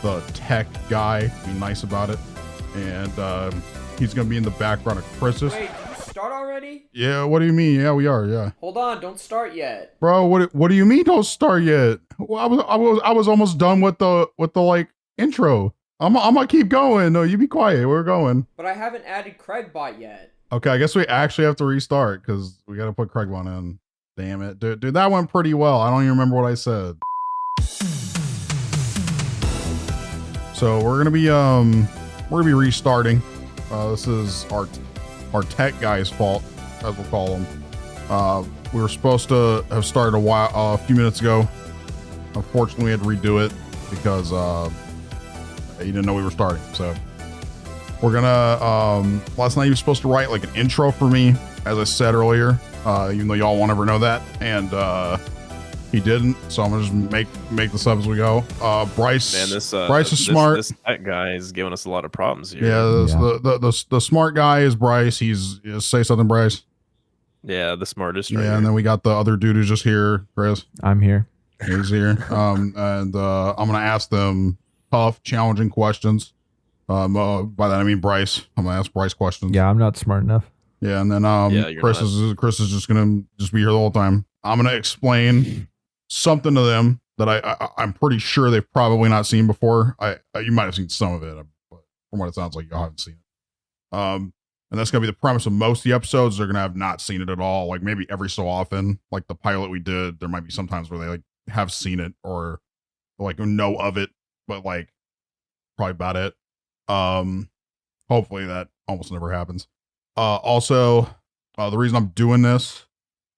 the tech guy, be nice about it. And he's going to be in the background of Chris's. Wait, did you start already? Yeah, what do you mean? Yeah, we are, yeah. Hold on, don't start yet. Bro, what do you mean don't start yet? Well, I was almost done with the like intro. I'm gonna keep going. No, you be quiet. We're going. But I haven't added Craigbot yet. Okay, I guess we actually have to restart because we got to put Craigbot in. Damn it, dude, that went pretty well. I don't even remember what I said. So we're gonna be restarting. This is our tech guy's fault, as we'll call him. We were supposed to have started a few minutes ago. Unfortunately, we had to redo it because he didn't know we were starting. So we're gonna. Last night he was supposed to write like an intro for me, as I said earlier. Even though y'all won't ever know that, and he didn't. So I'm gonna just make this up as we go. Bryce, man, Bryce is smart. This tech guy is giving us a lot of problems here. Yeah, the smart guy is Bryce. Say something, Bryce. Yeah, the smartest. Right, and then we got the other dude who's just here, Chris. I'm here. He's here. And I'm gonna ask them tough, challenging questions. By that I mean Bryce. I'm gonna ask Bryce questions. Yeah, I'm not smart enough. Yeah, and then Chris is just gonna be here the whole time. I'm gonna explain something to them that I'm pretty sure they've probably not seen before. You might have seen some of it, but from what it sounds like, you haven't seen it. And that's gonna be the premise of most of the episodes. They're gonna have not seen it at all. Like maybe every so often, like the pilot we did, there might be some times where they like have seen it or like know of it, but like probably about it. Hopefully that almost never happens. Also, the reason I'm doing this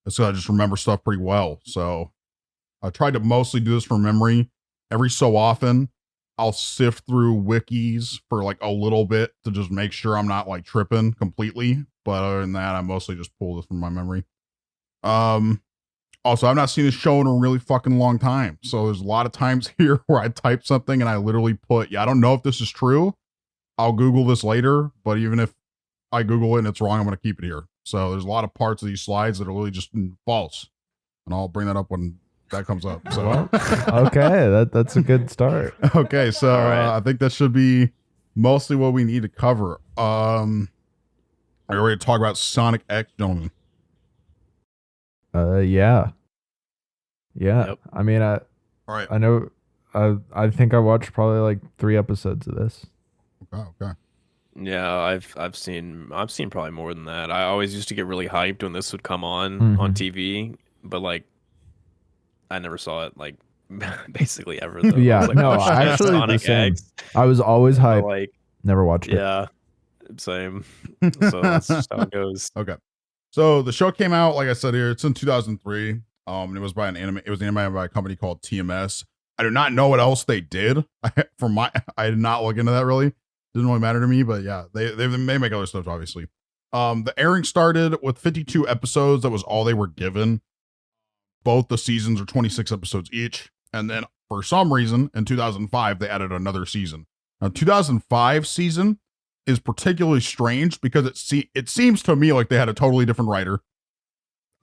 is because I just remember stuff pretty well. So I tried to mostly do this from memory. Every so often, I'll sift through wikis for like a little bit to just make sure I'm not like tripping completely. But other than that, I mostly just pull this from my memory. Also, I've not seen this show in a really fucking long time. So there's a lot of times here where I type something and I literally put, I don't know if this is true. I'll Google this later, but even if I Google it and it's wrong, I'm going to keep it here. So there's a lot of parts of these slides that are really just false. And I'll bring that up when that comes up. So okay, that's a good start. Okay, so I think that should be mostly what we need to cover. Are you ready to talk about Sonic X, gentlemen? Yeah. Yep. I mean, all right. I know. I think I watched probably like 3 episodes of this. Okay. Yeah, I've seen probably more than that. I always used to get really hyped when this would come on TV, but like I never saw it like basically ever. Though. Yeah, like, no, actually the same. I was always hyped. Like, never watched it. Yeah, same. So that's just how it goes. Okay. So the show came out, like I said here, it's in 2003. And it was by it was animated by a company called TMS. I do not know what else they did. I did not look into that really. Didn't really matter to me, but yeah, they may make other stuff, obviously. The airing started with 52 episodes. That was all they were given. Both the seasons are 26 episodes each. And then for some reason, in 2005, they added another season. Now, 2005 season is particularly strange because it seems to me like they had a totally different writer.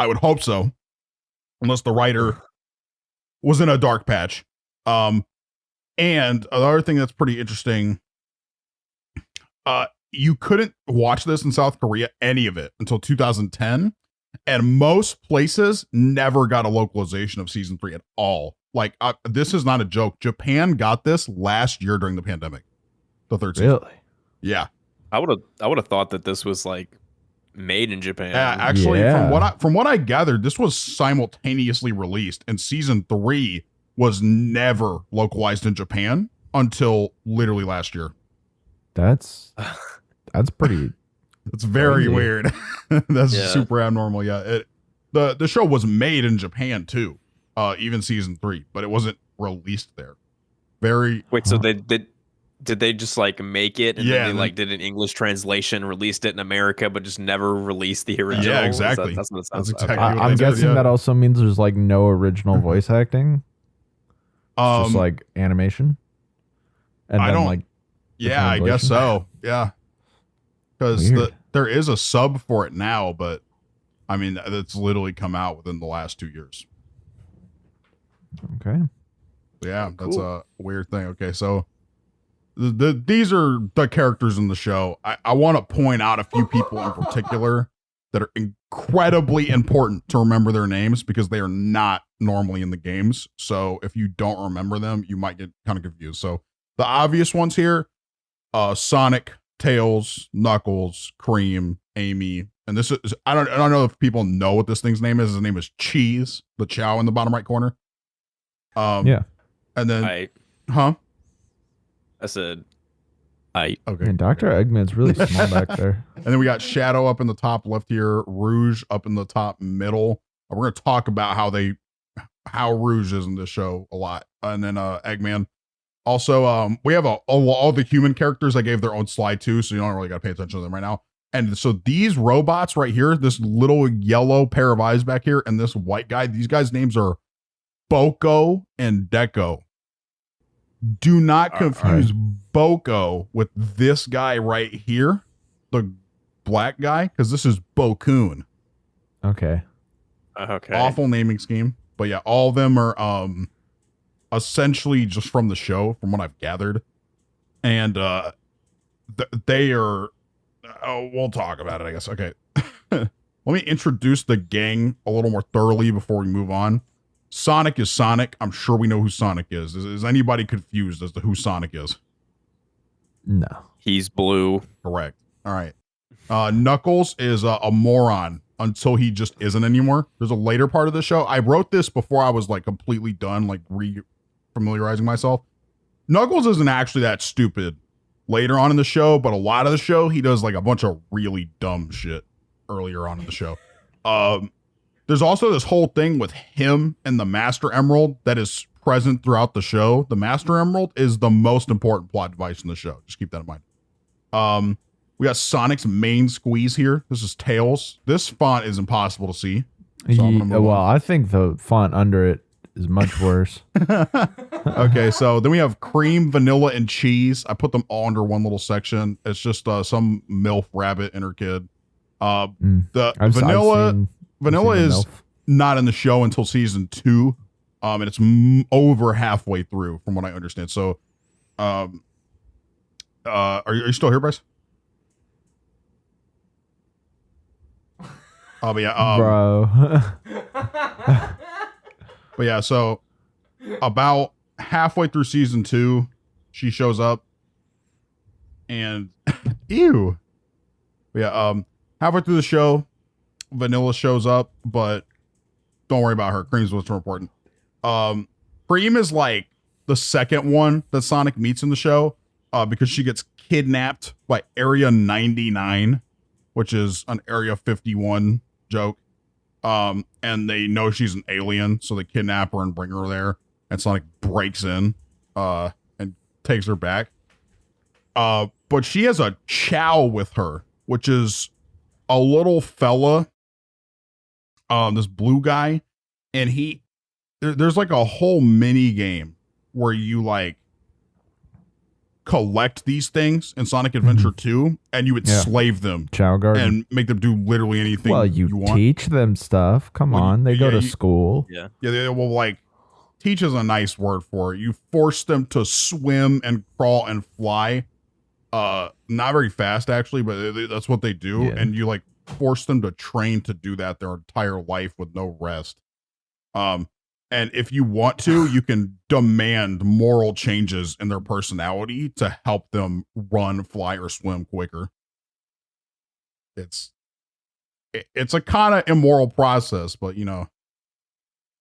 I would hope so, unless the writer was in a dark patch. And another thing that's pretty interesting, you couldn't watch this in South Korea, any of it, until 2010. And most places never got a localization of season 3 at all. Like, this is not a joke. Japan got this last year during the pandemic. The third season. Really? Yeah. I would have thought that this was like made in Japan. Actually, from what I gathered, this was simultaneously released, and season 3 was never localized in Japan until literally last year. That's pretty. It's very crazy. weird. That's super abnormal. Yeah. The show was made in Japan too, even season 3, but it wasn't released there. Wait, so did they just like make it and then they like did an English translation, released it in America, but just never released the original? Yeah, exactly. That's what it sounds like. Exactly what I'm guessing that also means there's like no original voice acting. It's just like animation. And I then don't like. Yeah, I guess so. Yeah. Because there is a sub for it now, but I mean, it's literally come out within the last 2 years. Okay. Yeah, cool. That's a weird thing. Okay, so these are the characters in the show. I want to point out a few people in particular that are incredibly important to remember their names because they are not normally in the games. So if you don't remember them, you might get kind of confused. So the obvious ones here, Sonic, Tails, Knuckles, Cream, Amy, and this is I don't know if people know what this thing's name is. His name is Cheese, the Chow in the bottom right corner. Yeah. And then I said okay. And Dr. Eggman's really small back there. And then we got Shadow up in the top left here, Rouge up in the top middle. We're going to talk about how Rouge is in this show a lot. And then Eggman. Also, we have all the human characters. I gave their own slide too, so you don't really got to pay attention to them right now. And so these robots right here, this little yellow pair of eyes back here, and this white guy, these guys' names are Boko and Deco. Do not confuse Boko with this guy right here, the black guy, because this is Bokoon. Okay. Okay. Awful naming scheme. But yeah, all of them are essentially just from the show, from what I've gathered. And they are... we'll talk about it, I guess. Okay. Let me introduce the gang a little more thoroughly before we move on. Sonic is Sonic. I'm sure we know who Sonic is. Is anybody confused as to who Sonic is? No. He's blue. Correct. All right. Knuckles is a moron until he just isn't anymore. There's a later part of the show. I wrote this before I was like completely done, like re-familiarizing myself. Knuckles isn't actually that stupid later on in the show, but a lot of the show, he does like a bunch of really dumb shit earlier on in the show. There's also this whole thing with him and the Master Emerald that is present throughout the show. The Master Emerald is the most important plot device in the show. Just keep that in mind. We got Sonic's main squeeze here. This is Tails. This font is impossible to see. So I think the font under it is much worse. Okay, so then we have Cream, Vanilla, and Cheese. I put them all under one little section. It's just some MILF rabbit and her kid. Vanilla is not in the show until season 2, and it's over halfway through, from what I understand. So, are you still here, Bryce? Oh, but yeah, bro. But yeah, so about halfway through season 2, she shows up, and ew. But yeah, halfway through the show, Vanilla shows up, but don't worry about her. Cream's what's more important. Cream is like the second one that Sonic meets in the show, because she gets kidnapped by Area 99, which is an Area 51 joke. And they know she's an alien, so they kidnap her and bring her there. And Sonic breaks in, and takes her back. But she has a Chow with her, which is a little fella, this blue guy, and there's like a whole mini game where you like collect these things in Sonic Adventure 2, and you would slave them, Chow Garden, and make them do literally anything. Well, you want. Teach them stuff. Come on, they go to school. Yeah. Well, like, teach is a nice word for it. You force them to swim and crawl and fly. Not very fast actually, but that's what they do, and you like force them to train to do that their entire life with no rest. And if you want to, you can demand moral changes in their personality to help them run, fly, or swim quicker. It's a kind of immoral process, but you know,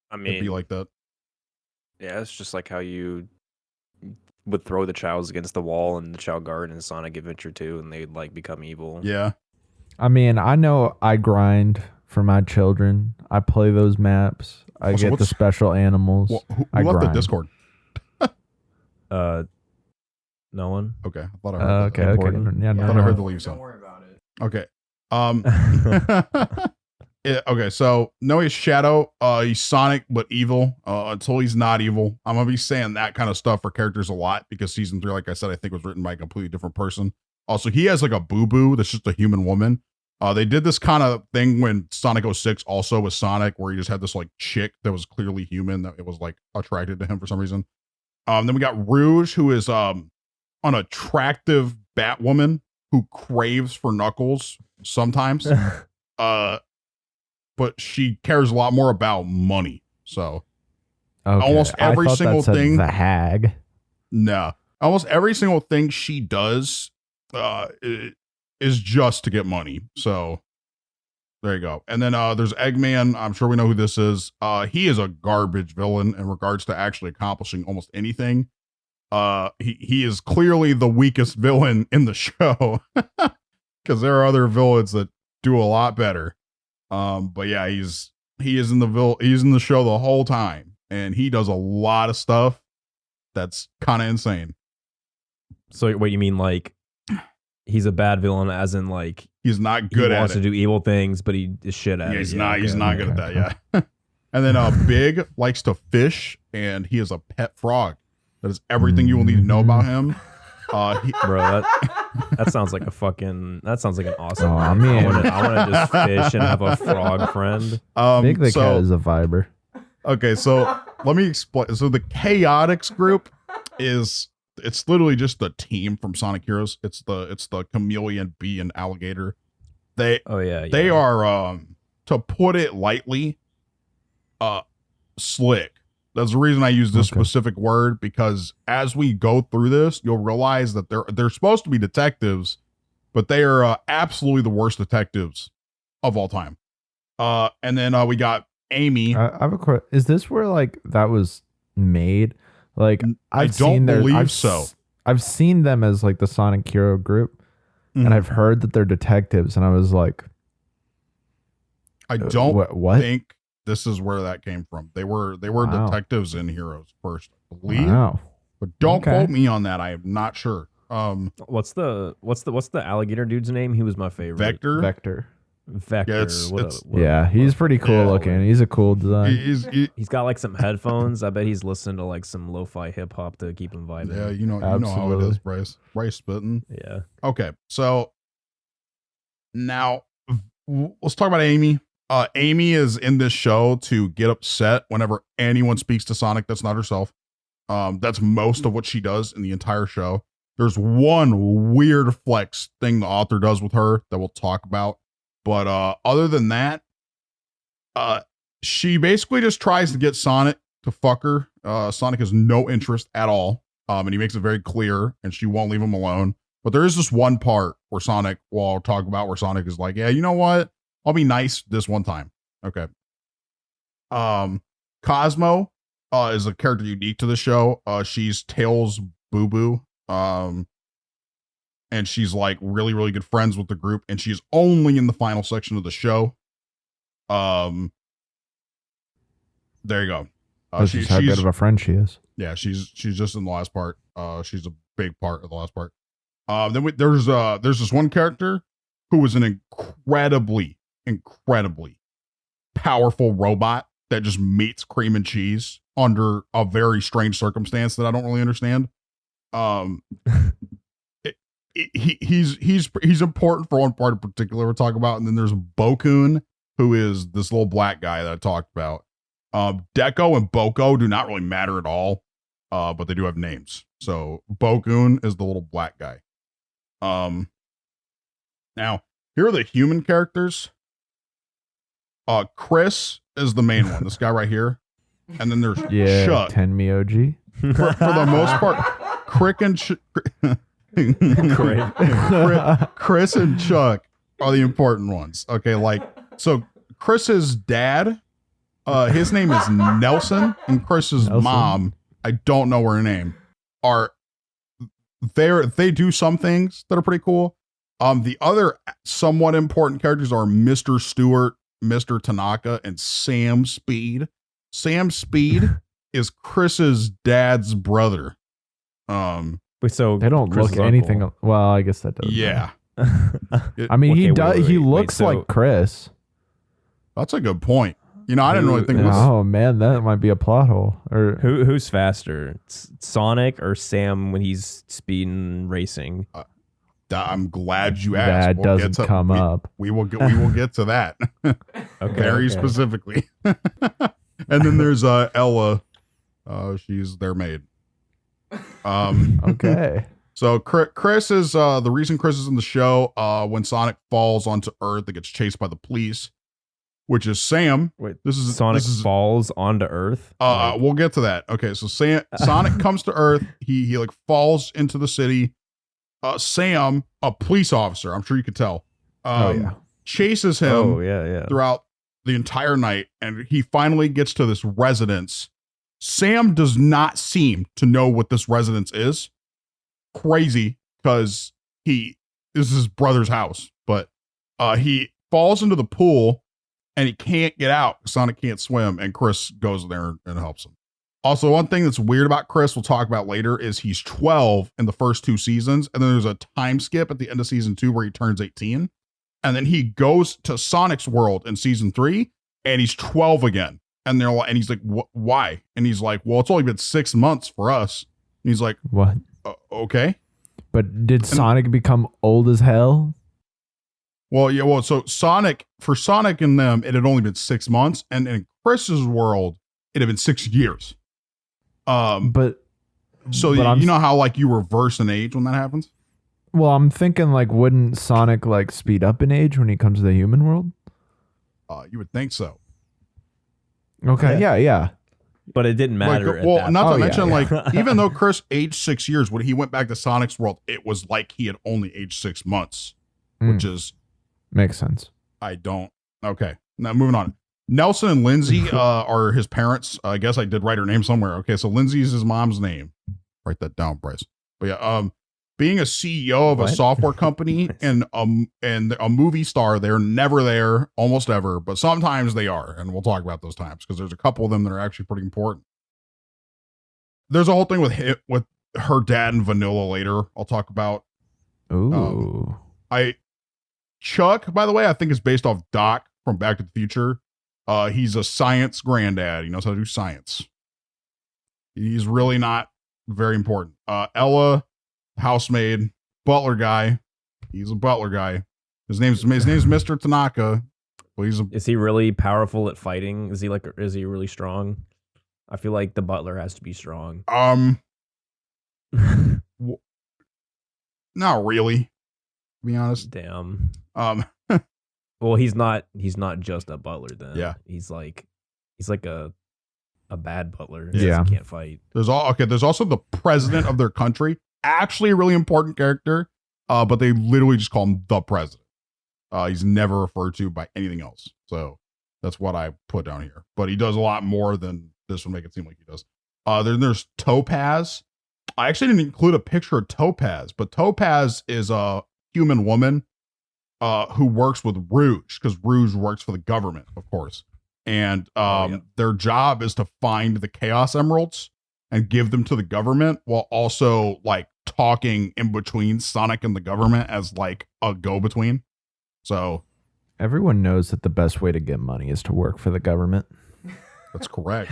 I mean, it'd be like that. Yeah, it's just like how you would throw the Chows against the wall in the Chow Garden in Sonic Adventure 2, and they'd like become evil. Yeah. I mean, I know I grind for my children. I play those maps. I get the special animals. Well, who left the Discord? Nolan. Okay, I thought I heard. Okay. Yeah, I thought I heard the leave Don't sound. worry about it. Okay. Okay, so no, he's Shadow. He's Sonic, but evil. Until he's not evil. I'm gonna be saying that kind of stuff for characters a lot because season 3, like I said, I think was written by a completely different person. Also, he has like a boo-boo that's just a human woman. They did this kind of thing when Sonic 06 also was Sonic, where he just had this like chick that was clearly human that it was like attracted to him for some reason. Then we got Rouge, who is attractive Batwoman who craves for Knuckles sometimes. But she cares a lot more about money. So almost every single thing. The Hag. No, almost every single thing she does is just to get money. So there you go. And then there's Eggman. I'm sure we know who this is. He is a garbage villain in regards to actually accomplishing almost anything. He is clearly the weakest villain in the show because there are other villains that do a lot better. But yeah, he is in the show the whole time, and he does a lot of stuff that's kind of insane. So what you mean, like he's a bad villain, as in like he's not good at it. He wants to do evil things, but he is shit at it. He's not good at that. Yeah. And then Big likes to fish, and he is a pet frog. That is everything you will need to know about him. Bro, that sounds like an awesome. I mean, I want to just fish and have a frog friend. Big the cat is a viber. Okay, so let me explain. So the Chaotix group it's literally just the team from Sonic Heroes. It's the chameleon, bee, and alligator. They are to put it lightly, slick. That's the reason I use this specific word, because as we go through this, you'll realize that they're supposed to be detectives, but they are absolutely the worst detectives of all time. And then we got Amy. I have a question. Is this where like that was made? Like I don't believe so. I've seen them as like the Sonic Hero group, and I've heard that they're detectives, and I was like, I don't what? think this is where that came from. They were detectives in Heroes first, I believe. Wow. But don't quote me on that. I am not sure. What's the alligator dude's name? He was my favorite. Vector. Yeah, he's pretty cool looking. He's a cool design. He's got like some headphones. I bet he's listening to like some lo-fi hip hop to keep him vibing. Yeah, you know how it is, Bryce. Bryce spitting. Yeah. Okay, so now let's talk about Amy. Amy is in this show to get upset whenever anyone speaks to Sonic that's not herself. That's most of what she does in the entire show. There's one weird flex thing the author does with her that we'll talk about. But other than that, she basically just tries to get Sonic to fuck her. Sonic has no interest at all. And he makes it very clear, and she won't leave him alone. But there is this one part where Sonic, I'll talk about, where Sonic is like, yeah, you know what? I'll be nice this one time. Okay. Cosmo is a character unique to the show. She's Tails' boo-boo. And she's like really, really good friends with the group, and she's only in the final section of the show. There you go. She's how good of a friend she is. Yeah, she's just in the last part. She's a big part of the last part. Then there's this one character who is an incredibly powerful robot that just meets cream and cheese under a very strange circumstance that I don't really understand. He's important for one part in particular we're talking about, and then there's Bokun, who is this little black guy that I talked about. Deco and Boko do not really matter at all, but they do have names. So Bokun is the little black guy. Now here are the human characters. Kris is the main one, this guy right here, and then there's Chuck. Tenmi OG. For the most part, Kris and Chuck are the important ones. Okay, like so Chris's dad, his name is Nelson, and Chris's mom, I don't know her name, they do some things that are pretty cool. The other somewhat important characters are Mr. Stewart, Mr. Tanaka, and Sam Speed. Sam Speed is Chris's dad's brother. So they don't look anything. Well, I guess that does. Yeah. I mean, he does. He looks like Kris. That's a good point. You know, I didn't really think. Oh man, that might be a plot hole. Or who's faster, Sonic or Sam when he's speeding racing? I'm glad you asked. That doesn't come up. We will get to that. Very specifically. And then there's Ella. She's their maid. Okay. So Kris is the reason Kris is in the show. When Sonic falls onto Earth, it gets chased by the police, which is Sam. Wait, This Sonic is falls onto Earth. we'll get to that. Okay, so Sonic comes to Earth. He like falls into the city. Sam, a police officer, I'm sure you could tell, chases him Oh yeah. throughout the entire night, and he finally gets to this residence. Sam does not seem to know what this residence is. Crazy, because this is his brother's house, but he falls into the pool and he can't get out. Sonic can't swim, and Kris goes there and helps him. Also, one thing that's weird about Kris, we'll talk about later, is he's 12 in the first 2 seasons, and then there's a time skip at the end of season 2 where he turns 18, and then he goes to Sonic's world in season 3, and he's 12 again. And they're like, and he's like, why? And he's like, well, it's only been 6 months for us. And he's like, What? Okay. But did Sonic become old as hell? Well, yeah. Well, so Sonic and them, it had only been 6 months, and in Chris's world, it had been 6 years. But you know how like you reverse an age when that happens? well, I'm thinking like, wouldn't Sonic like speed up in age when he comes to the human world? You would think so. Okay, yeah. But it didn't matter. Like, well, not to mention, yeah. like, even though Kris aged 6 years, when he went back to Sonic's world, it was like he had only aged 6 months, which is Makes sense. Okay. Now moving on. Nelson and Lindsay are his parents. I guess I did write her name somewhere. Okay, so Lindsay is his mom's name. Write that down, Bryce. But yeah, being a CEO of a software company and a movie star, they're never there, almost ever, but sometimes they are, and we'll talk about those times because there's a couple of them that are actually pretty important. There's a whole thing with her dad and Vanilla later. I'll talk about. Ooh. Chuck, by the way, I think is based off Doc from Back to the Future. He's a science granddad. He knows how to do science. He's really not very important. Ella, housemaid, butler guy. He's a butler guy. His name's Mr. Tanaka. Well, Is he really powerful at fighting? Is he really strong? I feel like the butler has to be strong. Not really, to be honest. Damn. Well, he's not just a butler then. Yeah. He's like a bad butler. Yeah. He can't fight. There's also the president of their country. Actually a really important character. But they literally just call him the president. He's never referred to by anything else. So that's what I put down here. But he does a lot more than this would make it seem like he does. Then there's Topaz. I actually didn't include a picture of Topaz, but Topaz is a human woman who works with Rouge, because Rouge works for the government, of course. And their job is to find the Chaos Emeralds and give them to the government, while also like talking in between Sonic and the government as like a go-between. So Everyone knows that the best way to get money is to work for the government. that's correct.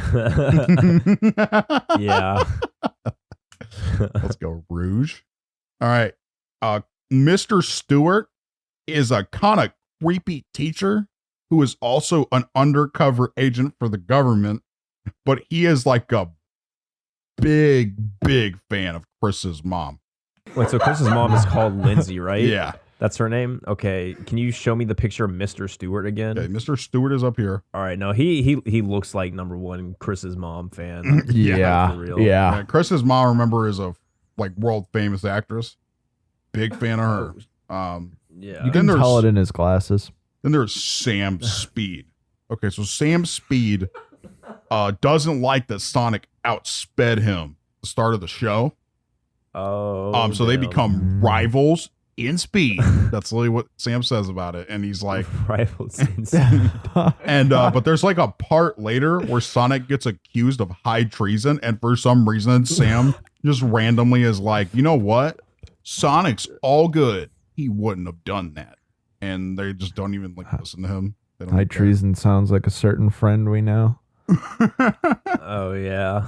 Yeah. Let's go, Rouge. All right. Mr. Stewart is a kind of creepy teacher who is also an undercover agent for the government, but he is like a big fan of Chris's mom. Wait, so Chris's mom is called Lindsay, right? Yeah. That's her name? Okay. Can you show me the picture of Mr. Stewart again? Okay, Mr. Stewart is up here. All right. No, he looks like #1 Chris's mom fan. Yeah. For real. Yeah. Chris's mom, remember, is a like world famous actress. Big fan of her. Yeah. You can tell it in his glasses. Then there's Sam Speed. Okay, so Sam Speed doesn't like that Sonic outsped him at the start of the show. Oh. So they become rivals in speed. That's literally what Sam says about it. And he's like, rivals in speed. and but there's like a part later where Sonic gets accused of high treason, and for some reason Sam just randomly is like, you know what? Sonic's all good. He wouldn't have done that. And they just don't even like listen to him. They don't High care. treason sounds like a certain friend we know. Oh yeah.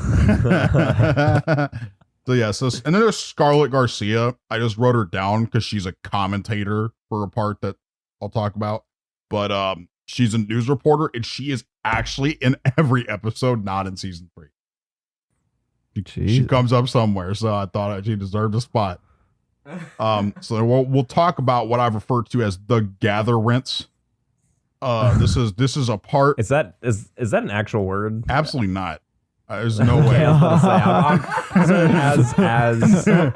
So yeah, and then there's Scarlett Garcia. I just wrote her down because she's a commentator for a part that I'll talk about. But she's a news reporter, and she is actually in every episode, not in season 3. She comes up somewhere, so I thought she deserved a spot. So we'll talk about what I've referred to as the gatherance. This is a part. Is that an actual word? Absolutely not. There's no way. I was gonna say,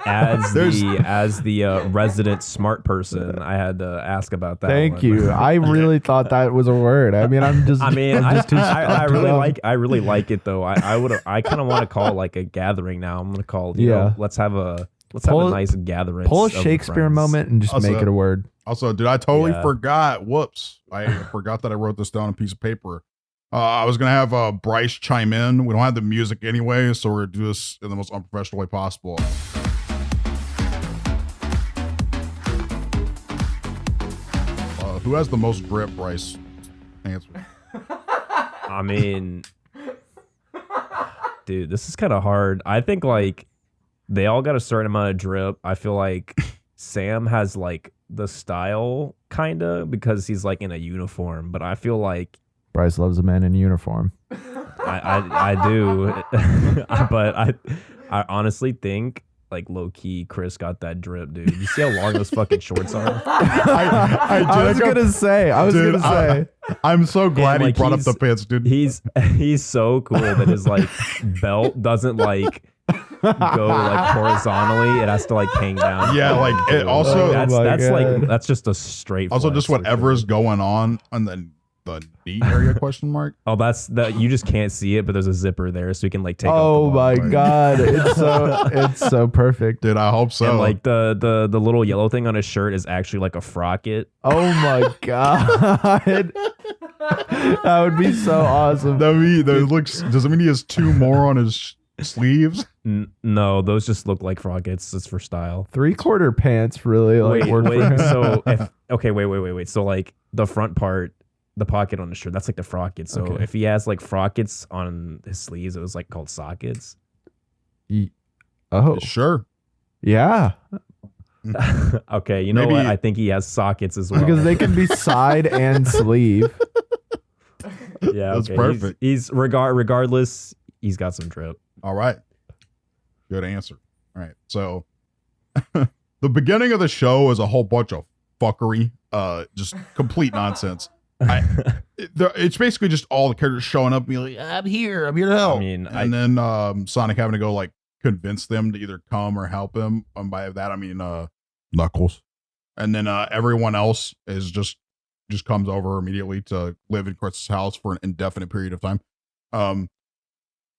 as the resident smart person, I had to ask about that. Thank one. you. I really thought that was a word. I mean, I really like it though. I kind of want to call it like a gathering now. I'm gonna call let's have a nice gathering. Pull a Shakespeare moment and just make it a word. Also, dude, I totally forgot. Whoops. I forgot that I wrote this down on a piece of paper. I was going to have Bryce chime in. We don't have the music anyway, so we're going to do this in the most unprofessional way possible. Who has the most drip, Bryce? Answer. I mean, dude, this is kind of hard. I think, like, they all got a certain amount of drip. I feel like Sam has, like, the style, kind of, because he's, like, in a uniform. But I feel like Bryce loves a man in uniform. I do, but I honestly think like low key Kris got that drip, dude. You see how long those fucking shorts are? I was gonna say. I'm so glad he brought up the pants, dude. He's so cool that his like belt doesn't like go like horizontally. It has to like hang down. Yeah, like it also that's just a straight. Also, just whatever is going on the knee area question mark. Oh, that's that you just can't see it, but there's a zipper there, so you can like take. Oh my god, it's so perfect, dude. I hope so. And like the little yellow thing on his shirt is actually like a frocket. Oh my god, that would be so awesome. Does it mean he has two more on his sleeves? No, those just look like frockets. It's for style. 3/4 pants really like work for him. So wait. So like the front part, the pocket on the shirt, that's like the frocket. So if he has like frockets on his sleeves, it was like called sockets. Oh, sure. Yeah. Okay, you know what? I think he has sockets as well. Because they can be side and sleeve. Yeah, that's perfect. He's regardless, he's got some drip. All right. Good answer. All right. So the beginning of the show is a whole bunch of fuckery, just complete nonsense. It's basically just all the characters showing up and being like, I'm here to help. I mean, then Sonic having to go like convince them to either come or help him. By that I mean Knuckles. And then everyone else is just comes over immediately to live in Chris's house for an indefinite period of time.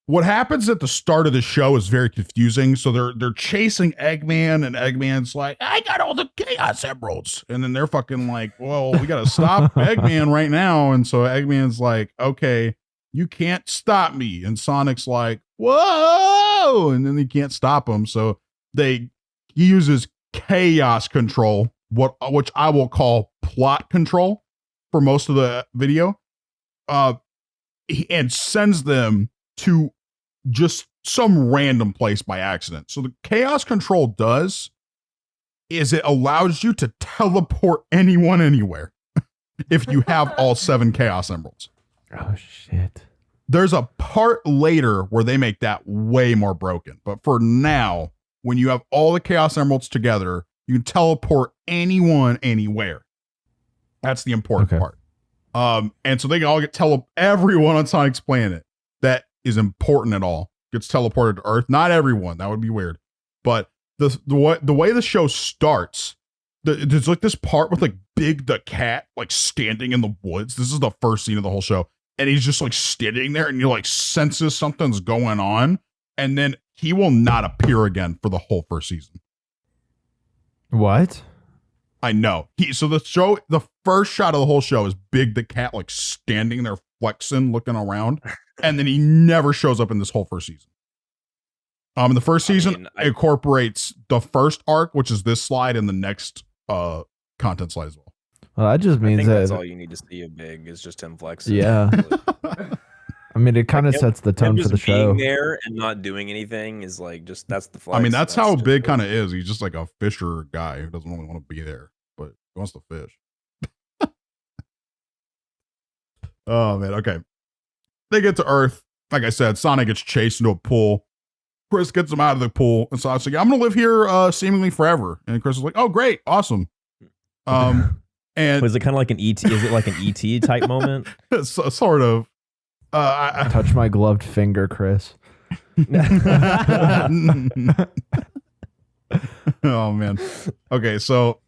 What happens at the start of the show is very confusing. So they're chasing Eggman, and Eggman's like, I got all the Chaos Emeralds. And then they're fucking like, well, we got to stop Eggman right now. And so Eggman's like, okay, you can't stop me. And Sonic's like, whoa. And then he can't stop him. So he uses chaos control, which I will call plot control for most of the video, and sends them to just some random place by accident. So the chaos control does is it allows you to teleport anyone anywhere if you have all 7 chaos emeralds. Oh shit. There's a part later where they make that way more broken. But for now, when you have all the chaos emeralds together, you can teleport anyone anywhere. That's the important part. And so they can all get everyone on Sonic's planet that is important at all gets teleported to Earth. Not everyone, that would be weird. But the way the show starts, there's like this part with like Big the cat like standing in the woods. This is the first scene of the whole show, and he's just like standing there, and you like senses something's going on, and then he will not appear again for the whole first season. What? I know. The first shot of the whole show is Big the cat like standing there flexing, looking around. And then he never shows up in this whole first season. The first season incorporates the first arc, which is this slide, and the next content slide as well. Well, that just means that's all you need to see of Big is just him flexing. Yeah. I mean, it kind of sets the tone for the show. Being there and not doing anything is like that's the flex. I mean, that's how Big kind of is. He's just like a fisher guy who doesn't really want to be there, but he wants to fish. Oh man, okay. They get to Earth. Like I said, Sonic gets chased into a pool. Kris gets him out of the pool, and Sonic's like, I'm gonna live here seemingly forever. And Kris is like, oh great, awesome. And was it kind of like an ET? Is it like an ET type moment? Sort of. I touch my gloved finger, Kris. Oh man. Okay, so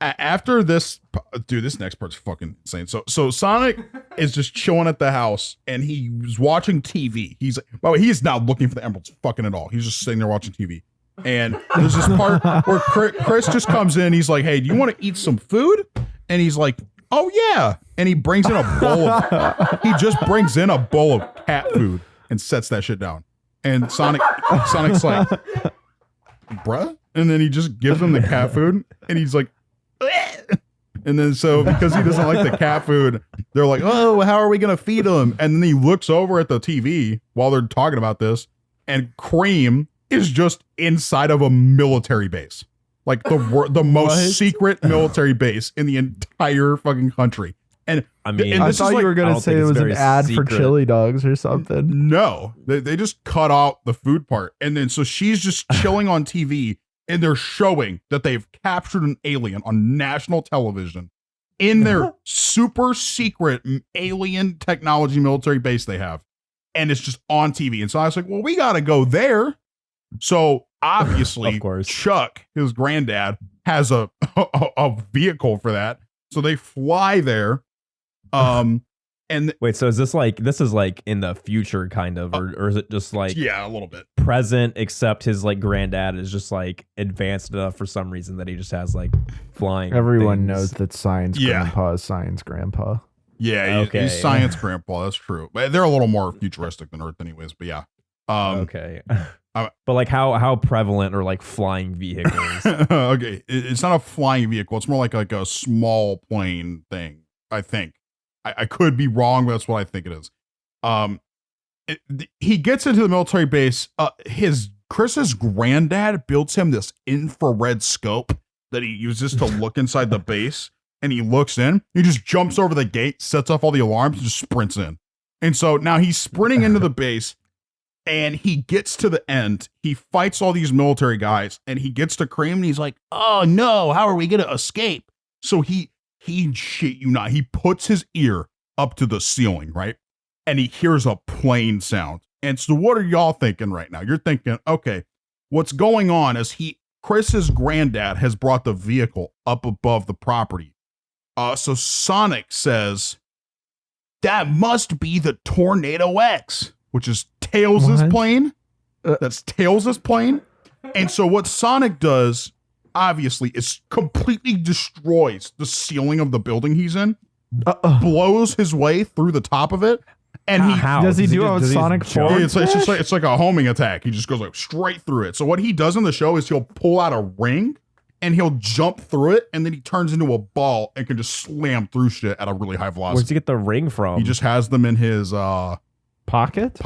after this, dude, this next part's fucking insane. So Sonic is just chilling at the house, and he's watching TV. By the way, he's not looking for the emeralds fucking at all. He's just sitting there watching TV. And there's this part where Kris just comes in. He's like, hey, do you want to eat some food? And he's like, oh yeah. And he brings in a bowl he just brings in a bowl of cat food and sets that shit down. And Sonic's like, bruh? And then he just gives him the cat food, and he's like, bleh. And then so because he doesn't like the cat food, they're like, oh, how are we gonna feed him? And then he looks over at the TV while they're talking about this, and Cream is just inside of a military base, like the most secret military base in the entire fucking country. And I mean, and I thought you were gonna say it was an ad for chili dogs or something. No, they just cut out the food part, and then so she's just chilling on TV, and they're showing that they've captured an alien on national television in their super secret alien technology military base they have, and it's just on TV. And so I was like, well, we gotta go there. So obviously, of course, Chuck, his granddad, has a vehicle for that. So they fly there. And wait, so is this is like in the future kind of, or is it just like a little bit present, except his like granddad is just like advanced enough for some reason that he just has like flying. Everyone things. knows that science grandpa is science grandpa. Yeah, he's science grandpa. That's true. But they're a little more futuristic than Earth, anyways. But yeah. Okay. But like how prevalent are like flying vehicles? Okay, it's not a flying vehicle. It's more like a small plane thing. I think. I could be wrong, but that's what I think it is. He gets into the military base. Chris's granddad builds him this infrared scope that he uses to look inside the base, and he looks in. He just jumps over the gate, sets off all the alarms, and just sprints in. And so now he's sprinting into the base, and he gets to the end. He fights all these military guys, and he gets to Cream, and he's like, "Oh no, how are we gonna escape?" So he shit you not, he puts his ear up to the ceiling, right? And he hears a plane sound. And so what are y'all thinking right now? You're thinking, okay, what's going on is Chris's granddad has brought the vehicle up above the property. So Sonic says, that must be the Tornado X, which is Tails' plane. That's Tails' plane. And so what Sonic does, obviously, is completely destroys the ceiling of the building he's in, blows his way through the top of it, and does he do it with Sonic 4? It's like a homing attack. He just goes like straight through it. So what he does in the show is he'll pull out a ring and he'll jump through it, and then he turns into a ball and can just slam through shit at a really high velocity. Where'd he get the ring from? He just has them in his pockets.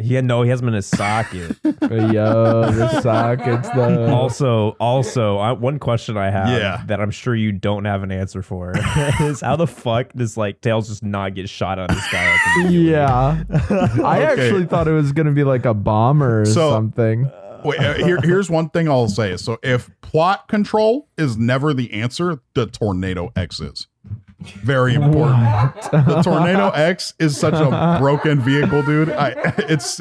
He has them in his socket. Yo, the sockets though. Also, one question I have that I'm sure you don't have an answer for is how the fuck does like Tails just not get shot out of the sky? I actually thought it was gonna be like a bomber or something. Wait, here's one thing I'll say. So if plot control is never the answer, the Tornado X is. Very important. The Tornado X is such a broken vehicle, dude. It's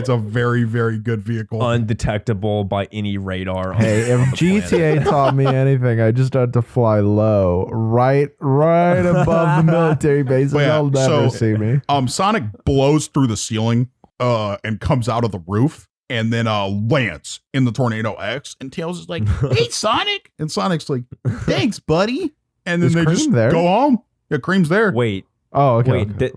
a very, very good vehicle. Undetectable by any radar. Hey, if GTA taught me anything, I just had to fly low, right above the military base. They'll never see me. Sonic blows through the ceiling and comes out of the roof, and then lands in the Tornado X. And Tails is like, "Hey, Sonic!" And Sonic's like, "Thanks, buddy." And then they just go home. Yeah, Cream's there. Wait. Oh, okay.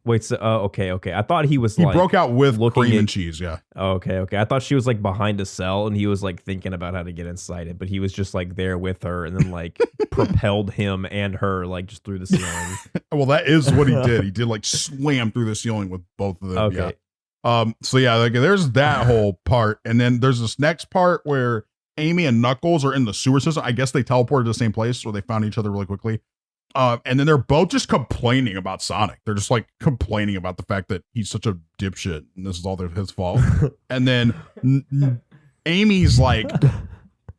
Wait. So, okay. I thought he broke out with cream and cheese. Yeah. Okay. I thought she was like behind a cell and he was like thinking about how to get inside it, but he was just like there with her and then like propelled him and her like just through the ceiling. Well, that is what he did. He did like slam through the ceiling with both of them. Okay. Yeah. So yeah, like there's that whole part, and then there's this next part where Amy and Knuckles are in the sewer system. I guess they teleported to the same place, or they found each other really quickly. And then they're both just complaining about Sonic. They're just like complaining about the fact that he's such a dipshit and this is all his fault. And then Amy's like,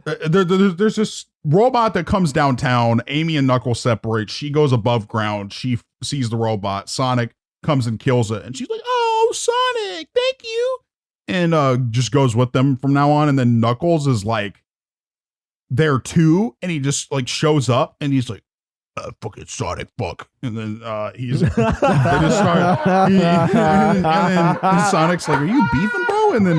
there's this robot that comes downtown. Amy and Knuckles separate. She goes above ground. She sees the robot. Sonic comes and kills it. And she's like, oh, Sonic, thank you. And just goes with them from now on. And then Knuckles is like there too. And he just like shows up and he's like, fucking Sonic, fuck. And then they just start, and then Sonic's like, are you beefing, bro? And then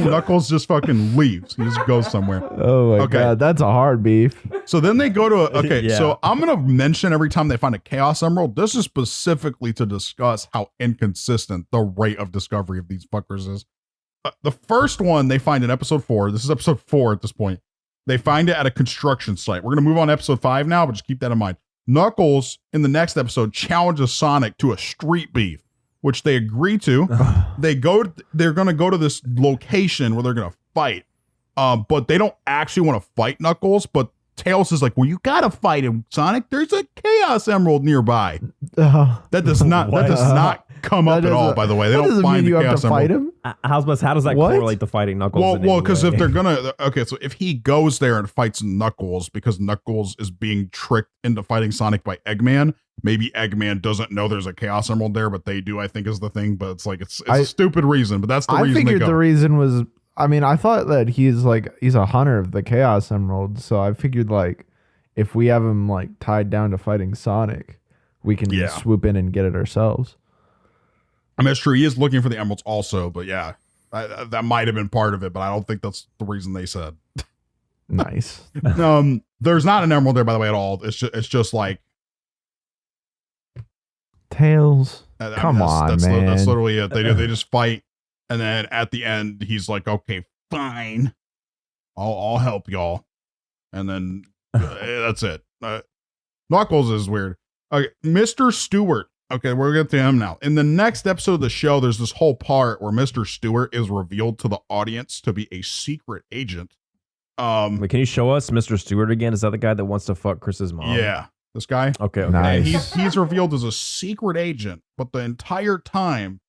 Knuckles just fucking leaves. He just goes somewhere. Oh my God, that's a hard beef. So then they go to, so I'm going to mention every time they find a Chaos Emerald, this is specifically to discuss how inconsistent the rate of discovery of these fuckers is. The first one they find in episode 4, this is episode 4 at this point, they find it at a construction site. We're going to move on to episode 5 now, but just keep that in mind. Knuckles, in the next episode, challenges Sonic to a street beef, which they agree to. They're going to go to this location where they're going to fight. But they don't actually want to fight Knuckles, but Tails is like, well, you got to fight him, Sonic. There's a Chaos Emerald nearby. That does not come up at all, by the way. They don't find the Chaos Emerald. How does that correlate to fighting Knuckles? Well, because if they're gonna, so if he goes there and fights Knuckles because Knuckles is being tricked into fighting Sonic by Eggman, maybe Eggman doesn't know there's a Chaos Emerald there, but they do, I think is the thing. But it's like, it's a stupid reason, but that's the reason. I figured the reason was, I mean, I thought that he's a hunter of the Chaos Emerald. So I figured like, if we have him like tied down to fighting Sonic, we can swoop in and get it ourselves. I mean, it's true. He is looking for the emeralds also, but yeah, that might have been part of it, but I don't think that's the reason they said. Nice. There's not an emerald there, by the way, at all. It's just like Tails. Come on, man. That's literally it. They just fight, and then at the end, he's like, "Okay, fine, I'll help y'all," and then that's it. Knuckles is weird. Okay, Mr. Stewart. Okay, we're going to get to him now. In the next episode of the show, there's this whole part where Mr. Stewart is revealed to the audience to be a secret agent. Wait, can you show us Mr. Stewart again? Is that the guy that wants to fuck Chris's mom? Yeah, this guy. Okay. Nice. And he's revealed as a secret agent, but the entire time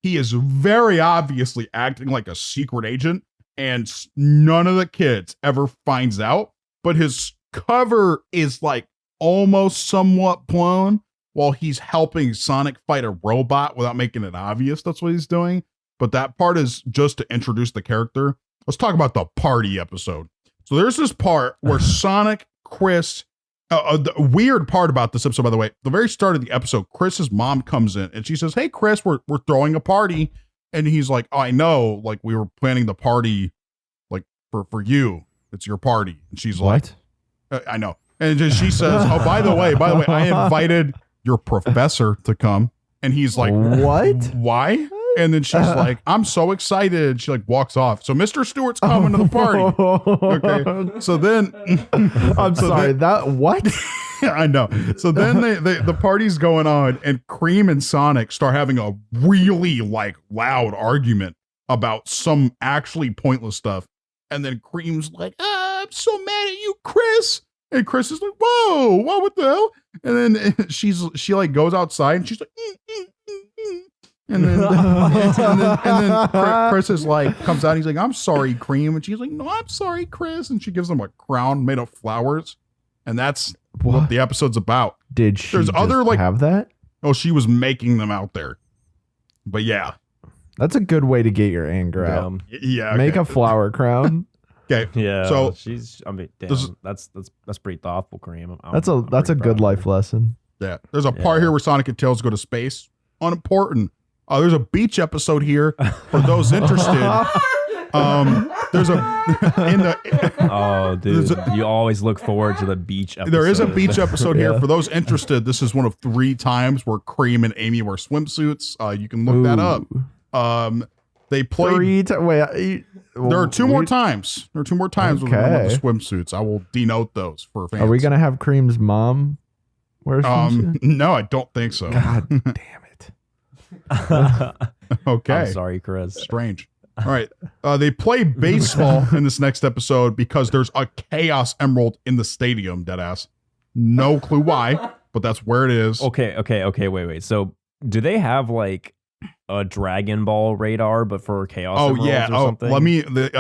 he is very obviously acting like a secret agent, and none of the kids ever finds out. But his cover is like almost somewhat blown, while he's helping Sonic fight a robot without making it obvious that's what he's doing. But that part is just to introduce the character. Let's talk about the party episode. So there's this part where Sonic, Kris, the weird part about this episode, by the way, the very start of the episode, Chris's mom comes in and she says, "Hey, Kris, we're throwing a party." And he's like, "Oh, I know, like we were planning the party like for you. It's your party." And she's what? Like, I know. And she says, "Oh, by the way, I invited your professor to come." And he's like, "What? Why?" And then she's like, "I'm so excited." She like walks off. So Mr. Stewart's coming to the party. Okay. So then I'm sorry, that what? I know. So then the party's going on and Cream and Sonic start having a really like loud argument about some actually pointless stuff. And then Cream's like, "I'm so mad at you, Kris." And Kris is like, "Whoa, what the hell?" And then she like goes outside and she's like, and then Kris is like comes out. And he's like, "I'm sorry, Cream." And she's like, "No, I'm sorry, Kris." And she gives him a crown made of flowers, and that's what the episode's about. Did she? There's other like have that? Oh, she was making them out there. But yeah, that's a good way to get your anger out. Yeah, make a flower crown. Okay. Yeah. So that's pretty thoughtful, Cream. That's a good life lesson. Yeah. There's a part here where Sonic and Tails go to space. Unimportant. There's a beach episode here for those interested. There's you always look forward to the beach episode. There is a beach episode here for those interested. This is one of 3 times where Cream and Amy wear swimsuits. You can look that up. They play. There are 2 more times. There are 2 more times with the swimsuits. I will denote those for fans. Are we gonna have Cream's mom wear a swimsuit? No, I don't think so. God damn it. Okay. I'm sorry, Kris. Strange. All right. They play baseball in this next episode because there's a Chaos Emerald in the stadium, deadass. No clue why. but that's where it is. Okay. Wait. So do they have like a Dragon Ball radar, but for Chaos Emeralds or something? I'm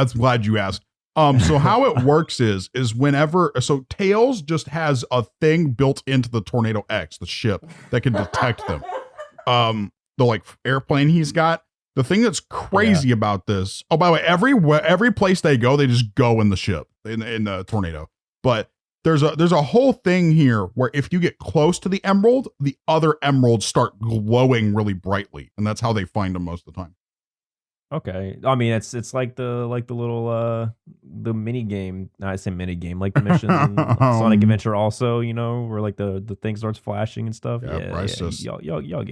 glad you asked. So how it works is whenever, so Tails just has a thing built into the Tornado X, the ship, that can detect them. The like airplane he's got. The thing that's crazy about this, oh, by the way, every place they go, they just go in the ship, in the tornado. But there's a whole thing here where if you get close to the emerald, the other emeralds start glowing really brightly, and that's how they find them most of the time. Okay, I mean it's like the little the mini game. I say mini game, like the mission in Sonic Adventure also, you know, where like the thing starts flashing and stuff. Y'all get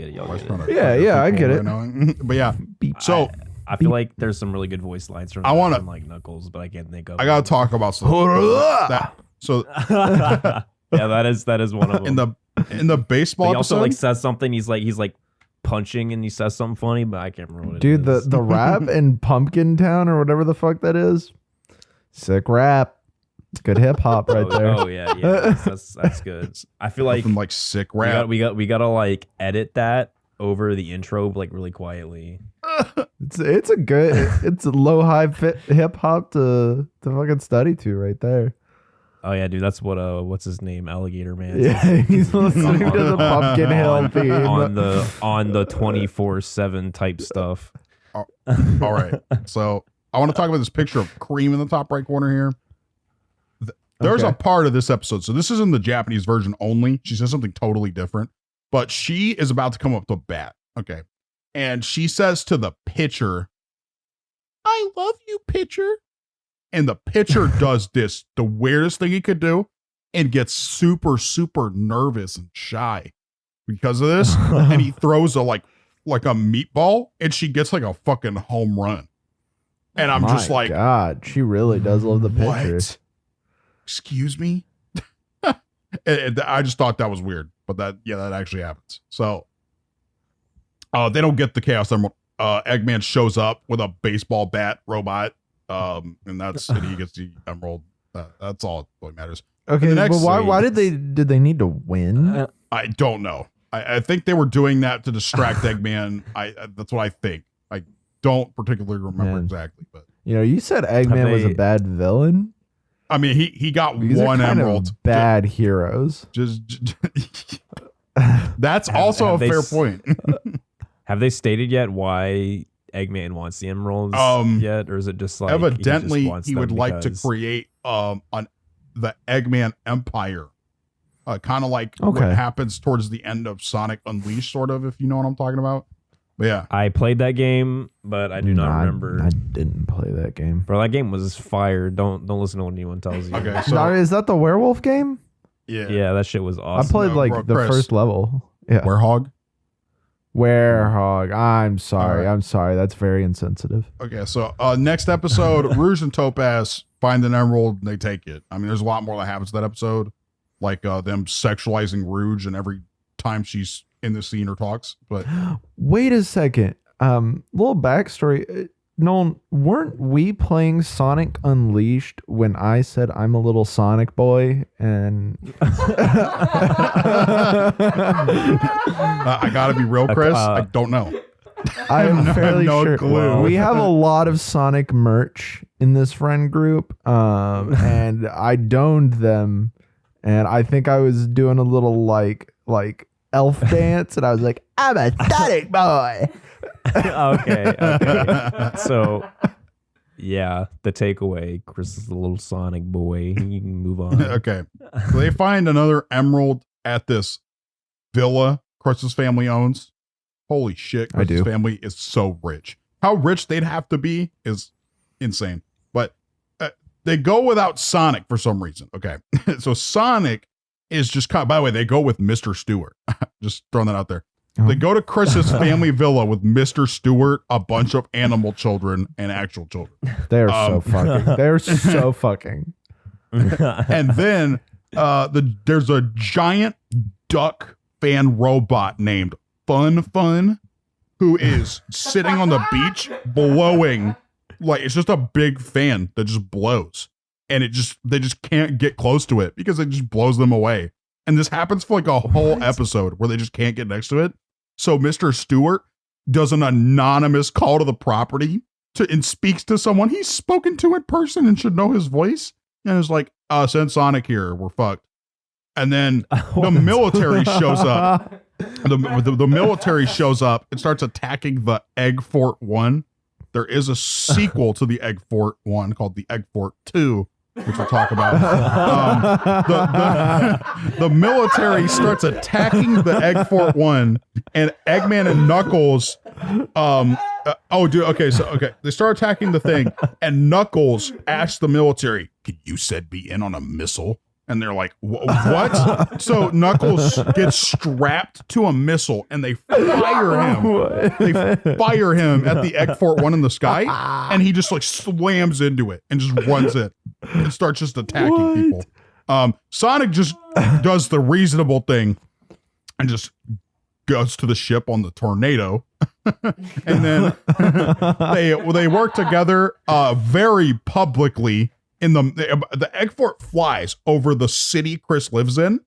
it. Yeah, I get it. Right but yeah, so I feel like there's some really good voice lines from like Knuckles, but I can't think of. I gotta talk about some that. So yeah, that is one of them. In the baseball he also episode, like says something. He's like punching and he says something funny, but I can't remember what it Dude, is. the rap in Pumpkin Town or whatever the fuck that is. Sick rap. Good hip hop right there. Oh yeah, that's good. I feel like like sick rap. We gotta like edit that over the intro like really quietly. It's a low high hip hop to fucking study to right there. Oh yeah, dude, that's what what's his name, Alligator Man. Yeah, he's listening to the Pumpkin Hill theme on the 24/7 type stuff. All right, so I want to talk about this picture of Cream in the top right corner here. There's a part of this episode, so this is in the Japanese version only. She says something totally different, but she is about to come up to bat. Okay, and she says to the pitcher, "I love you, pitcher." And the pitcher does the weirdest thing he could do, and gets super, super nervous and shy because of this. And he throws like a meatball, and she gets like a fucking home run. And I'm just like, God, she really does love the pitcher. What? Excuse me? and I just thought that was weird, but that actually happens. So they don't get the Chaos Emerald. Eggman shows up with a baseball bat robot. And he gets the emerald. That's all that really matters. Okay, but why did they need to win? I don't know. I think they were doing that to distract Eggman. That's what I think. I don't particularly remember exactly, but you said Eggman was a bad villain. I mean, he got These one are kind emerald. Of bad heroes. That's also a fair point. Have they stated yet why Eggman wants the emeralds yet, or is it just like evidently he would like to create the Eggman Empire, kind of like what happens towards the end of Sonic Unleashed, sort of, if you know what I'm talking about. But yeah, I played that game, but I do not remember. I didn't play that game. Bro, that game was fire. Don't listen to what anyone tells you. Okay, so is that the werewolf game? Yeah, that shit was awesome. I played the first level. Yeah, Werehog. I'm sorry. Right. I'm sorry. That's very insensitive. Okay, so next episode, Rouge and Topaz find an emerald and they take it. I mean, there's a lot more that happens to that episode, like them sexualizing Rouge and every time she's in the scene or talks. But wait a second. Little backstory. Nolan, weren't we playing Sonic Unleashed when I said I'm a little Sonic boy? And I gotta be real, Chris. I don't know. I'm fairly sure. Clue. We have a lot of Sonic merch in this friend group, and I doned them, and I think I was doing a little like elf dance, and I was like, I'm a Sonic boy. Okay. So, yeah, the takeaway: Chris is a little Sonic boy. You can move on. Okay. So they find another emerald at this villa Chris's family owns. Holy shit! Chris's family is so rich. How rich they'd have to be is insane. But they go without Sonic for some reason. Okay, so Sonic is just kind of, by the way, they go with Mr. Stewart. Just throwing that out there. They go to Chris's family villa with Mr. Stewart, a bunch of animal children, and actual children. They're so fucking. They're so fucking. And then there's a giant duck fan robot named Fun, who is sitting on the beach blowing, like it's just a big fan that just blows. And they just can't get close to it because it just blows them away. And this happens for like a whole episode where they just can't get next to it. So Mr. Stewart does an anonymous call to the property and speaks to someone he's spoken to in person and should know his voice. And is like, send Sonic here. We're fucked. And then the military shows up. The military shows up and starts attacking the Egg Fort 1. There is a sequel to the Egg Fort 1 called the Egg Fort 2, which we'll talk about. The military starts attacking the Egg Fort 1, and Eggman and Knuckles. They start attacking the thing, and Knuckles asks the military, "Can you send me in on a missile?" And they're like, what? So Knuckles gets strapped to a missile and they fire him. They fire him at the Egg Fort 1 in the sky. And he just like slams into it and just runs it and starts just attacking people. Sonic just does the reasonable thing and just goes to the ship on the tornado. And then they work together very publicly. In the Egg Fort flies over the city Kris lives in,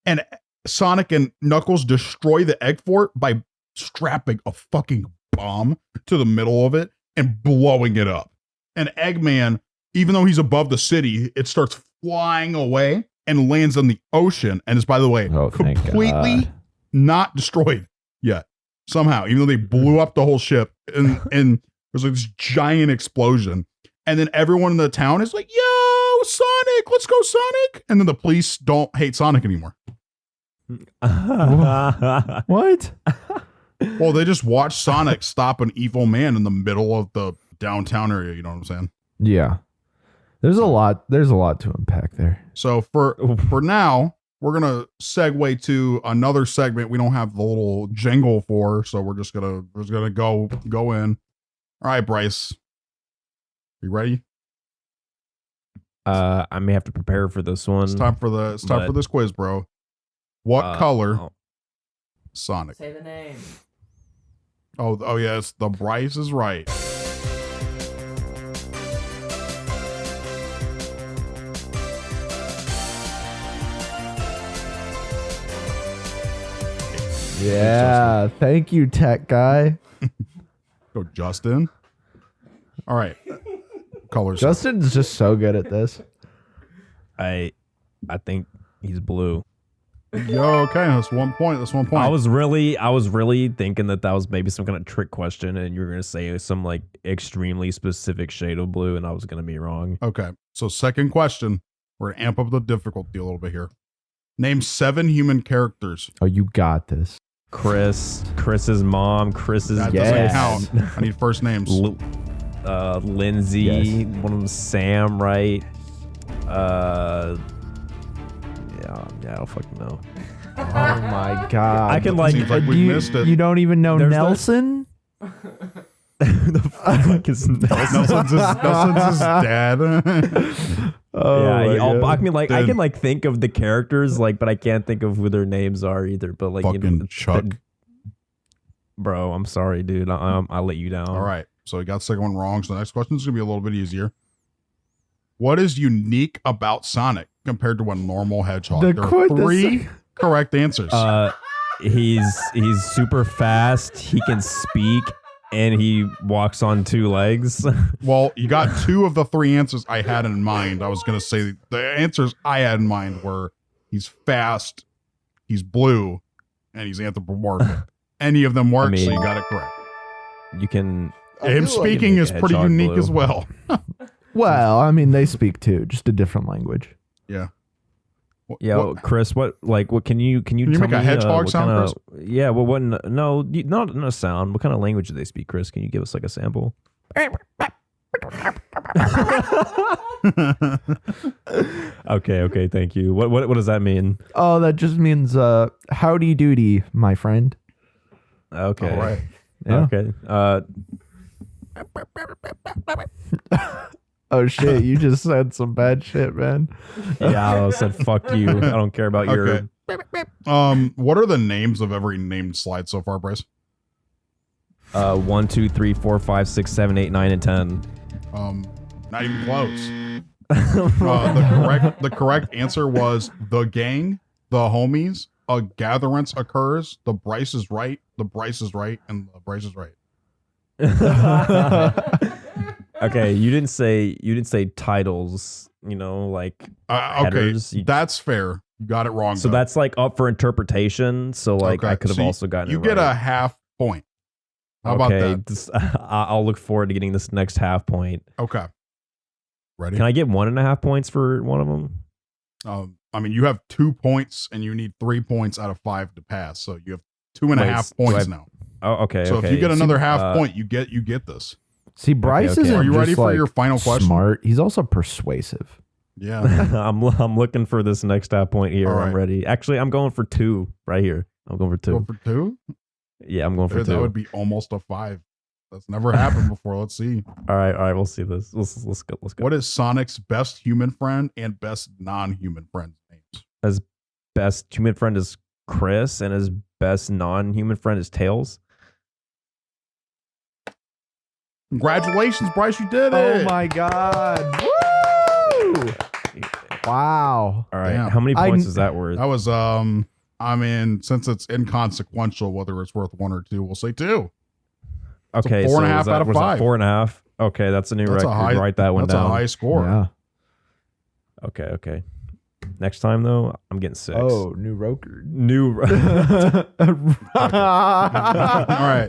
and Sonic and Knuckles destroy the Egg Fort by strapping a fucking bomb to the middle of it and blowing it up. And Eggman, even though he's above the city, it starts flying away and lands in the ocean and is, by the way, completely not destroyed yet. Somehow, even though they blew up the whole ship and there's like this giant explosion. And then everyone in the town is like, yo, Sonic, let's go, Sonic. And then the police don't hate Sonic anymore. What? Well, they just watch Sonic stop an evil man in the middle of the downtown area. You know what I'm saying? Yeah. There's a lot to unpack there. So for now, we're going to segue to another segment we don't have the little jingle for. So we're just going to go in. All right, Bryce. You ready? I may have to prepare for this one. It's time for this quiz, bro. What color? Sonic. Say the name. Oh yes, the Bryce is right. Yeah, thank you, tech guy. Go, Justin. All right. Colors. Justin's just so good at this. I think he's blue. Yo, okay, that's 1 point. I was really thinking that was maybe some kind of trick question, and you were gonna say some like extremely specific shade of blue, and I was gonna be wrong. Okay, so second question. We're gonna amp up the difficulty a little bit here. Name 7 human characters. Oh, you got this. Chris's mom, Chris's that dad. Doesn't count. I need first names. Lindsay, yes. One of them Sam, right? Yeah, I don't fucking know. Oh my god! I can like we missed it. You don't even know Nelson? The fuck is Nelson? Nelson's his dad. I mean, like, I can like think of the characters, like, but I can't think of who their names are either. But like, fucking Chuck. Bro, I'm sorry, dude. I'll let you down. All right. So we got the second one wrong. So the next question is going to be a little bit easier. What is unique about Sonic compared to a normal hedgehog? There are 3 correct answers. He's super fast. He can speak, and he walks on 2 legs. Well, you got 2 of the 3 answers I had in mind. I was going to say the answers I had in mind were he's fast, he's blue, and he's anthropomorphic. Any of them work, so you got it correct. You can... Him speaking is pretty unique as well. Well, I mean, they speak too, just a different language. Yeah. What, Kris, what can you tell make me, a hedgehog sound, Kris? Yeah, well, not a sound. What kind of language do they speak, Kris? Can you give us like a sample? Okay, thank you. What does that mean? Oh, that just means howdy doody, my friend. Okay. All right. Yeah. Okay. Oh shit, you just said some bad shit, man. Yeah, I said fuck you. I don't care about your... What are the names of every named slide so far, Bryce? 1, 2, 3, 4, 5, 6, 7, 8, 9, and 10. Not even close. The correct answer was The Gang, the homies, a gatherance occurs, the Bryce is right, and the Bryce is right. Okay, you didn't say titles, like Okay, headers. that's fair. You got it wrong. So though. that's like up for interpretation. So like Okay, I could have so also gotten you it get right. a half point. How about that? I'll look forward to getting this next half point. Okay. Ready? Can I get 1.5 points for one of them? I mean, you have 2 points and you need 3 points out of 5 to pass. So you have 2.5 points now. Oh, okay. So okay. if you get another half point, you get this. See, Bryce isn't Are you ready just, for like, your final question? Smart. He's also persuasive. Yeah. I'm looking for this next half point here. All right. I'm ready. Actually, I'm going for 2 right here. I'm going for 2. Go for 2? Yeah, I'm going for 2. That would be almost a 5. That's never happened before. Let's see. All right. We'll see this. Let's go. What is Sonic's best human friend and best non-human friend's names? His best human friend is Kris, and his best non-human friend is Tails. Congratulations, Bryce, you did it. Oh my god. Woo! Wow. All right. Damn. How many points is that worth? That was I mean, since it's inconsequential whether it's worth 1 or 2, we'll say 2. Okay, It's a 4.5 was that- out of was that 5. 4.5. Okay, that's a new That's record. a high, Write that one that's down. a high score. Yeah. Okay. Next time though, I'm getting 6. Oh, new record. New. All right.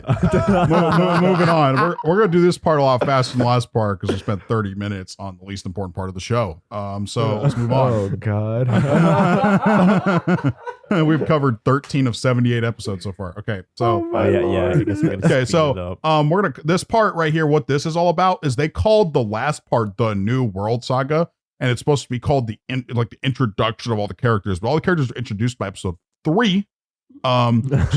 Moving on. We're going to do this part a lot faster than the last part because we spent 30 minutes on the least important part of the show. So let's move on. Oh god. We've covered 13 of 78 episodes so far. Okay. So yeah. I guess we gotta okay, speed so it up. we're gonna this part right here. What this is all about is they called the last part the New World Saga, and it's supposed to be called the introduction of all the characters. But all the characters are introduced by episode 3. So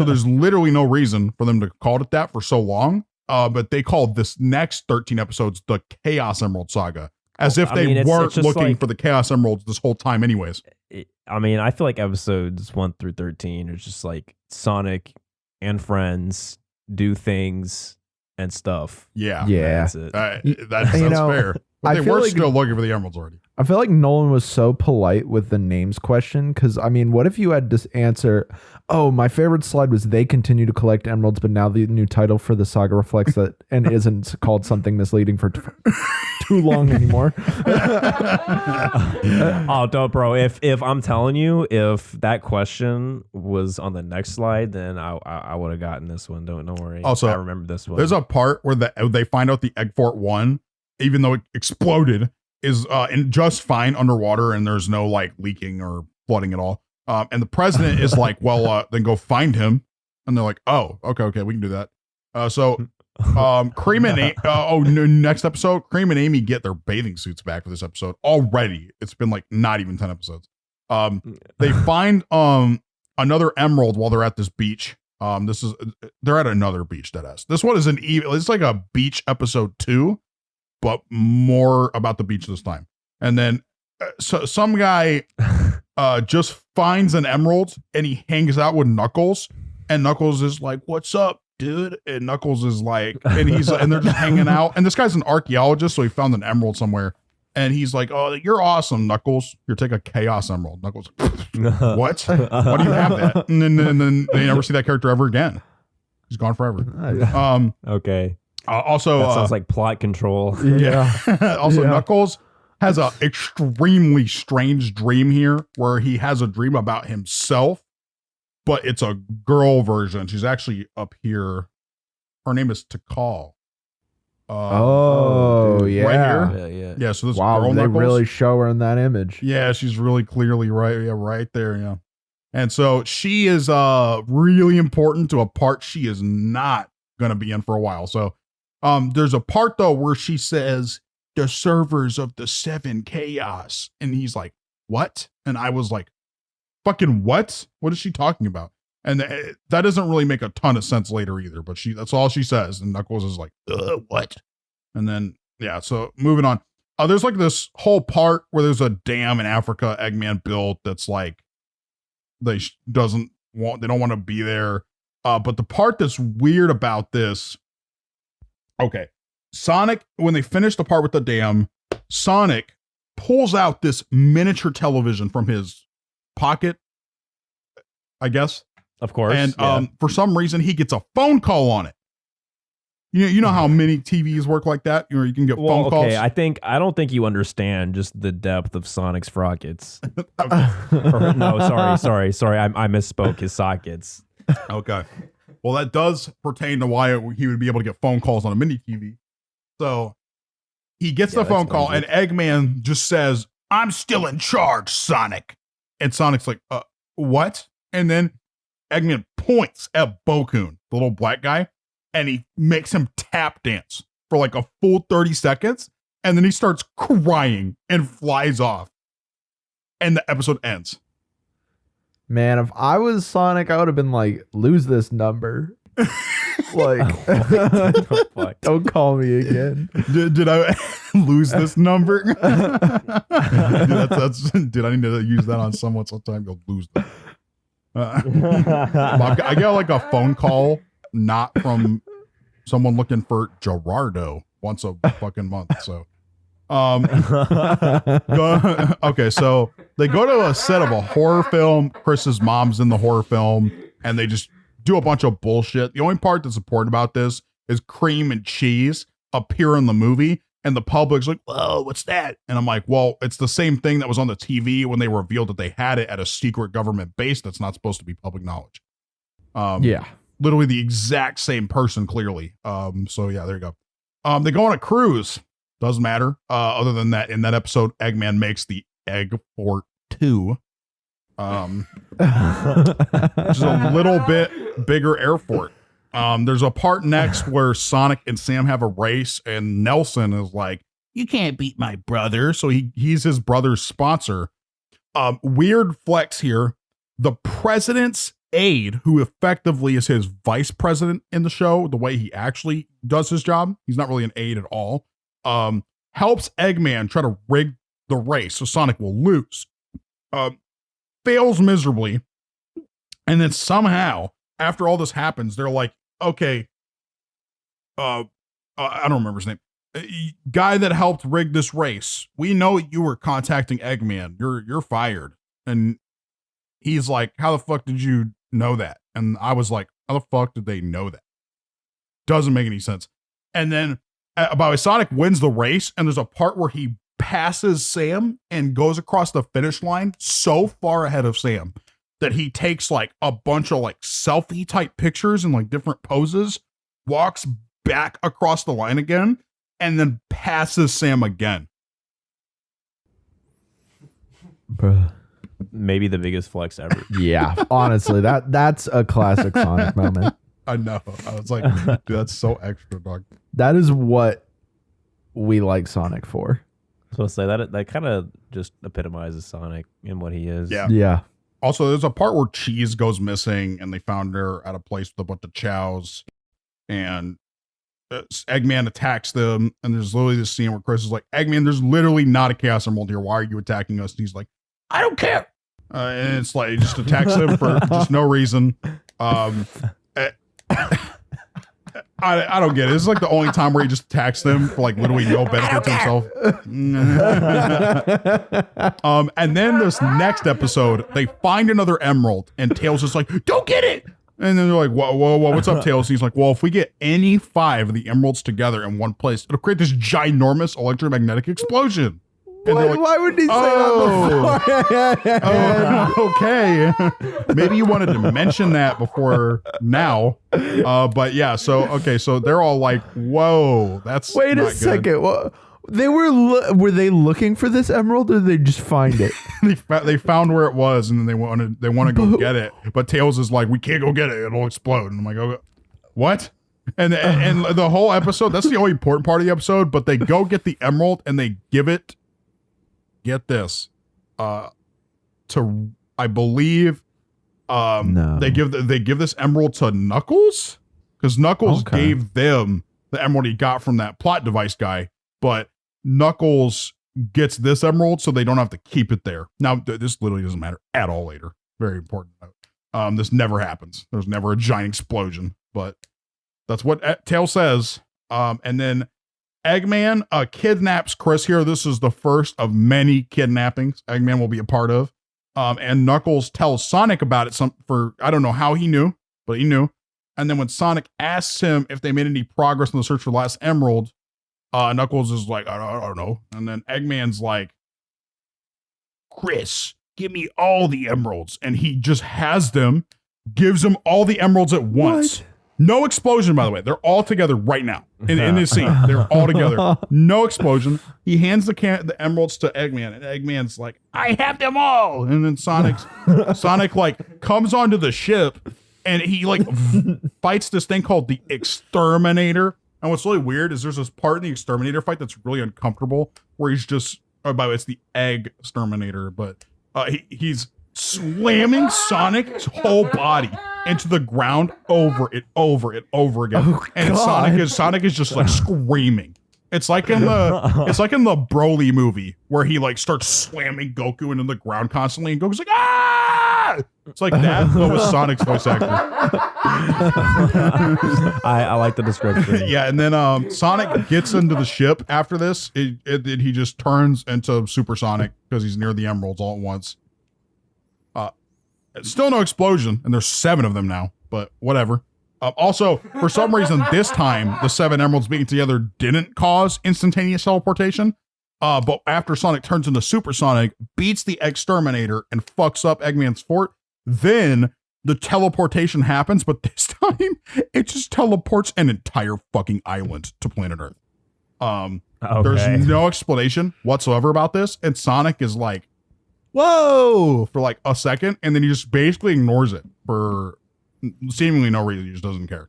there's literally no reason for them to call it that for so long. But they called this next 13 episodes the Chaos Emerald Saga, as if they weren't looking for the Chaos Emeralds this whole time, anyways. I mean, I feel like episodes 1 through 13 are just like Sonic and friends do things and stuff. Yeah. That's it. That's fair. But they were still looking for the emeralds already. I feel like Nolan was so polite with the names question because, I mean, what if you had to answer, oh, my favorite slide was they continue to collect emeralds, but now the new title for the saga reflects that and isn't called something misleading for too long anymore. Oh, don't, bro. If I'm telling you, if that question was on the next slide, then I would have gotten this one. Don't worry. Also, I remember this one. There's a part where they find out the Egg Fort 1, even though it exploded, is just fine underwater and there's no like leaking or flooding at all. And the president is like, well, then go find him. And they're like, oh, okay, we can do that. Cream and next episode, Cream and Amy get their bathing suits back for this episode already. It's been like not even 10 episodes. They find another emerald while they're at this beach. They're at another beach, deadass. This one is it's like a beach episode 2, but more about the beach this time. And then so some guy just finds an emerald and he hangs out with Knuckles, and Knuckles is like, "What's up, dude?" And Knuckles is like, and they're just hanging out. And this guy's an archaeologist, so he found an emerald somewhere. And he's like, "Oh, you're awesome, Knuckles. You're taking a Chaos Emerald." Knuckles, what? Why do you have that? And then they never see that character ever again. He's gone forever. Nice. Okay. Also, that sounds like plot control. Yeah. Also, Knuckles has a extremely strange dream here, where he has a dream about himself, but it's a girl version. She's actually up here. Her name is Tikal. Yeah. Right here. Yeah. So this wow, girl they Knuckles, really show her in that image. yeah, she's really clearly right. Yeah, right there. Yeah. And so she is really important to a part she is not gonna be in for a while. So there's a part though where she says the servers of the 7 chaos, and he's like, what? And I was like, fucking what? What is she talking about? And that doesn't really make a ton of sense later either, but that's all she says. And Knuckles is like, what? And then, yeah, so moving on. There's like this whole part where there's a dam in Africa Eggman built that's like, they don't want to be there. But the part that's weird about this, okay, Sonic, when they finish the part with the dam, Sonic pulls out this miniature television from his pocket I guess. Of course. And for some reason, he gets a phone call on it. You know how many TVs work like that? You can get phone calls. Okay, I don't think you understand just the depth of Sonic's sprockets. No, sorry. I misspoke. His sockets. Okay. Well, that does pertain to why he would be able to get phone calls on a mini TV. So he gets the phone call, and Eggman just says, "I'm still in charge, Sonic." And Sonic's like, what? And then Eggman points at Bokun, the little black guy, and he makes him tap dance for like a full 30 seconds. And then he starts crying and flies off. And the episode ends. Man, if I was Sonic, I would have been like, lose this number. Like, don't call me again. Did I lose this number? Dude, I need to use that on someone sometime. You'll lose that. I get like a phone call, not from someone looking for Gerardo once a fucking month. So, okay, so they go to a set of a horror film. Chris's mom's in the horror film, and they just do a bunch of bullshit. The only part that's important about this is cream and cheese appear in the movie, and the public's like, "Whoa, what's that?" And I'm like, well, it's the same thing that was on the TV when they revealed that they had it at a secret government base that's not supposed to be public knowledge. Yeah. Literally the exact same person, clearly. So yeah, there you go. They go on a cruise. Doesn't matter. Other than that, in that episode, Eggman makes the Egg Fort 2. Which is a little bit bigger air fort. There's a part next where Sonic and Sam have a race, and Nelson is like, "You can't beat my brother." So he's his brother's sponsor. Weird flex here. The president's aide, who effectively is his vice president in the show, the way he actually does his job, he's not really an aide at all, helps Eggman try to rig the race so Sonic will lose. Fails miserably. And then somehow, after all this happens, they're like, okay, I don't remember his name. Guy that helped rig this race. We know you were contacting Eggman. You're fired. And he's like, how the fuck did you know that? And I was like, how the fuck did they know that? Doesn't make any sense. And then by the way, Sonic wins the race, and there's a part where he passes Sam and goes across the finish line so far ahead of Sam that he takes like a bunch of like selfie type pictures in like different poses, walks back across the line again, and then passes Sam again. Bruh. Maybe the biggest flex ever. Yeah, honestly, that's a classic Sonic moment. I know. I was like, dude, that's so extra, dog. That is what we like Sonic for. So I'll say that kind of just epitomizes Sonic and what he is. Yeah. Yeah. Also, there's a part where Cheese goes missing, and they found her at a place with a bunch of chows, and Eggman attacks them, and there's literally this scene where Chris is like, Eggman, there's literally not a Chaos Emerald here. Why are you attacking us? And he's like, I don't care. And it's like, he just attacks him for just no reason. I don't get it. This is like the only time where he just attacks them for like literally no benefit to himself. And then this next episode, they find another emerald, and Tails is like, don't get it. And then they're like, whoa, what's up, Tails? He's like, well, if we get any 5 of the emeralds together in one place, it'll create this ginormous electromagnetic explosion. And why would he say that before? Okay. Maybe you wanted to mention that before now. But yeah, so they're all like, whoa, that's Wait not a second. good. Well, they were they looking for this emerald, or did they just find it? They found where it was, and then they want to go get it. But Tails is like, we can't go get it. It'll explode. And I'm like, oh, what? And the whole episode, that's the only important part of the episode, but they go get the emerald and they give it, get this, to, I believe, no. they give this emerald to Knuckles, because Knuckles gave them the emerald he got from that plot device guy, but Knuckles gets this emerald so they don't have to keep it there. Now, this literally doesn't matter at all later. Very important note. This never happens. There's never a giant explosion, but that's what Tails says. And then Eggman kidnaps Chris here. This is the first of many kidnappings Eggman will be a part of. And Knuckles tells Sonic about it. I don't know how he knew, but he knew. And then when Sonic asks him if they made any progress in the search for the last emerald, Knuckles is like, I don't know. And then Eggman's like, Kris, give me all the emeralds. And he just has them, gives him all the emeralds at once. What? No explosion, by the way. They're all together right now in this scene. They're all together. No explosion. He hands the emeralds to Eggman, and Eggman's like, I have them all. And then Sonic like comes onto the ship, and he like fights this thing called the Exterminator. And what's really weird is there's this part in the Exterminator fight that's really uncomfortable, where he's just, by the way, it's the Egg Exterminator, but he's slamming Sonic's whole body into the ground over and over again. Oh, and Sonic is just like screaming. It's like in the Broly movie where he like starts slamming Goku into the ground constantly, and Goku's like, ah! It's like that, but with Sonic's voice actor. I like the description. Yeah, and then Sonic gets into the ship after this. He just turns into Super Sonic because he's near the emeralds all at once. Still no explosion, and there's 7 of them now, but whatever. Also, for some reason, this time, the 7 emeralds being together didn't cause instantaneous teleportation. But after Sonic turns into Super Sonic, beats the Exterminator, and fucks up Eggman's fort, then the teleportation happens, but this time, it just teleports an entire fucking island to planet Earth. There's no explanation whatsoever about this, and Sonic is like, whoa, for like a second, and then he just basically ignores it for seemingly no reason. He just doesn't care.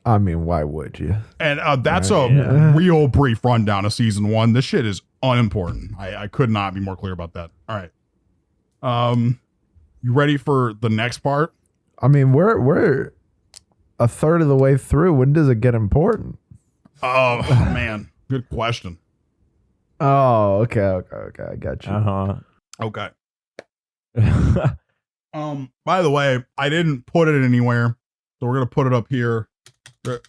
I mean, why would you? And that's a real brief rundown of season 1. This shit is unimportant. I could not be more clear about that. All right. You ready for the next part? I mean, we're a third of the way through. When does it get important? Oh man, good question. Oh, okay. I got you. Okay. By the way, I didn't put it anywhere, so we're gonna put it up here.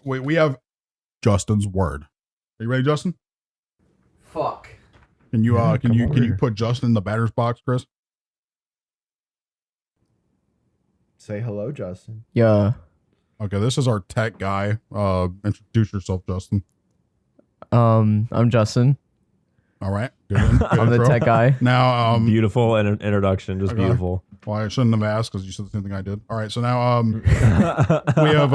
We have Justin's word. Are you ready, Justin? Fuck. Can you put Justin in the batter's box, Kris? Say hello, Justin. Yeah. Okay, this is our tech guy. Introduce yourself, Justin. I'm Justin. All right. Good I'm the tech guy. Now, beautiful introduction, just beautiful. Well, I shouldn't have asked because you said the same thing I did. All right, so now we have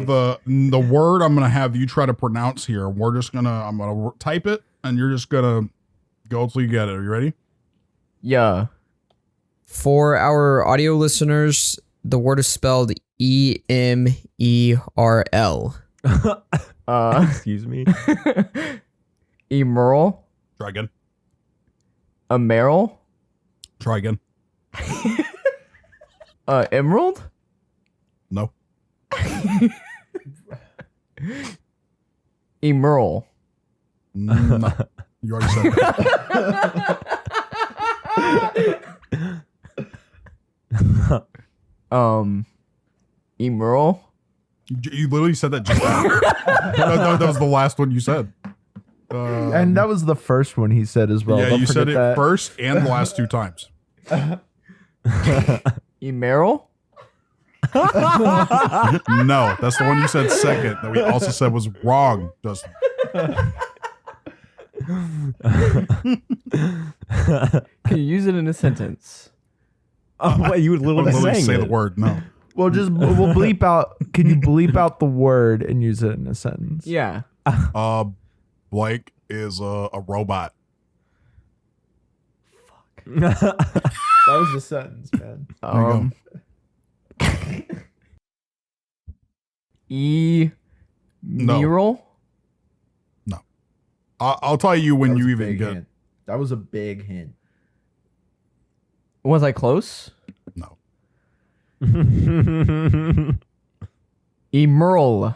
the word I'm gonna have you try to pronounce here. I'm gonna type it, and you're just gonna go till you get it. Are you ready? Yeah. For our audio listeners, the word is spelled EMERL. Excuse me. Emerl. Try again. Emerald. Try again. Emerald. No. Emerl. No. You already said that. Emerl. You literally said that just now. No, that was the last one you said. And that was the first one he said as well. Yeah, Don't you said it that. first and the last 2 times. Emerl? No, that's the one you said second that we also said was wrong, Justin. Can you use it in a sentence? Oh, wait, you would literally say the word. No. Well, we'll bleep out. Can you bleep out the word and use it in a sentence? Yeah. Blake is a robot. That was the sentence, man. Mural? No. I'll tell you when you even get. Hint. That was a big hint. Was I close? No. Emerl.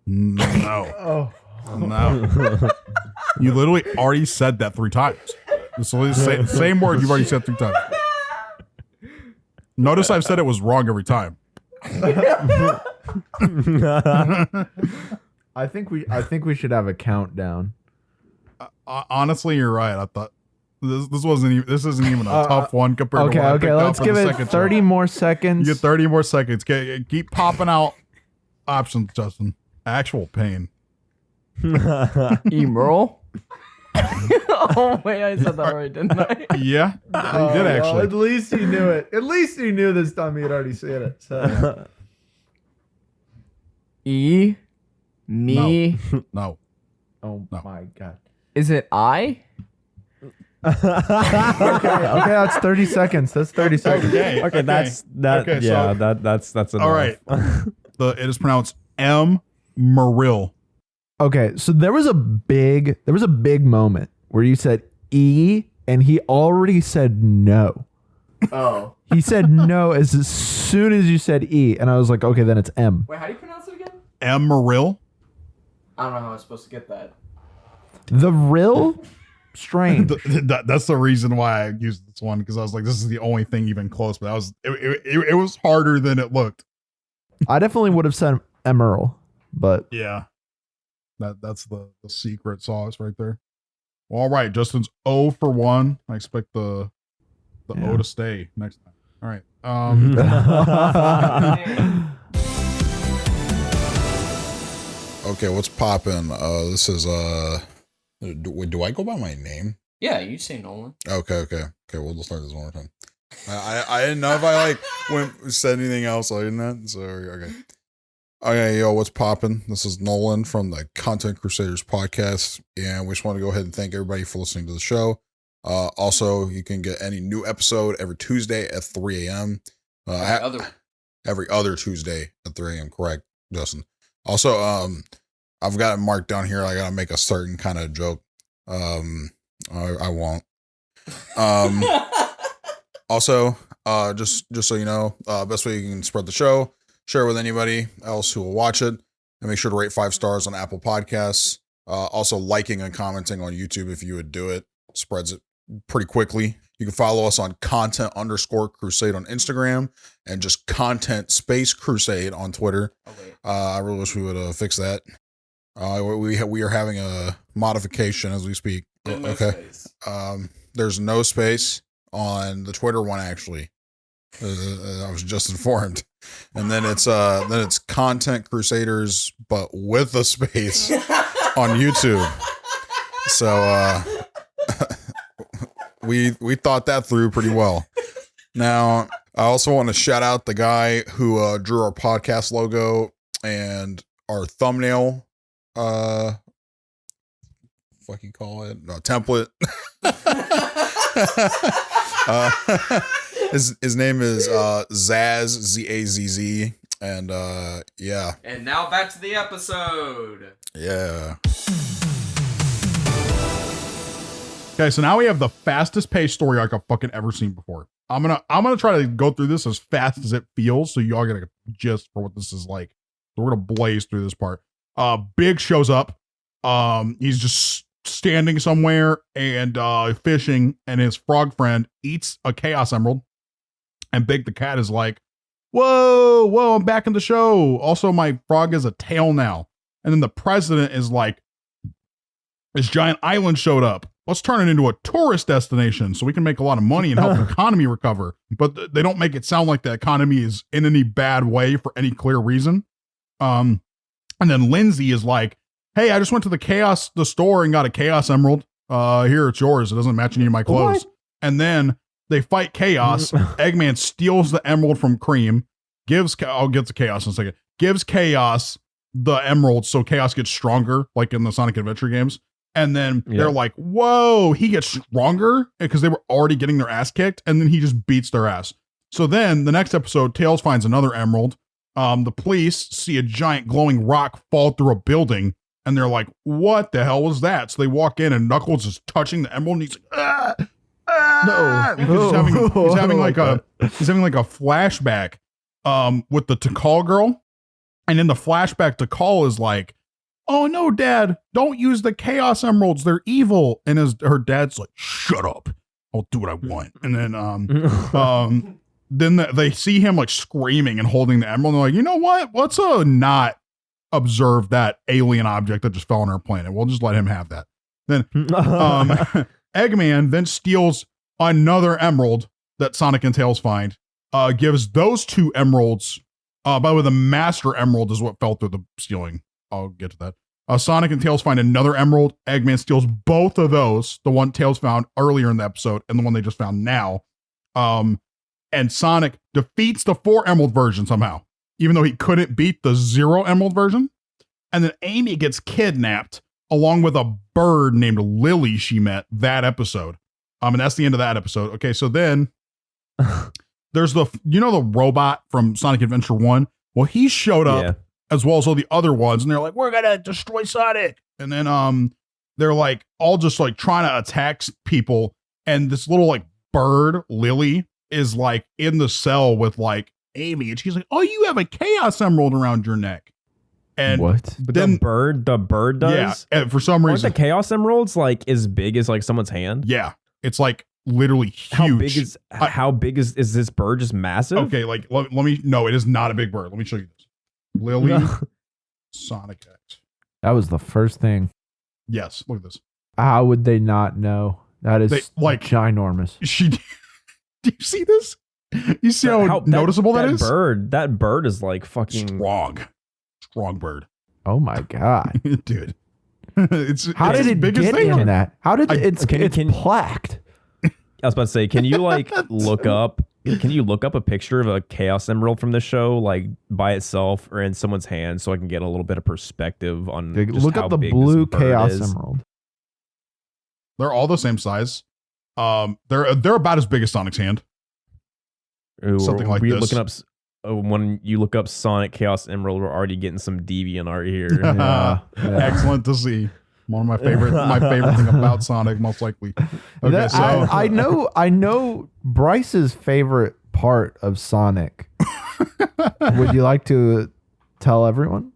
No. No. You literally already said that 3 times. It's the same word you've already said 3 times. Notice I've said it was wrong every time. I think we should have a countdown. Honestly, you're right. I thought This wasn't even. This isn't even a tough one compared to what I picked Okay. Let's up give in the it second 30 show. more seconds. You get 30 more seconds. Keep popping out options, Justin. Actual pain. Emerald. Oh wait, I said that right, didn't I? Yeah, you did actually. Well, at least he knew it. At least he knew this time he had already said it. So. E. Me. No. Oh No. my god. Is it I? Okay, that's 30 seconds. That's 30 seconds. Okay, that's that. Okay, yeah, so- that's enough. All right. It is pronounced M. Marill. Okay, so there was a big moment where you said E and he already said no. Oh. He said no as soon as you said E, and I was like, okay, then it's M. Wait, how do you pronounce it again? M. Marill. I don't know how I was supposed to get that. The rill? Strange. That's the reason why I used this one, because I was like, this is the only thing even close. But it was harder than it looked. I definitely would have said Emerald, but Yeah. That's the secret sauce right there. Well, all right, Justin's 0 for 1. I expect the O to stay next time. All right. Okay, what's poppin'? This is do I go by my name? Yeah, you say Nolan. Okay, we'll just start this one more time. I didn't know if I said anything else other than that. So okay, yo, what's poppin'? This is Nolan from the Content Crusaders podcast, and we just want to go ahead and thank everybody for listening to the show. Also, you can get any new episode every Tuesday at 3 a.m. Every other Tuesday at 3 a.m. Correct, Justin. Also, I've got it marked down here. I gotta make a certain kind of joke. I won't. Also, just so you know, best way you can spread the show, share it with anybody else who will watch it, and make sure to rate 5 stars on Apple Podcasts. Also, liking and commenting on YouTube if you would do it spreads it pretty quickly. You can follow us on content_crusade on Instagram and just content_crusade on Twitter. I really wish we would fix that. We are having a modification as we speak. Okay. There's no space on the Twitter one, actually. I was just informed. And then it's Content Crusaders, but with a space on YouTube. So we thought that through pretty well. Now, I also want to shout out the guy who drew our podcast logo and our thumbnail fucking call it template. His name is Zaz, Z-A-Z-Z, and yeah. And now back to the episode. Yeah. Okay, so now we have the fastest paced story arc I've fucking ever seen before. I'm gonna try to go through this as fast as it feels, so y'all get a gist for what this is like. So we're gonna blaze through this part. Big shows up. He's just standing somewhere and fishing, and his frog friend eats a Chaos Emerald. And Big the cat is like, whoa, I'm back in the show. Also, my frog has a tail now. And then the president is like, this giant island showed up. Let's turn it into a tourist destination so we can make a lot of money and help the economy recover. But they don't make it sound like the economy is in any bad way for any clear reason. And then Lindsay is like, hey, I just went to the store and got a Chaos Emerald. Here, it's yours. It doesn't match any of my clothes. What? And then they fight Chaos. Eggman steals the emerald from Cream. I'll get to Chaos in a second. Gives Chaos the emerald so Chaos gets stronger, like in the Sonic Adventure games. And then they're like, whoa, he gets stronger because they were already getting their ass kicked. And then he just beats their ass. So then the next episode, Tails finds another emerald. The police see a giant glowing rock fall through a building. And they're like, what the hell was that? So they walk in and Knuckles is touching the emerald and he's like, no. He's having like a flashback with the Tikal girl. And in the flashback, Tikal is like, oh no, Dad, don't use the Chaos Emeralds. They're evil. And her dad's like, shut up. I'll do what I want. And then they see him like screaming and holding the emerald. And they're like, you know what? Let's not observe that alien object that just fell on our planet. We'll just let him have that. Then Eggman then steals another emerald that Sonic and Tails find, gives those 2 emeralds. By the way, the Master Emerald is what fell through the stealing. I'll get to that. Sonic and Tails find another emerald. Eggman steals both of those, the one Tails found earlier in the episode and the one they just found now. And Sonic defeats the 4 emerald version somehow, even though he couldn't beat the 0 emerald version. And then Amy gets kidnapped along with a bird named Lily she met that episode. And that's the end of that episode. Okay, so then there's the robot from Sonic Adventure 1? Well, he showed up as well as all the other ones, and they're like, we're gonna destroy Sonic. And then they're like all just like trying to attack people, and this little like bird, Lily, is like in the cell with like Amy, and she's like, oh, you have a Chaos Emerald around your neck. And what? But then the bird does? Yeah, and for some reason. Aren't the Chaos Emeralds like as big as like someone's hand? Yeah. It's like literally huge. How big is this bird? Just massive? Okay, like let me, no, it is not a big bird. Let me show you this. Lily Sonic X. That was the first thing. Yes, look at this. How would they not know? That is like ginormous. Do you see this? You see how noticeable that is? That bird is like fucking strong bird. Oh my god, dude! It's how did it get in that? How did it's plaqued? I was about to say, can you like look up? Can you look up a picture of a Chaos Emerald from this show, like by itself or in someone's hand, so I can get a little bit of perspective on just look how up the big blue this bird Chaos is. Emerald. They're all the same size. They're about as big as Sonic's hand. Ooh, something like this. Looking up when you look up Sonic Chaos Emerald, we're already getting some deviant art here. Excellent to see. One of my favorite thing about Sonic, most likely. Okay, so I know Bryce's favorite part of Sonic. Would you like to tell everyone?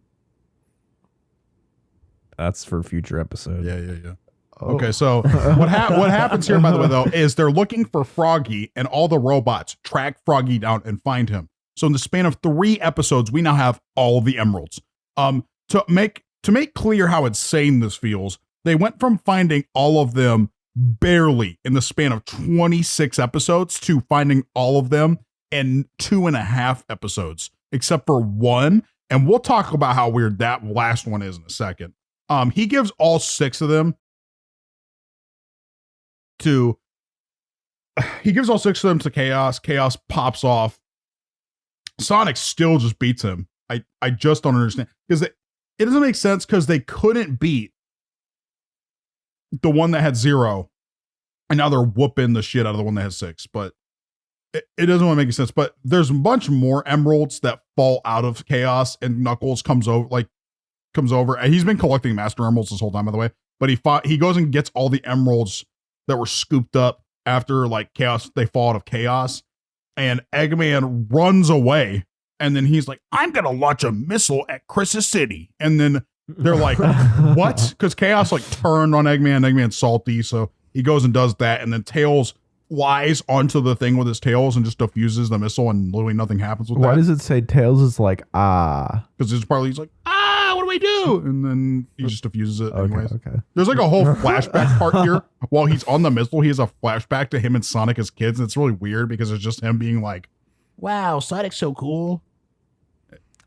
That's for future episode. Yeah. Oh. Okay, so what happens here, by the way, though, is they're looking for Froggy, and all the robots track Froggy down and find him. So in the span of 3 episodes, we now have all of the emeralds. To make clear how insane this feels, they went from finding all of them barely in the span of 26 episodes to finding all of them in 2.5 episodes, except for 1. And we'll talk about how weird that last one is in a second. He gives all 6 of them to Chaos. Chaos pops off. Sonic still just beats him. I just don't understand, because it doesn't make sense, because they couldn't beat the one that had 0, and now they're whooping the shit out of the one that has 6. But it doesn't really make any sense. But there's a bunch more emeralds that fall out of Chaos, and Knuckles comes over, and he's been collecting Master Emeralds this whole time, by the way. But he goes and gets all the emeralds that were scooped up after like Chaos. They fall out of Chaos, and Eggman runs away. And then he's like, I'm going to launch a missile at Chris's city. And then they're like, what? Because Chaos like turned on Eggman. Eggman's salty. So he goes and does that. And then Tails flies onto the thing with his tails and just diffuses the missile, and literally nothing happens with that. Why does it say Tails is like, Because it's partly he's like, what do we do? And then he just diffuses it anyways. Okay. There's like a whole flashback part here. While he's on the missile, he has a flashback to him and Sonic as kids. And it's really weird because it's just him being like, wow, Sonic's so cool.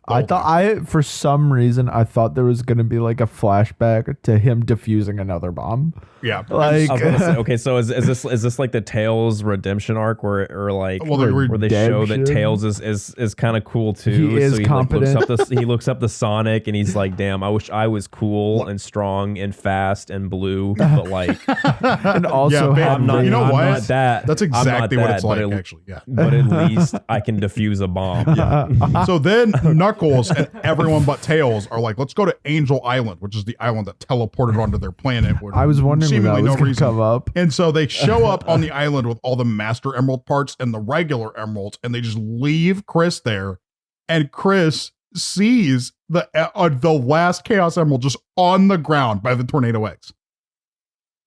For some reason, I thought there was going to be like a flashback to him defusing another bomb. Yeah. Like, say, okay, so is this like the Tails redemption arc where they show that Tails is kind of cool too? He is competent. He looks up the Sonic and he's like, damn, I wish I was cool and strong and fast and blue, but like, and also I'm not. You know I'm what? Not that. That's exactly what it's like, but actually. Yeah. But at least I can defuse a bomb. Yeah. So then Knuckles and everyone but Tails are like, let's go to Angel Island, which is the island that teleported onto their planet. I was wondering when that was going to come up. And so they show up on the island with all the Master Emerald parts and the regular emeralds, and they just leave Kris there. And Kris sees the last Chaos Emerald just on the ground by the Tornado X.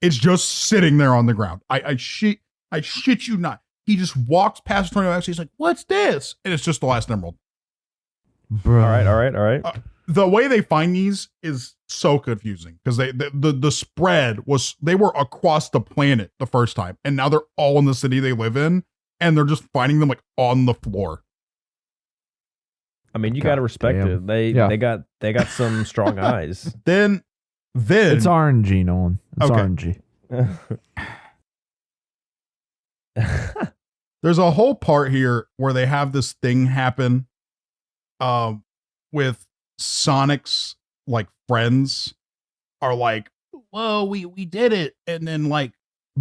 It's just sitting there on the ground. I shit you not. He just walks past the Tornado X. He's like, what's this? And it's just the last emerald. Bro. All right. the way they find these is so confusing because the spread was they were across the planet the first time, and now they're all in the city they live in, and they're just finding them like on the floor. I mean, you gotta respect it. They got some strong eyes. Then it's RNG, Nolan. It's RNG. There's a whole part here where they have this thing happen with Sonic's like friends are like, whoa, we did it. And then like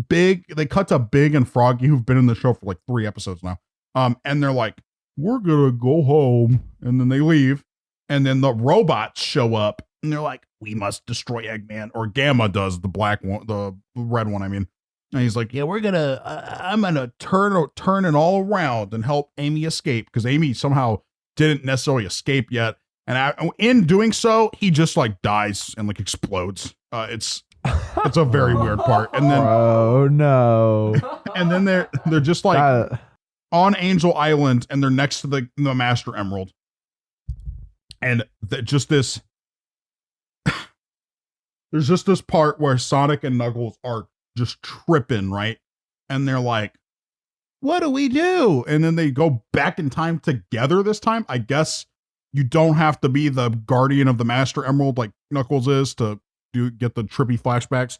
they cut to Big and Froggy, who've been in the show for like 3 episodes now. And they're like, we're gonna go home. And then they leave. And then the robots show up and they're like, we must destroy Eggman, or Gamma does, the black one, the red one, I mean. And he's like, yeah, I'm gonna turn it all around and help Amy escape, because Amy somehow didn't necessarily escape yet. And in doing so, he just like dies and like explodes. It's a very weird part. And then oh no. And then they're just like on Angel Island, and they're next to the Master Emerald. And just this there's just this part where Sonic and Knuckles are just tripping, right? And they're like, what do we do? And then they go back in time together this time. I guess you don't have to be the guardian of the Master Emerald like Knuckles is to get the trippy flashbacks.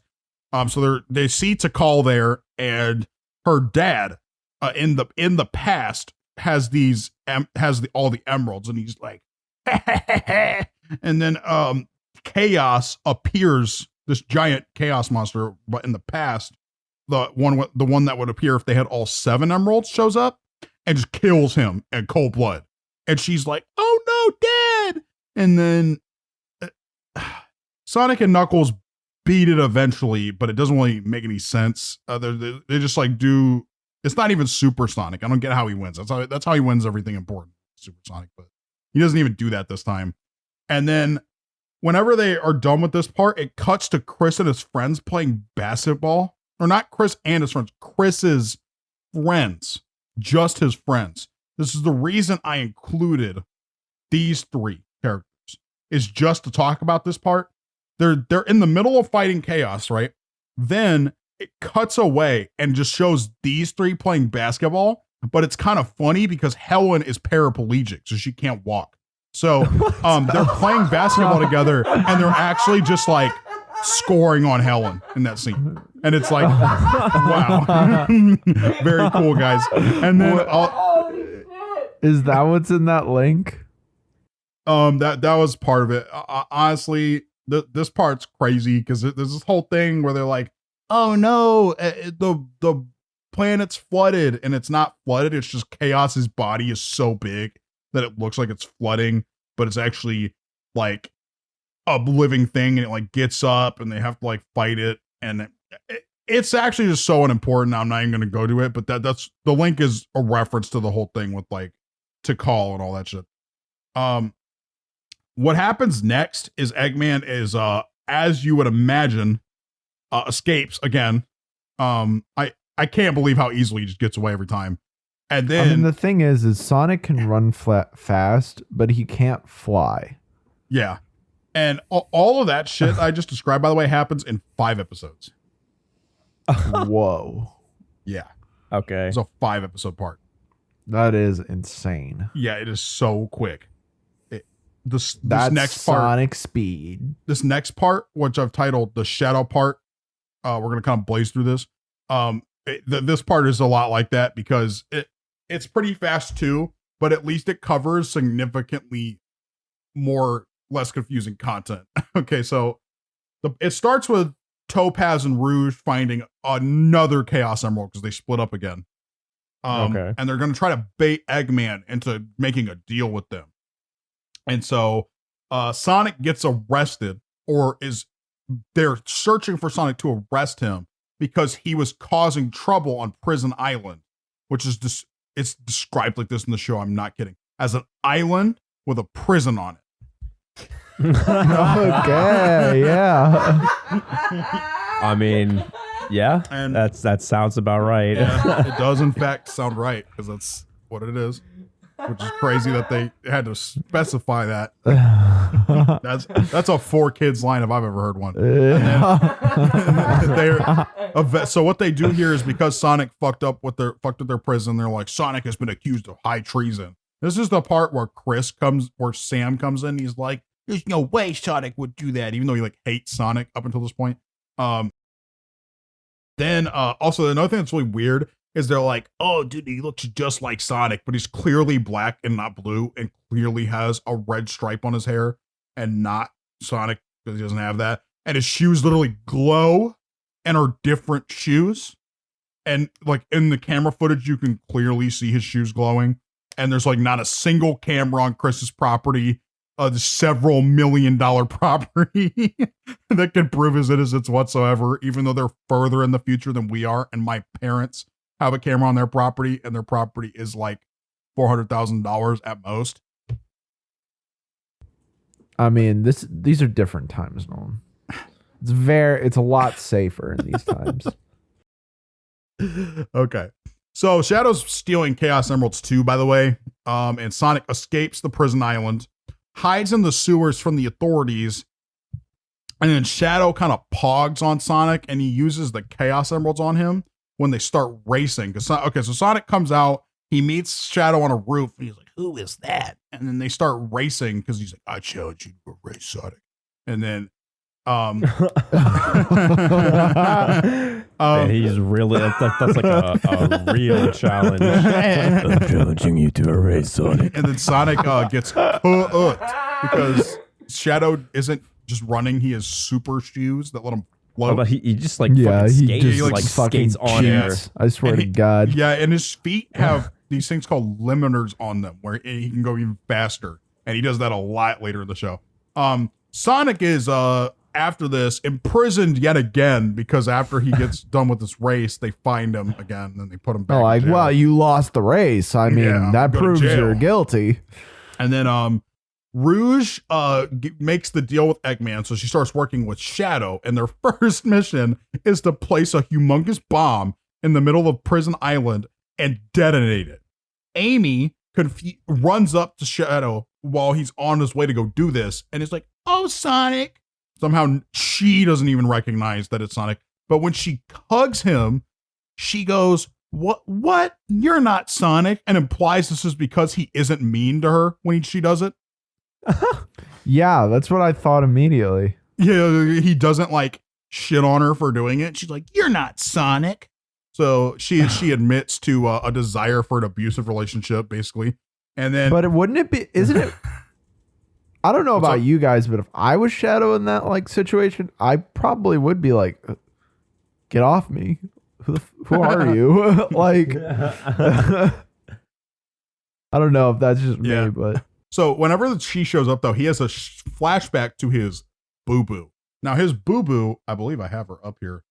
So they see Tikal there, and her dad in the past has all the emeralds, and he's like, and then Chaos appears, this giant chaos monster, but in the past, the one that would appear if they had all 7 emeralds shows up and just kills him in cold blood. And she's like, oh no, Dad! And then Sonic and Knuckles beat it eventually, but it doesn't really make any sense. They just like do, it's not even Super Sonic. I don't get how he wins. That's how he wins everything important, Super Sonic, but he doesn't even do that this time. And then whenever they are done with this part, it cuts to Kris and his friends playing basketball. Or not Kris and his friends, Chris's friends, just his friends. This is the reason I included these 3 characters, is just to talk about this part. They're in the middle of fighting Chaos, right? Then it cuts away and just shows these 3 playing basketball, but it's kind of funny because Helen is paraplegic, so she can't walk. So they're playing basketball together, and they're actually just like scoring on Helen in that scene. And it's like, wow. Very cool, guys. And then is that what's in that link? That was part of it. Honestly, this part's crazy because there's this whole thing where they're like, oh no, the planet's flooded, and it's not flooded. It's just Chaos's body is so big that it looks like it's flooding, but it's actually like a living thing, and it like gets up, and they have to like fight it, and it's actually just so unimportant. I'm not even going to go to it, but that's the link is a reference to the whole thing with like Tikal and all that shit. What happens next is Eggman is as you would imagine escapes again. I can't believe how easily he just gets away every time. And then, I mean, the thing is Sonic can run fast, but he can't fly. Yeah. And all of that shit I just described, by the way, happens in 5 episodes. Whoa. Yeah. Okay. It's a 5-episode part. That is insane. Yeah, it is so quick. This next part, Sonic speed. This next part, which I've titled the shadow part, we're gonna kind of blaze through this. This part is a lot like that because it's pretty fast too, but at least it covers significantly less confusing content. Okay, so it starts with Topaz and Rouge finding another Chaos Emerald because they split up again. Okay. And they're going to try to bait Eggman into making a deal with them. And so Sonic gets arrested, or they're searching for Sonic to arrest him because he was causing trouble on Prison Island, which is it's described like this in the show. I'm not kidding. As an island with a prison on it. Okay, yeah. I mean, yeah, and that sounds about right. Yeah, it does in fact sound right because that's what it is. which is crazy that they had to specify that. That's a 4 kids line if I've ever heard one. So what they do here is because Sonic fucked up their prison, they're like, Sonic has been accused of high treason. This is the part where Sam comes in. He's like, there's no way Sonic would do that, even though he like hates Sonic up until this point. Then also another thing that's really weird is they're like, oh, dude, he looks just like Sonic, but he's clearly black and not blue, and clearly has a red stripe on his hair, and not Sonic because he doesn't have that. And his shoes literally glow and are different shoes. And like in the camera footage, you can clearly see his shoes glowing. And there's like not a single camera on Chris's property, the several $1 million property that can prove his innocence whatsoever, even though they're further in the future than we are. And my parents have a camera on their property, and their property is like $400,000 at most. I mean, these are different times, Nolan. It's a lot safer in these times. Okay. So Shadow's stealing Chaos Emeralds too, by the way. And Sonic escapes the prison island, hides in the sewers from the authorities, and then Shadow kind of pogs on Sonic, and he uses the Chaos Emeralds on him when they start racing. So Sonic comes out, he meets Shadow on a roof, and he's like, who is that? And then they start racing because he's like, I challenge you to a race, Sonic. And then And he's really that's like a real challenge. I'm challenging you to a race, Sonic. And then Sonic gets because Shadow isn't just running; he has super shoes that let him float. But he just like fucking skates, he like skates on air. I swear to God. Yeah, and his feet have these things called limiters on them, where he can go even faster, and he does that a lot later in the show. Sonic is after this imprisoned yet again because after he gets done with this race, they find him again and they put him back. Oh, like, well, you lost the race. I mean, that proves you're guilty. And then Rouge makes the deal with Eggman, so she starts working with Shadow, and their first mission is to place a humongous bomb in the middle of Prison Island and detonate it. Amy runs up to Shadow while he's on his way to go do this, and is like, oh, Sonic. Somehow she doesn't even recognize that it's Sonic. But when she hugs him, she goes, what? You're not Sonic, and implies this is because he isn't mean to her when she does it. Yeah, that's what I thought immediately. Yeah, he doesn't like shit on her for doing it. She's like, you're not Sonic. So she admits to a desire for an abusive relationship, basically. And then, but wouldn't it be? Isn't it? I don't know about you guys, but if I was Shadow in that like situation, I probably would be like, "Get off me! Who are you?" Like, I don't know if that's just me, but so whenever she shows up, though, he has a flashback to his boo boo. Now his boo boo, I believe I have her up here.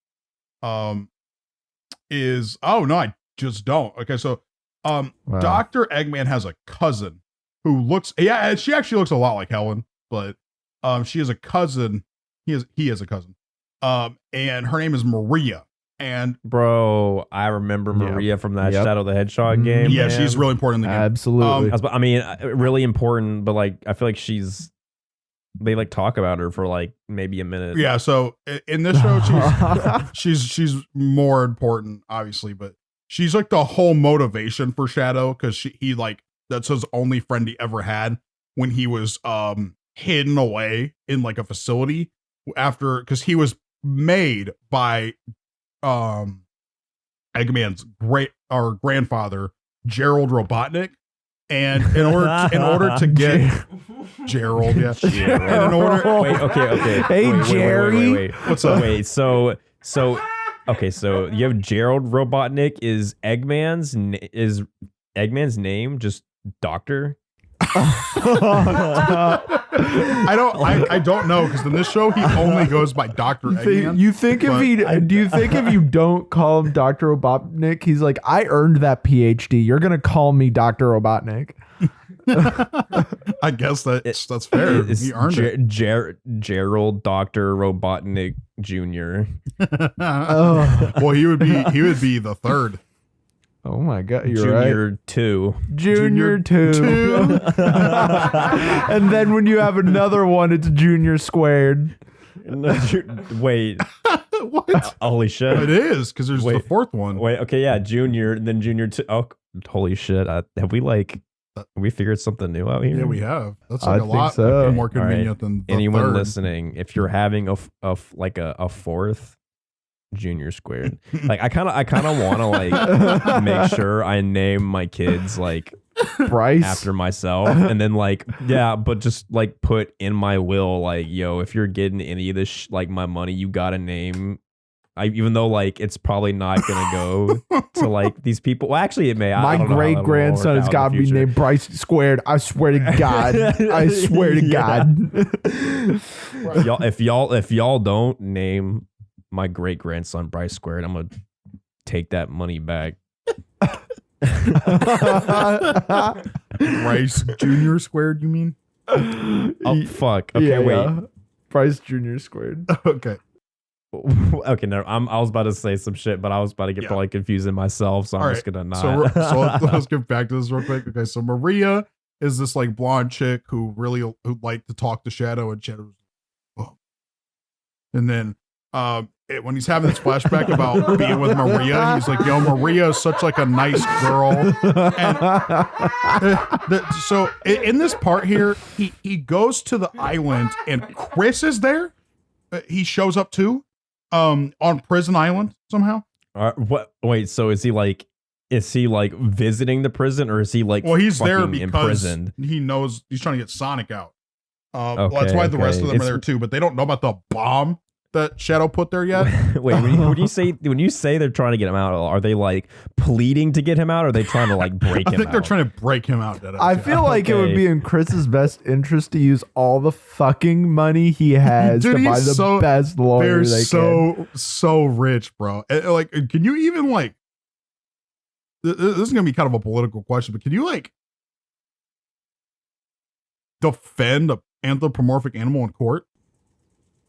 Is I just don't. Okay, so wow. Dr. Eggman has a cousin who looks, she actually looks a lot like Helen, but she is a cousin. He is a cousin. And her name is Maria. And bro, I remember Maria from that Shadow the Hedgehog game. Yeah, man. She's really important in the game. Absolutely. I mean, really important, but like I feel like they like talk about her for like maybe a minute. Yeah, so in this show she's more important, obviously, but she's like the whole motivation for Shadow, because he like that's his only friend he ever had when he was hidden away in like a facility because he was made by Eggman's grandfather, Gerald Robotnik. And in order to get Gerald, yeah. And in order, wait, okay. Hey, Jerry. Wait. What's up? Wait, so you have Gerald Robotnik. Is Eggman's name just Doctor? I don't know, because in this show he only goes by Dr. Eggman. Do you think if you don't call him Dr. Robotnik, he's like, I earned that PhD. You're gonna call me Dr. Robotnik. I guess that's fair. He earned it. Gerald Dr. Robotnik Jr. Well, he would be the third. Oh my god, you're Junior right. 2. Junior 2. And then when you have another one, it's Junior squared. Wait. What? Holy shit. It is, because there's the fourth one. Wait, okay, yeah, Junior, then Junior 2. Oh, holy shit. Have we figured something new out here? Yeah, we have. That's I like a think lot so. more convenient than the anyone third. listening. If you're having a fourth, Junior squared. Like I kind of want to like make sure I name my kids like Bryce after myself, and then like but just like put in my will like, yo, if you're getting any of this like my money, you gotta name. Even though like it's probably not gonna go to like these people. Well, actually, it may. My great grandson has got to be named Bryce squared. I swear to God. I swear to God. If y'all don't name my great grandson Bryce squared, I'm gonna take that money back. Bryce Junior squared, you mean? Oh fuck. Okay, wait. Yeah. Bryce Junior squared. Okay. Okay, no, I was about to say some shit, but I was about to get probably confusing myself, so I'm just gonna not. So let's get back to this real quick. Okay, so Maria is this like blonde chick who liked to talk to Shadow, and Shadow, and then when he's having this flashback about being with Maria, he's like, "Yo, Maria is such like a nice girl." And so in this part here, he goes to the island, and Kris is there. He shows up too. On Prison Island somehow. What? Wait. So is he like visiting the prison, or is he like? Well, he's there because imprisoned? He knows he's trying to get Sonic out. Well, that's why the rest of them are there too. But they don't know about the bomb that Shadow put there yet. Wait, when you say they're trying to get him out, are they like pleading to get him out, or are they trying to like break him out? I think they're trying to break him out. I feel like it would be in Chris's best interest to use all the fucking money he has to buy the best lawyer they can. So rich, bro. Like, can you even like? This is gonna be kind of a political question, but can you like defend an anthropomorphic animal in court?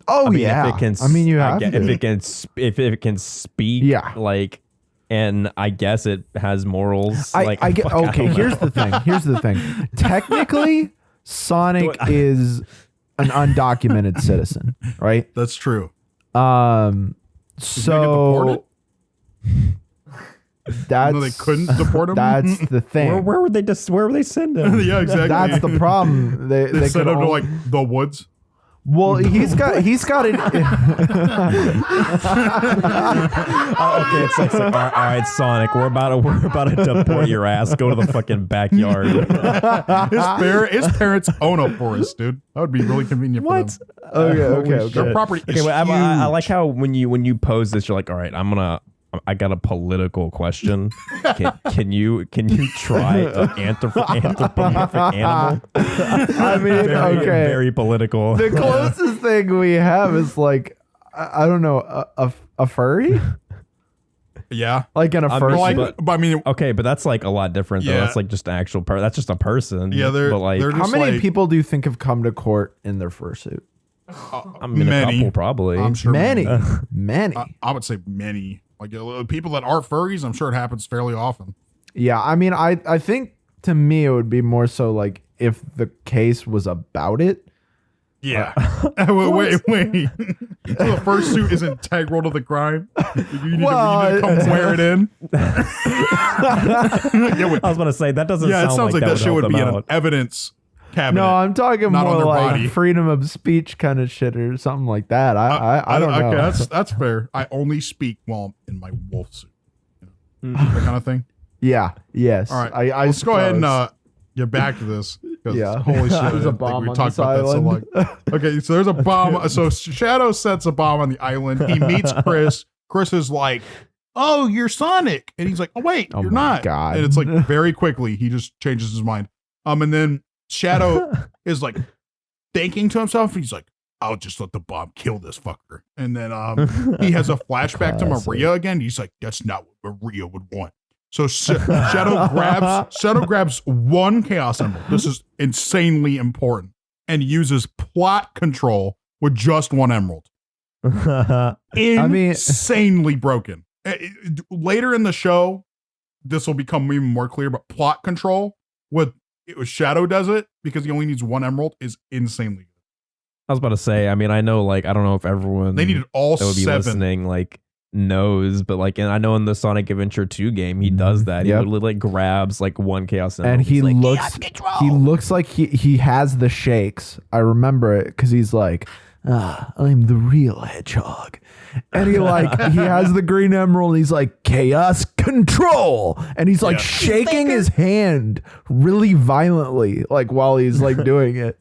Oh, I mean, yeah. If it can, I mean, you have to. If it can speak, like, and I guess it has morals. I get. Okay, here's the thing. Technically, Sonic is an undocumented citizen, right? That's true. So that's they couldn't deport him. That's the thing. Where would they send him? Yeah, exactly. That's the problem. They send him to like the woods. Well, he's got it. Okay, it's like all right, Sonic, we're about to deport your ass. Go to the fucking backyard. His parents own a forest, dude. That would be really convenient for them. Okay. Their property is huge. I like how when you pose this, you're like, all right, I got a political question. Can you try an anthropomorphic animal? I mean, very political. The closest thing we have is like, I don't know, a furry. Yeah, like in a fursuit. But I mean, okay, but that's like a lot different though. That's like just an actual person. That's just a person. Yeah, but like, how many people do you think have come to court in their fursuit? I mean, many. A couple probably. I'm sure many. I would say many. Like people that aren't furries, I'm sure it happens fairly often. Yeah, I mean, I think to me it would be more so like if the case was about it. Yeah. Wait. The fursuit is integral to the crime. You need to come wear it in. I was going to say that doesn't. Yeah, it sounds like that shit would be an an evidence cabinet. No, I'm talking more like body. Freedom of speech kind of shit or something like that. I don't know. Okay, that's fair. I only speak while I'm in my wolf suit. That kind of thing. Yeah. Yes. All right. Let's go ahead and get back to this. Yeah. Holy shit. There's a bomb we talked about island. that so long. Okay, so there's a bomb. So Shadow sets a bomb on the island. He meets Kris. Kris is like, "Oh, you're Sonic," and he's like, "Oh wait, you're not." God. And it's like very quickly he just changes his mind. And then Shadow is like thinking to himself. He's like, "I'll just let the bomb kill this fucker." And then he has a flashback to Maria again. He's like, "That's not what Maria would want." So Shadow grabs one Chaos Emerald. This is insanely important, and uses plot control with just one emerald. Insanely broken. Later in the show, this will become even more clear, but plot control with Shadow does it because he only needs 1 emerald is insanely good. I was about to say, I mean, I know, like, I don't know if everyone they needed all that would be 7 listening, like, knows, but like, and I know in the Sonic Adventure 2 game, he does that. He literally like grabs like 1 Chaos Emerald. And he looks like he has the shakes. I remember it because he's like, I'm the real Hedgehog. And he has the green emerald and he's like, chaos control. And he's like shaking his hand really violently, like while he's like doing it.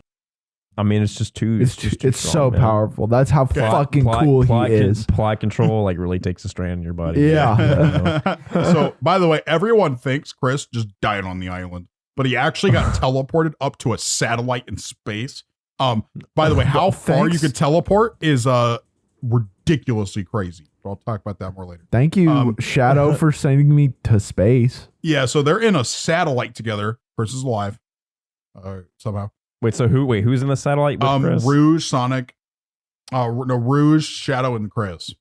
I mean, it's just too. It's so powerful. That's how fucking cool he is. Plot control like really takes a strain in your body. Yeah. So, by the way, everyone thinks Kris just died on the island, but he actually got teleported up to a satellite in space. By the way, how far you could teleport is ridiculously crazy. I'll talk about that more later. Thank you, Shadow, for sending me to space. Yeah, so they're in a satellite together. Kris is alive. Somehow. Who's in the satellite with Kris? Rouge, Sonic, Rouge, Shadow, and Kris.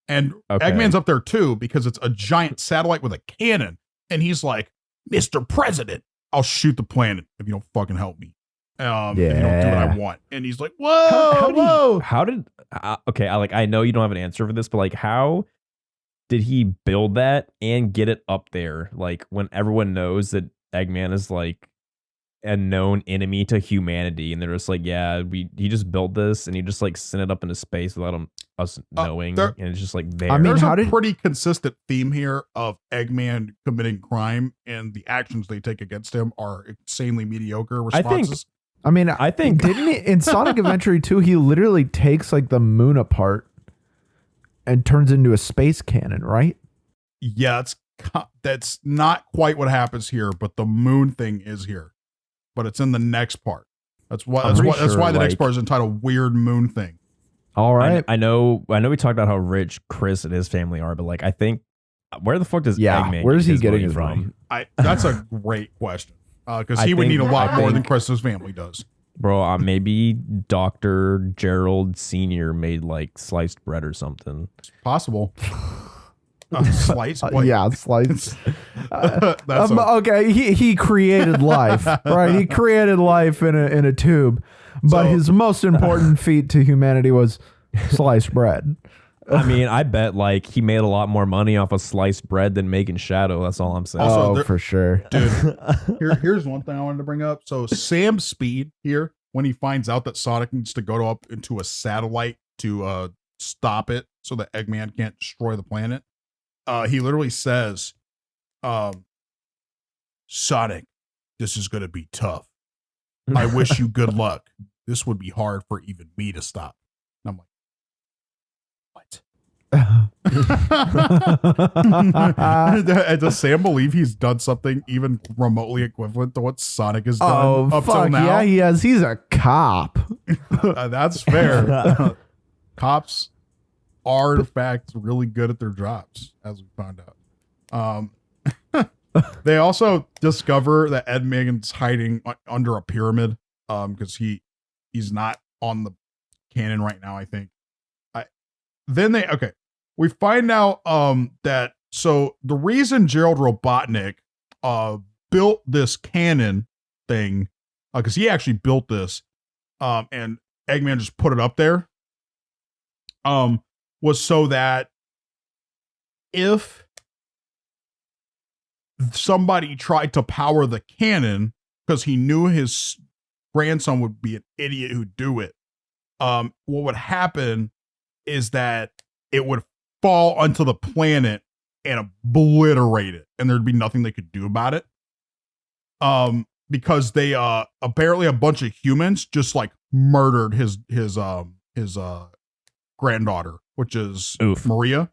And Eggman's up there too because it's a giant satellite with a cannon. And he's like, Mr. President, I'll shoot the planet if you don't fucking help me. If you don't do what I want. And he's like, whoa, I know you don't have an answer for this, but like, how did he build that and get it up there? Like when everyone knows that Eggman is like a known enemy to humanity, and they're just like, he just built this and he just like sent it up into space without us knowing, and it's just like there. I mean, there's a pretty consistent theme here of Eggman committing crime, and the actions they take against him are insanely mediocre responses. I think didn't he in Sonic Adventure 2 he literally takes like the moon apart and turns into a space cannon, right? Yeah, that's not quite what happens here, but the moon thing is here. But it's in the next part. That's why the next part is entitled Weird Moon Thing. All right. I know we talked about how rich Kris and his family are, but like I think where the fuck does Eggman where's he getting his money from? That's a great question. Because he would need a lot more than Kris's family does. Bro, maybe Dr. Gerald Sr. made like sliced bread or something. It's possible. Slice? Slice. Okay, he created life, right? He created life in a tube, but his most important feat to humanity was sliced bread. I mean, I bet like he made a lot more money off of sliced bread than making Shadow. That's all I'm saying. Also, for sure, dude. Here's one thing I wanted to bring up. So Sam Speed here, when he finds out that Sonic needs to go up into a satellite to stop it, so that Eggman can't destroy the planet. He literally says, Sonic, this is going to be tough. I wish you good luck. This would be hard for even me to stop. And I'm like, what? Does Sam believe he's done something even remotely equivalent to what Sonic has done up till now? Yeah, he has. He's a cop. That's fair. Cops are in fact really good at their jobs, as we found out. They also discover that Eggman's hiding under a pyramid because he's not on the cannon right now, I think. We find out that so the reason Gerald Robotnik built this cannon thing, because he actually built this, and Eggman just put it up there, was so that if somebody tried to power the cannon, because he knew his grandson would be an idiot who'd do it, what would happen is that it would fall onto the planet and obliterate it, and there'd be nothing they could do about it. Because they apparently a bunch of humans just like murdered his granddaughter, which is Maria.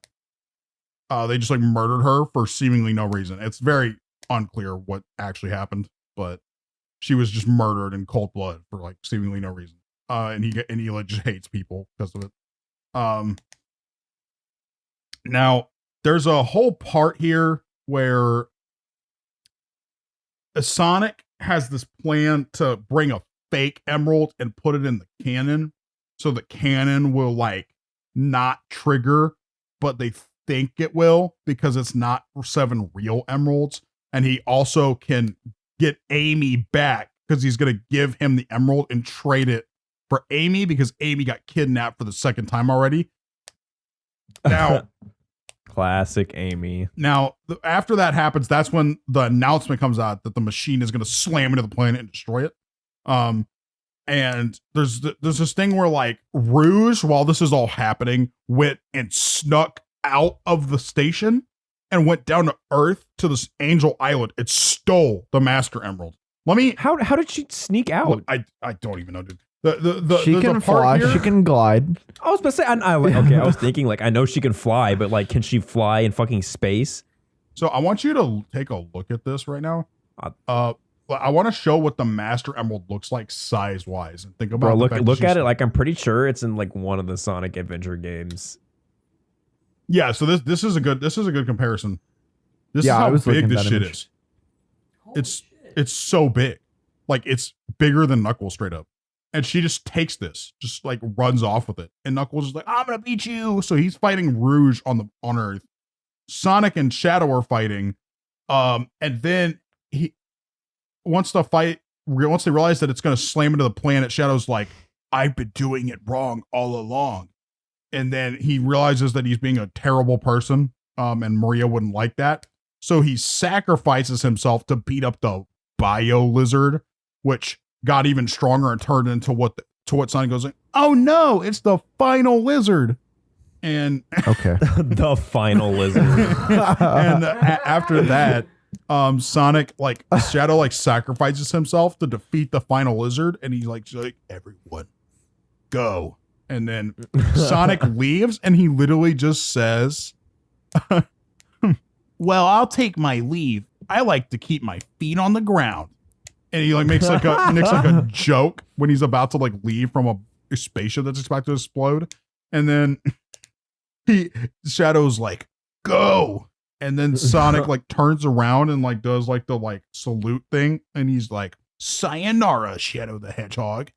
They just like murdered her for seemingly no reason. It's very unclear what actually happened, but she was just murdered in cold blood for like seemingly no reason. And he like just hates people because of it. Now there's a whole part here where Sonic has this plan to bring a fake emerald and put it in the cannon, so the cannon will like not trigger, but they think it will because it's not 7 real emeralds. And he also can get Amy back because he's going to give him the emerald and trade it for Amy because Amy got kidnapped for the 2nd time already. Now, classic Amy. Now, after that happens, that's when the announcement comes out that the machine is going to slam into the planet and destroy it. And there's this thing where like Rouge, while this is all happening, went and snuck out of the station and went down to Earth to this angel island. It stole the Master Emerald. How did she sneak out? Look, I don't even know, dude. She can fly. She can glide. I was about to say, I was thinking like I know she can fly, but like, can she fly in fucking space? So I want you to take a look at this right now. I want to show what the Master Emerald looks like size wise, and think about. Bro, look at it. Like I'm pretty sure it's in like one of the Sonic Adventure games. Yeah. So this is a good comparison. This is how big this shit is. It's so big, like it's bigger than Knuckles straight up. And she just takes this, just like runs off with it. And Knuckles is like, I'm gonna beat you. So he's fighting Rouge on Earth. Sonic and Shadow are fighting. And then once they realize that it's gonna slam into the planet, Shadow's like, I've been doing it wrong all along. And then he realizes that he's being a terrible person. And Maria wouldn't like that. So he sacrifices himself to beat up the Bio Lizard, which got even stronger and turned into what Sonic goes like, oh no, it's the final lizard. And okay. The final lizard. And after that, Sonic, like Shadow, like sacrifices himself to defeat the final lizard. And he's like, everyone go. And then Sonic leaves and he literally just says, well, I'll take my leave. I like to keep my feet on the ground. And he like makes like a joke when he's about to like leave from a spaceship that's about to explode. And then Shadow's like, go. And then Sonic like turns around and like does like the like salute thing. And he's like, sayonara, Shadow the Hedgehog.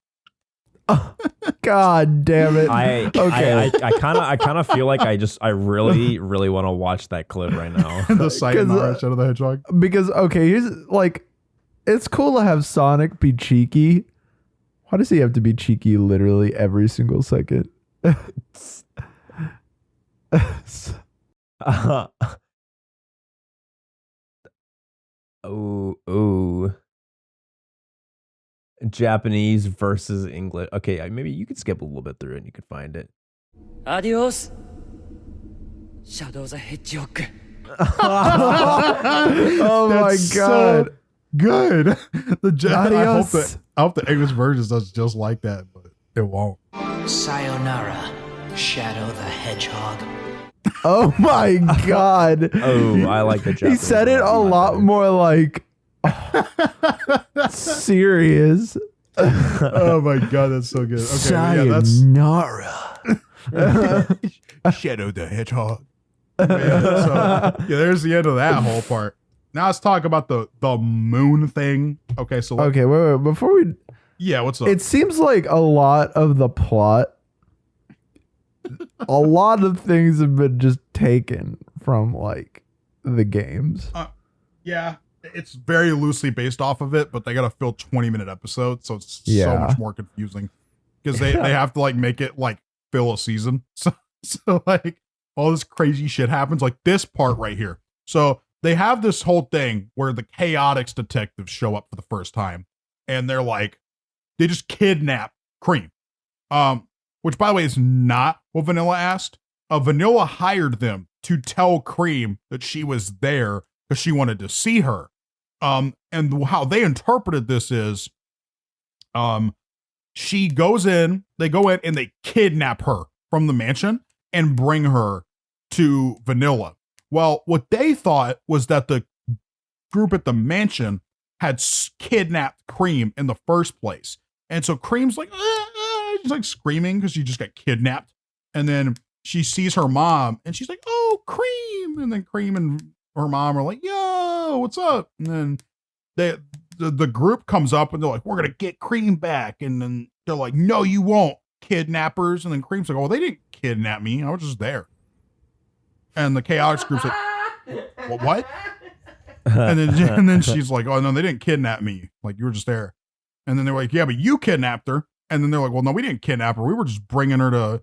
God damn it. I kind of feel like I really want to watch that clip right now. The sayonara, Shadow the Hedgehog. Because, okay, here's like, it's cool to have Sonic be cheeky. Why does he have to be cheeky literally every single second? Oh. Japanese versus English. Okay, maybe you could skip a little bit through it and you could find it. Adios, Shadow the Hedgehog. Oh my god. So good. I hope the English version does just like that, but it won't. Sayonara, Shadow the Hedgehog. Oh my god. Oh, I like the Japanese. He said it a lot more like serious. Oh my god, that's so good. Okay, sayonara. Shadow the Hedgehog. There's the end of that whole part. Now let's talk about the moon thing. Okay, so okay, wait. Before we, what's up? It seems like a lot of the plot, a lot of things have been just taken from like the games. Yeah, it's very loosely based off of it, but they got to fill 20-minute episodes, so it's so much more confusing because they have to like make it like fill a season. So like all this crazy shit happens, like this part right here. So they have this whole thing where the Chaotix detectives show up for the first time, and they're like, they just kidnap Cream. Which by the way is not what Vanilla asked. Vanilla hired them to tell Cream that she was there because she wanted to see her. And how they interpreted this is, she goes in, they go in and they kidnap her from the mansion and bring her to Vanilla. Well, what they thought was that the group at the mansion had kidnapped Cream in the first place. And so Cream's like, she's like screaming because she just got kidnapped. And then she sees her mom and she's like, oh, Cream. And then Cream and her mom are like, yo, what's up? And then the group comes up and they're like, we're going to get Cream back. And then they're like, no, you won't, kidnappers. And then Cream's like, oh, they didn't kidnap me. I was just there. And the chaotics group's like, what? And then she's like, oh no, they didn't kidnap me. Like, you were just there. And then they're like, yeah, but you kidnapped her. And then they're like, well, no, we didn't kidnap her. We were just bringing her to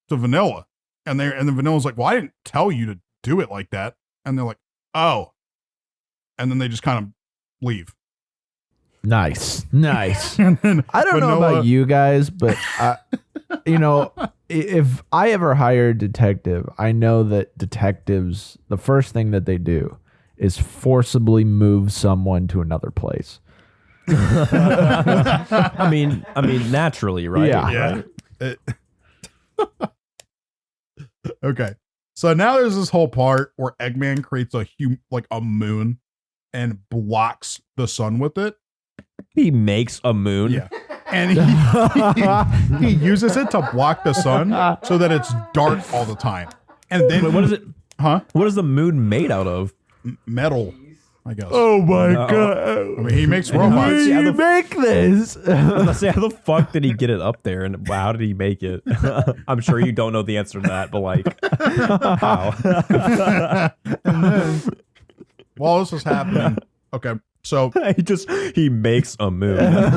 Vanilla. And then Vanilla's like, well, I didn't tell you to do it like that. And they're like, oh. And then they just kind of leave. Nice. And then I don't know about you guys, but if I ever hire a detective, I know that detectives, the first thing that they do is forcibly move someone to another place. I mean, naturally, right? Yeah. Okay. So now there's this whole part where Eggman creates a moon and blocks the sun with it. He makes a moon. Yeah. And he uses it to block the sun so that it's dark all the time. And then what is it? Huh? What is the moon made out of? Metal, I guess. Oh my god! I mean, he makes robots. How did you make this? Let's say, how the fuck did he get it up there, and how did he make it? I'm sure you don't know the answer to that, but like, how? And then, while this is happening, okay, so he makes a moon. And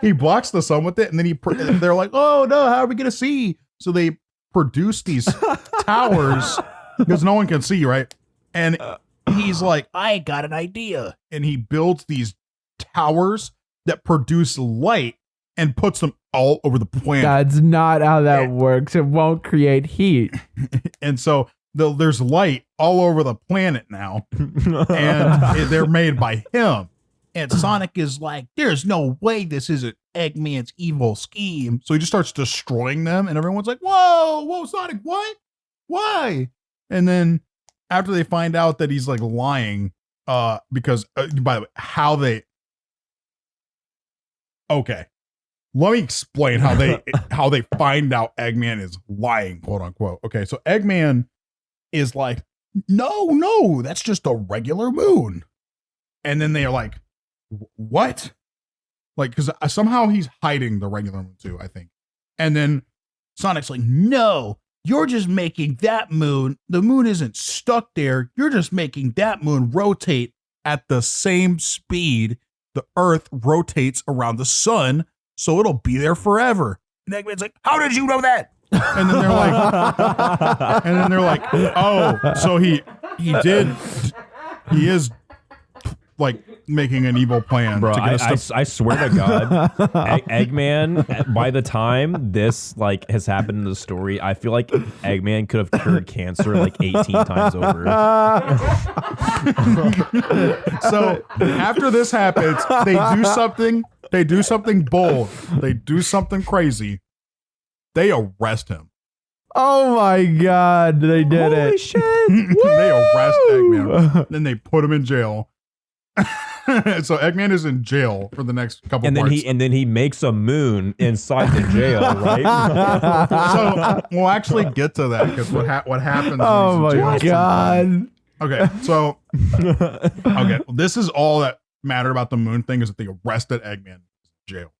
he blocks the sun with it, and then they're like, oh no, how are we gonna see? So they produce these towers because no one can see, right? And he's like, I got an idea. And he builds these towers that produce light and puts them all over the planet. That's not how that works. It won't create heat. And so there's light all over the planet now. And they're made by him. And Sonic is like, there's no way this isn't Eggman's evil scheme. So he just starts destroying them. And everyone's like, whoa, Sonic, what? Why? And then after they find out that he's like lying, because by the way, okay, let me explain how they find out Eggman is lying, quote unquote. Okay, so Eggman is like, no, that's just a regular moon. And then they're like, what? Like, because somehow he's hiding the regular moon too, I think. And then Sonic's like, no, you're just making that moon. The moon isn't stuck there. You're just making that moon rotate at the same speed the Earth rotates around the sun, so it'll be there forever. And Eggman's like, how did you know that? And then they're like, oh, so he is like making an evil plan. Bro, I swear to God, Eggman, by the time this like has happened in the story, I feel like Eggman could have cured cancer like 18 times over. So after this happens, they do something bold. They do something crazy. They arrest him. Oh my god, they did Holy it. shit. They arrest Eggman. Then they put him in jail. So Eggman is in jail for the next couple and then parts. he makes a moon inside the jail, right? So we'll actually get to that because what happens. Oh my god. Okay, so this is all that mattered about the moon thing is that they arrested Eggman in jail.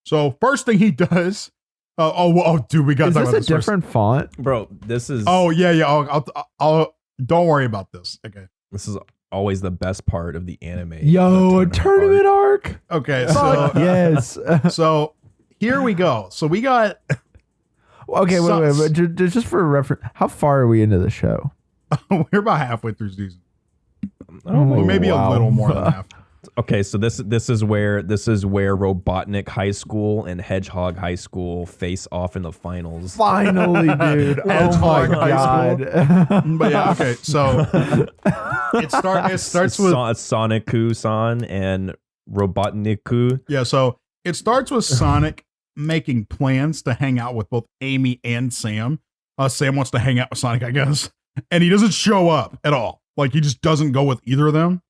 So first thing he does. Dude, we got. Is to talk this about a different font, bro? This is. Oh yeah. I'll don't worry about this. Okay. This is always the best part of the anime. Yo, a tournament arc. Okay, Fuck so yes. So here we go. So we got. Okay, wait. Just for a reference, how far are we into the show? We're about halfway through season. Oh, maybe a little more than half. Okay, so this is where Robotnik High School and Hedgehog High School face off in the finals. Finally, dude. Oh my god. But yeah, okay. So it starts with Sonic-san and Robotnik. Yeah, so it starts with Sonic making plans to hang out with both Amy and Sam. Sam wants to hang out with Sonic, I guess, and he doesn't show up at all. Like he just doesn't go with either of them.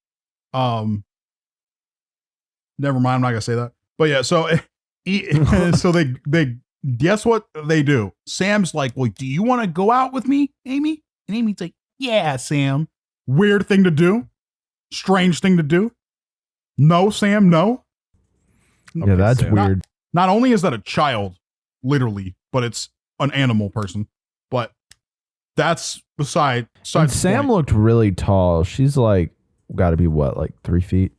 Never mind, I'm not gonna say that. But yeah, so so they guess what they do. Sam's like, well, do you want to go out with me, Amy? And Amy's like, yeah, Sam. Weird thing to do. Strange thing to do. No, Sam, no. Yeah, that's Sam. weird. Not only is that a child, literally, but it's an animal person. But that's beside And Sam looked really tall. She's like got to be what, like 3 feet,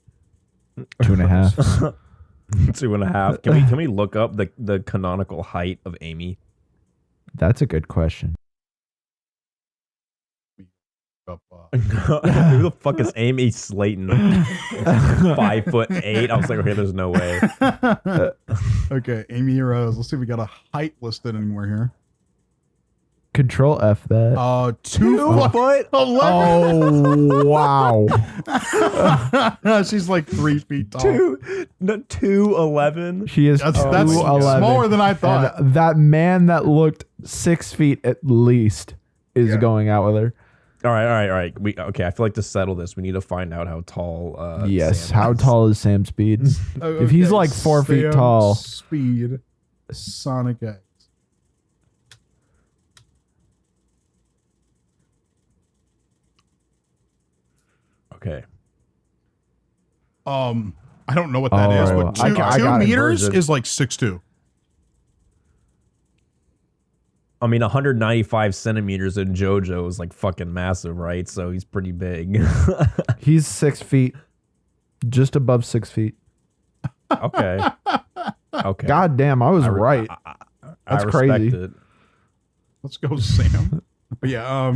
2.5. 2.5. Can we look up the canonical height of Amy? That's a good question. Who the fuck is Amy Slayton? 5'8". I was like, okay, there's no way. Okay, Amy Rose. Let's see if we got a height listed anywhere here. Control F that. 2 foot 11. Oh wow. She's like 3 feet tall. 2'11". She is. That's 2'11". smaller than I thought. And that man that looked 6 feet at least is going out with her. All right. Okay, I feel like to settle this, we need to find out how tall. Yes, Sam how is. tall is Sam Speed? If he's like 4 feet Sam tall, Speed, Sonic X. Okay. I don't know what that is, but I got 2 it, meters Virgin. is like 6'2". I mean, 195 centimeters in JoJo is like fucking massive, right? So he's pretty big. he's 6 feet, just above 6 feet. Okay. God damn, I was right. That's crazy. It. Let's go, Sam. But yeah,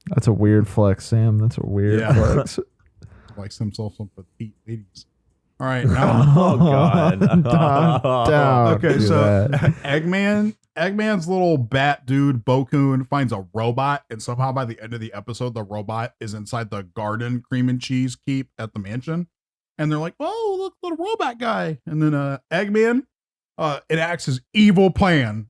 That's a weird flex, Sam. That's a weird flex. likes himself some petite ladies. All right, now. Oh god. Don't Okay, do so that. Eggman's little bat dude, Bokun, finds a robot, and somehow by the end of the episode, the robot is inside the garden cream and cheese keep at the mansion. And they're like, "Oh, look, little robot guy." And then Eggman enacts his evil plan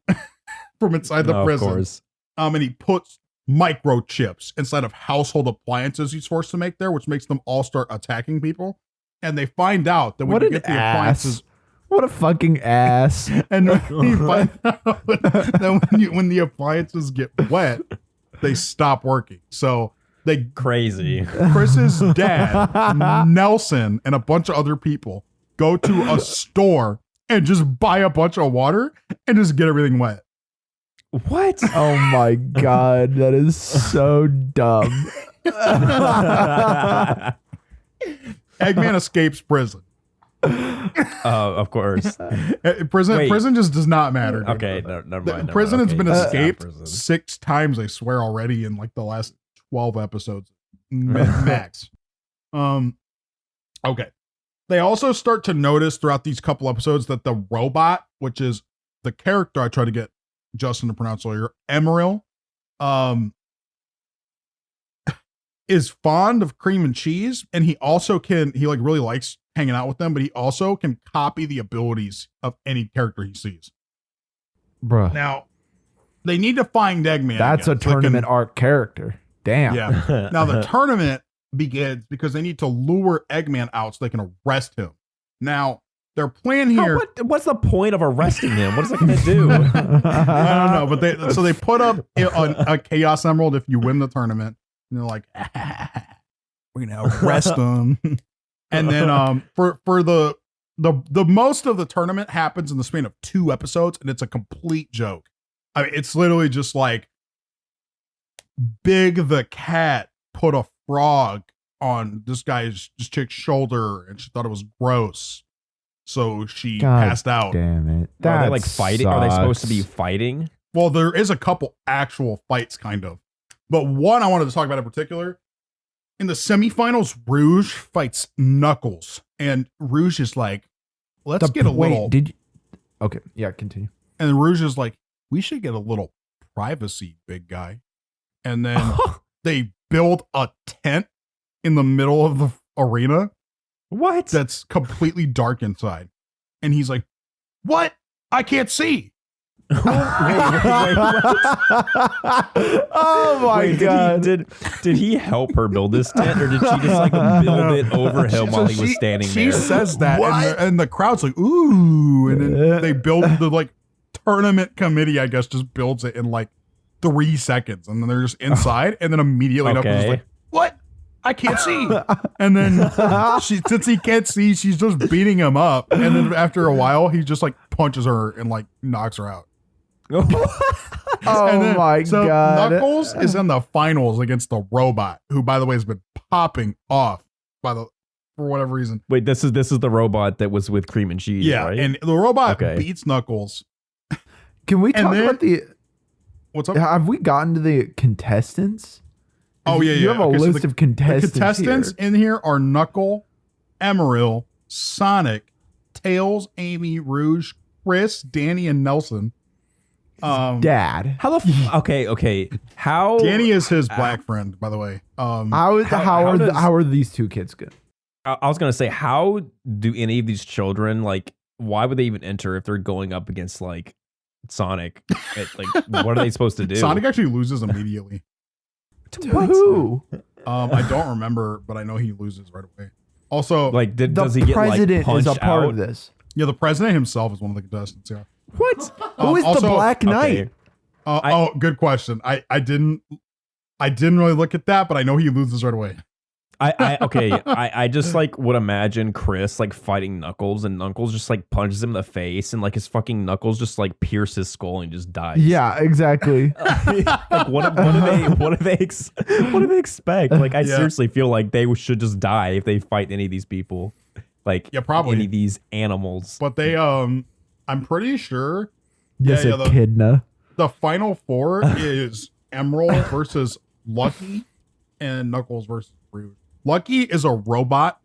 from inside the prison. Of course. And he puts microchips inside of household appliances he's forced to make there, which makes them all start attacking people. And they find out that when you get the appliances. What a fucking ass. And you find out that when the appliances get wet, they stop working. So they crazy. Chris's dad, Nelson, and a bunch of other people go to a store and just buy a bunch of water and just get everything wet. What? Oh my god, that is so dumb. Eggman escapes prison. Of course. Prison just does not matter. Okay, never mind. Prison has been escaped prison. 6 times, I swear, already in like the last 12 episodes max. Okay. They also start to notice throughout these couple episodes that the robot, which is the character I tried to get Justin to pronounce earlier, Emeril, is fond of cream and cheese, and he like really likes hanging out with them, but he also can copy the abilities of any character he sees. Bruh. Now, they need to find Eggman. That's again, a tournament arc character. Damn. Yeah. Now the tournament begins because they need to lure Eggman out so they can arrest him. Now, their plan here. What's the point of arresting him? What is that going to do? I don't know, but they put up a Chaos Emerald if you win the tournament. And they're like, we're gonna arrest them. And then for the most of the tournament happens in the span of 2 episodes, and it's a complete joke. I mean, it's literally just like Big the cat put a frog on this chick's shoulder, and she thought it was gross. So she passed out. Damn it. Are they like fighting? Are they supposed to be fighting? Well, there is a couple actual fights, kind of. But one I wanted to talk about in particular. In the semifinals, Rouge fights Knuckles. And Rouge is like, let's get a little. Okay, yeah, continue. And Rouge is like, we should get a little privacy, big guy. And then they build a tent in the middle of the arena. What? That's completely dark inside. And he's like, what? I can't see. Oh my god! Did he help her build this tent, or did she just like build it over him while he was standing there? She says that, and the crowd's like, ooh, and then they build the like tournament committee, I guess, just builds it in like 3 seconds, and then they're just inside, and then immediately Knuckles is like, what? I can't see. And then since he can't see, she's just beating him up, and then after a while, he just like punches her and like knocks her out. Oh my god! Knuckles is in the finals against the robot, who, by the way, has been popping off for whatever reason. Wait, this is the robot that was with Cream and Cheese, Yeah, right? and the robot beats Knuckles. Can we talk about the? What's up? Have we gotten to the contestants? Oh yeah, You have a list of contestants. The contestants in here are Knuckle, Emerald, Sonic, Tails, Amy, Rouge, Kris, Danny, and Nelson. Dad. How the okay? How Danny is his black friend, by the way. How are these two kids good? I was gonna say, how do any of these children, like, why would they even enter if they're going up against like Sonic? Like, what are they supposed to do? Sonic actually loses immediately. To who? I don't remember, but I know he loses right away. Also, like, does he get like punched is a part out? of this. Yeah, the president himself is one of the contestants. Yeah. What? Who is the Black Knight? Good question. I didn't really look at that, but I know he loses right away. I just like would imagine Kris like fighting Knuckles, and Knuckles just like punches him in the face, and like his fucking knuckles just like pierce his skull and just dies. Yeah, exactly. Like what do they expect? Like I seriously feel like they should just die if they fight any of these people. Like probably any of these animals. But they I'm pretty sure. Echidna. The final four is Emerald versus Lucky and Knuckles versus Rouge. Lucky is a robot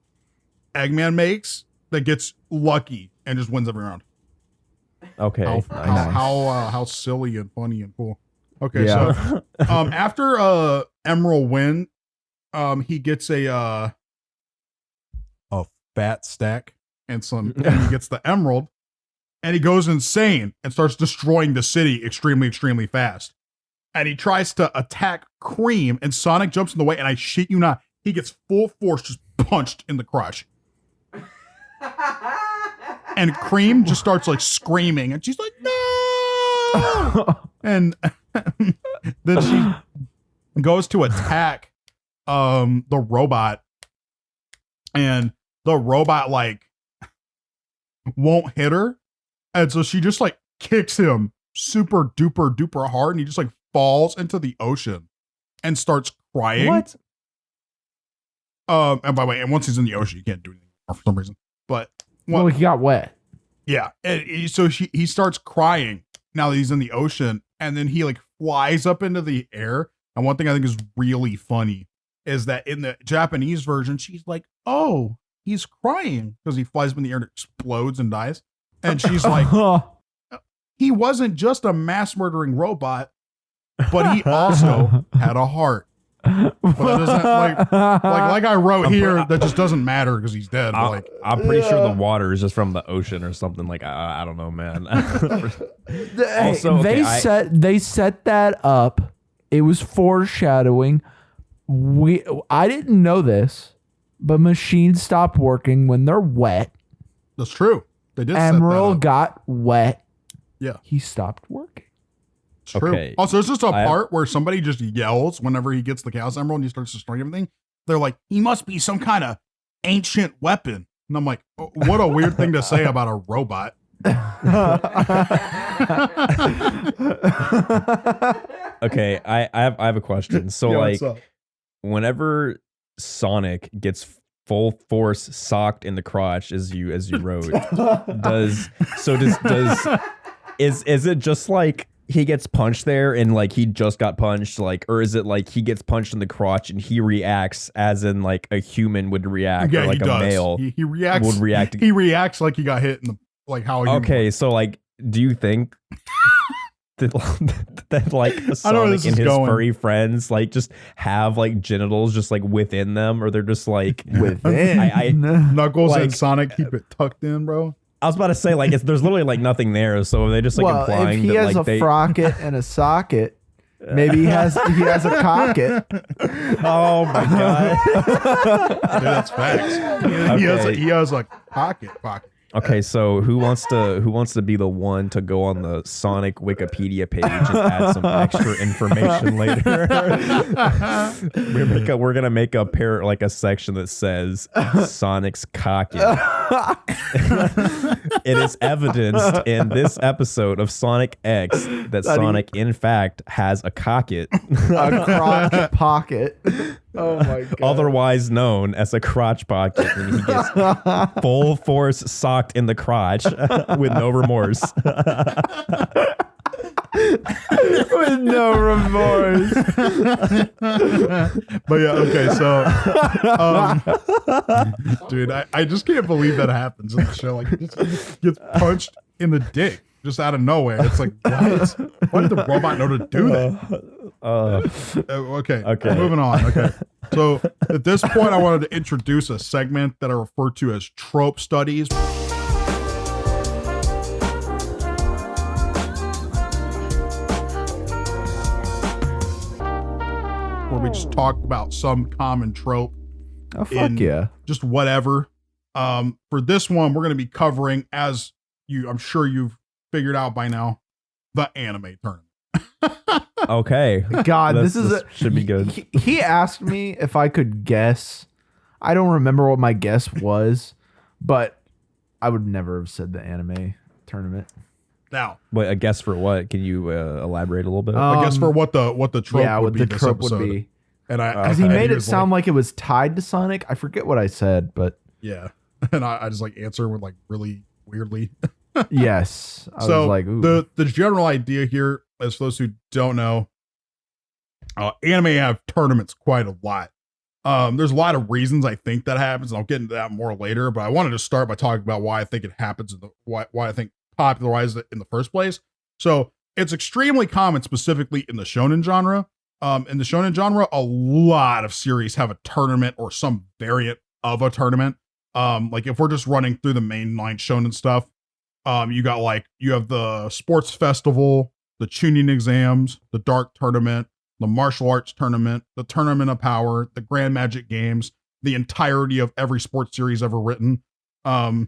Eggman makes that gets lucky and just wins every round. Okay. How silly and funny and cool. Okay, so after Emerald win, he gets a fat stack and he gets the emerald, and he goes insane and starts destroying the city extremely, extremely fast. And he tries to attack Cream, and Sonic jumps in the way, and I shit you not, he gets full force just punched in the crotch. And Cream just starts like screaming, and she's like, no! And then she goes to attack the robot, and the robot like won't hit her. And so she just like kicks him super duper duper hard, and he just like falls into the ocean and starts crying. What? And by the way, and once he's in the ocean, you can't do anything for some reason. But well, he got wet. Yeah. And so he starts crying now that he's in the ocean, and then he like flies up into the air. And one thing I think is really funny is that in the Japanese version, she's like, oh, he's crying, because he flies up in the air and explodes and dies. And she's like, he wasn't just a mass murdering robot, but he also had a heart. But it doesn't like I wrote here, that just doesn't matter because he's dead. I'm pretty sure the water is just from the ocean or something. Like I don't know, man. Also, they set that up. It was foreshadowing. I didn't know this, but machines stop working when they're wet. That's true. They did. Emerald got wet. Yeah, he stopped working. It's true. Okay. Also, it's just a part where somebody just yells whenever he gets the Chaos Emerald and he starts destroying everything. They're like, he must be some kind of ancient weapon. And I'm like, oh, what a weird thing to say about a robot. Okay, I have a question. So whenever Sonic gets full force socked in the crotch, as you wrote, is it just like he gets punched there and like he just got punched, like, or is it like he gets punched in the crotch and he reacts as in like a human would react, or like a male he reacts would react? He reacts like he got hit in the like how. Okay, so like, do you think that like Sonic and his furry friends like just have like genitals just like within them, or they're just like within? Knuckles like, and Sonic keep it tucked in, bro. I was about to say, like, there's literally like nothing there, so they just like implying if he that has like a frocket and a socket, maybe he has a cocket. Oh my god, dude, that's facts. He has like pocket. Okay, so who wants to be the one to go on the Sonic Wikipedia page and add some extra information later? We're gonna make a section that says Sonic's cocket. It is evidenced in this episode of Sonic X that Sonic, in fact, has a cocket. A crotch pocket. Oh my god. Otherwise known as a crotch pocket. And he gets full force socked in the crotch with no remorse. With no remorse. But yeah, okay, so dude, I just can't believe that happens in the show. Like he just gets punched in the dick just out of nowhere. It's like, what? Why did the robot know to do that? Okay, moving on. Okay. So at this point, I wanted to introduce a segment that I refer to as Trope Studies. Where we just talk about some common trope. Oh, fuck yeah. Just whatever. For this one, we're going to be covering, as I'm sure you've figured out by now, the anime tournament. Okay. God, this should be good. He asked me if I could guess. I don't remember what my guess was, but I would never have said the anime tournament. Now, wait, a guess for what? Can you elaborate a little bit? I guess for what the trope would be. The trope would be. And because he made it sound like it was tied to Sonic. I forget what I said, but yeah. And I just like answer with like really weirdly. Yes. I was like, ooh. The general idea here, as for those who don't know, anime have tournaments quite a lot. There's a lot of reasons I think that happens, and I'll get into that more later. But I wanted to start by talking about why I think it happens, and why I think popularized it in the first place. So it's extremely common, specifically in the shonen genre. In the shonen genre, a lot of series have a tournament or some variant of a tournament. Like if we're just running through the mainline shonen stuff, you have the sports festival, the Chunin exams, the dark tournament, the martial arts tournament, the tournament of power, the grand magic games, the entirety of every sports series ever written. And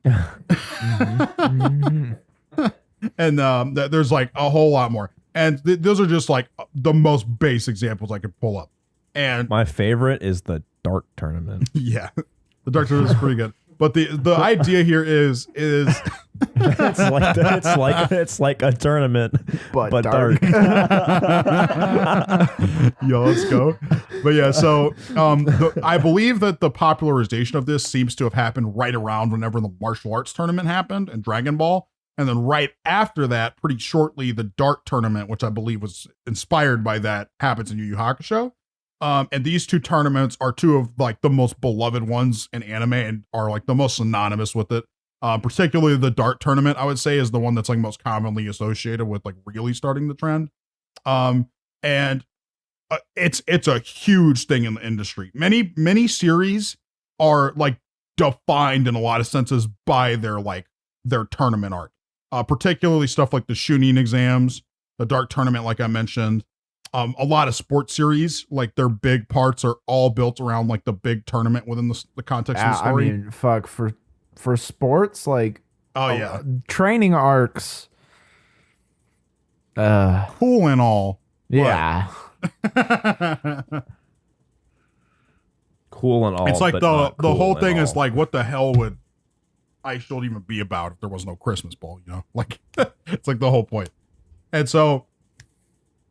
there's like a whole lot more. And those are just like the most base examples I could pull up. And my favorite is the dark tournament. Yeah, the dark tournament is pretty good. But the idea here is it's like a tournament, but dark. Yo, let's go. But yeah, so I believe that the popularization of this seems to have happened right around whenever the martial arts tournament happened in Dragon Ball. And then right after that, pretty shortly, the dark tournament, which I believe was inspired by that, happens in Yu Yu Hakusho. And these two tournaments are two of like the most beloved ones in anime and are like the most synonymous with it. Particularly the dark tournament, I would say, is the one that's like most commonly associated with like really starting the trend. And it's a huge thing in the industry. Many series are like defined in a lot of senses by their tournament arc. Particularly stuff like the Chunin exams, the dark tournament, like I mentioned. A lot of sports series, like their big parts are all built around like the big tournament within the context of the story. I mean, fuck, for sports, like training arcs. Cool and all. Yeah. Cool and all. It's like the whole thing all. is like, what the hell would I should even be about if there was no Christmas ball, you know? Like it's like the whole point. And so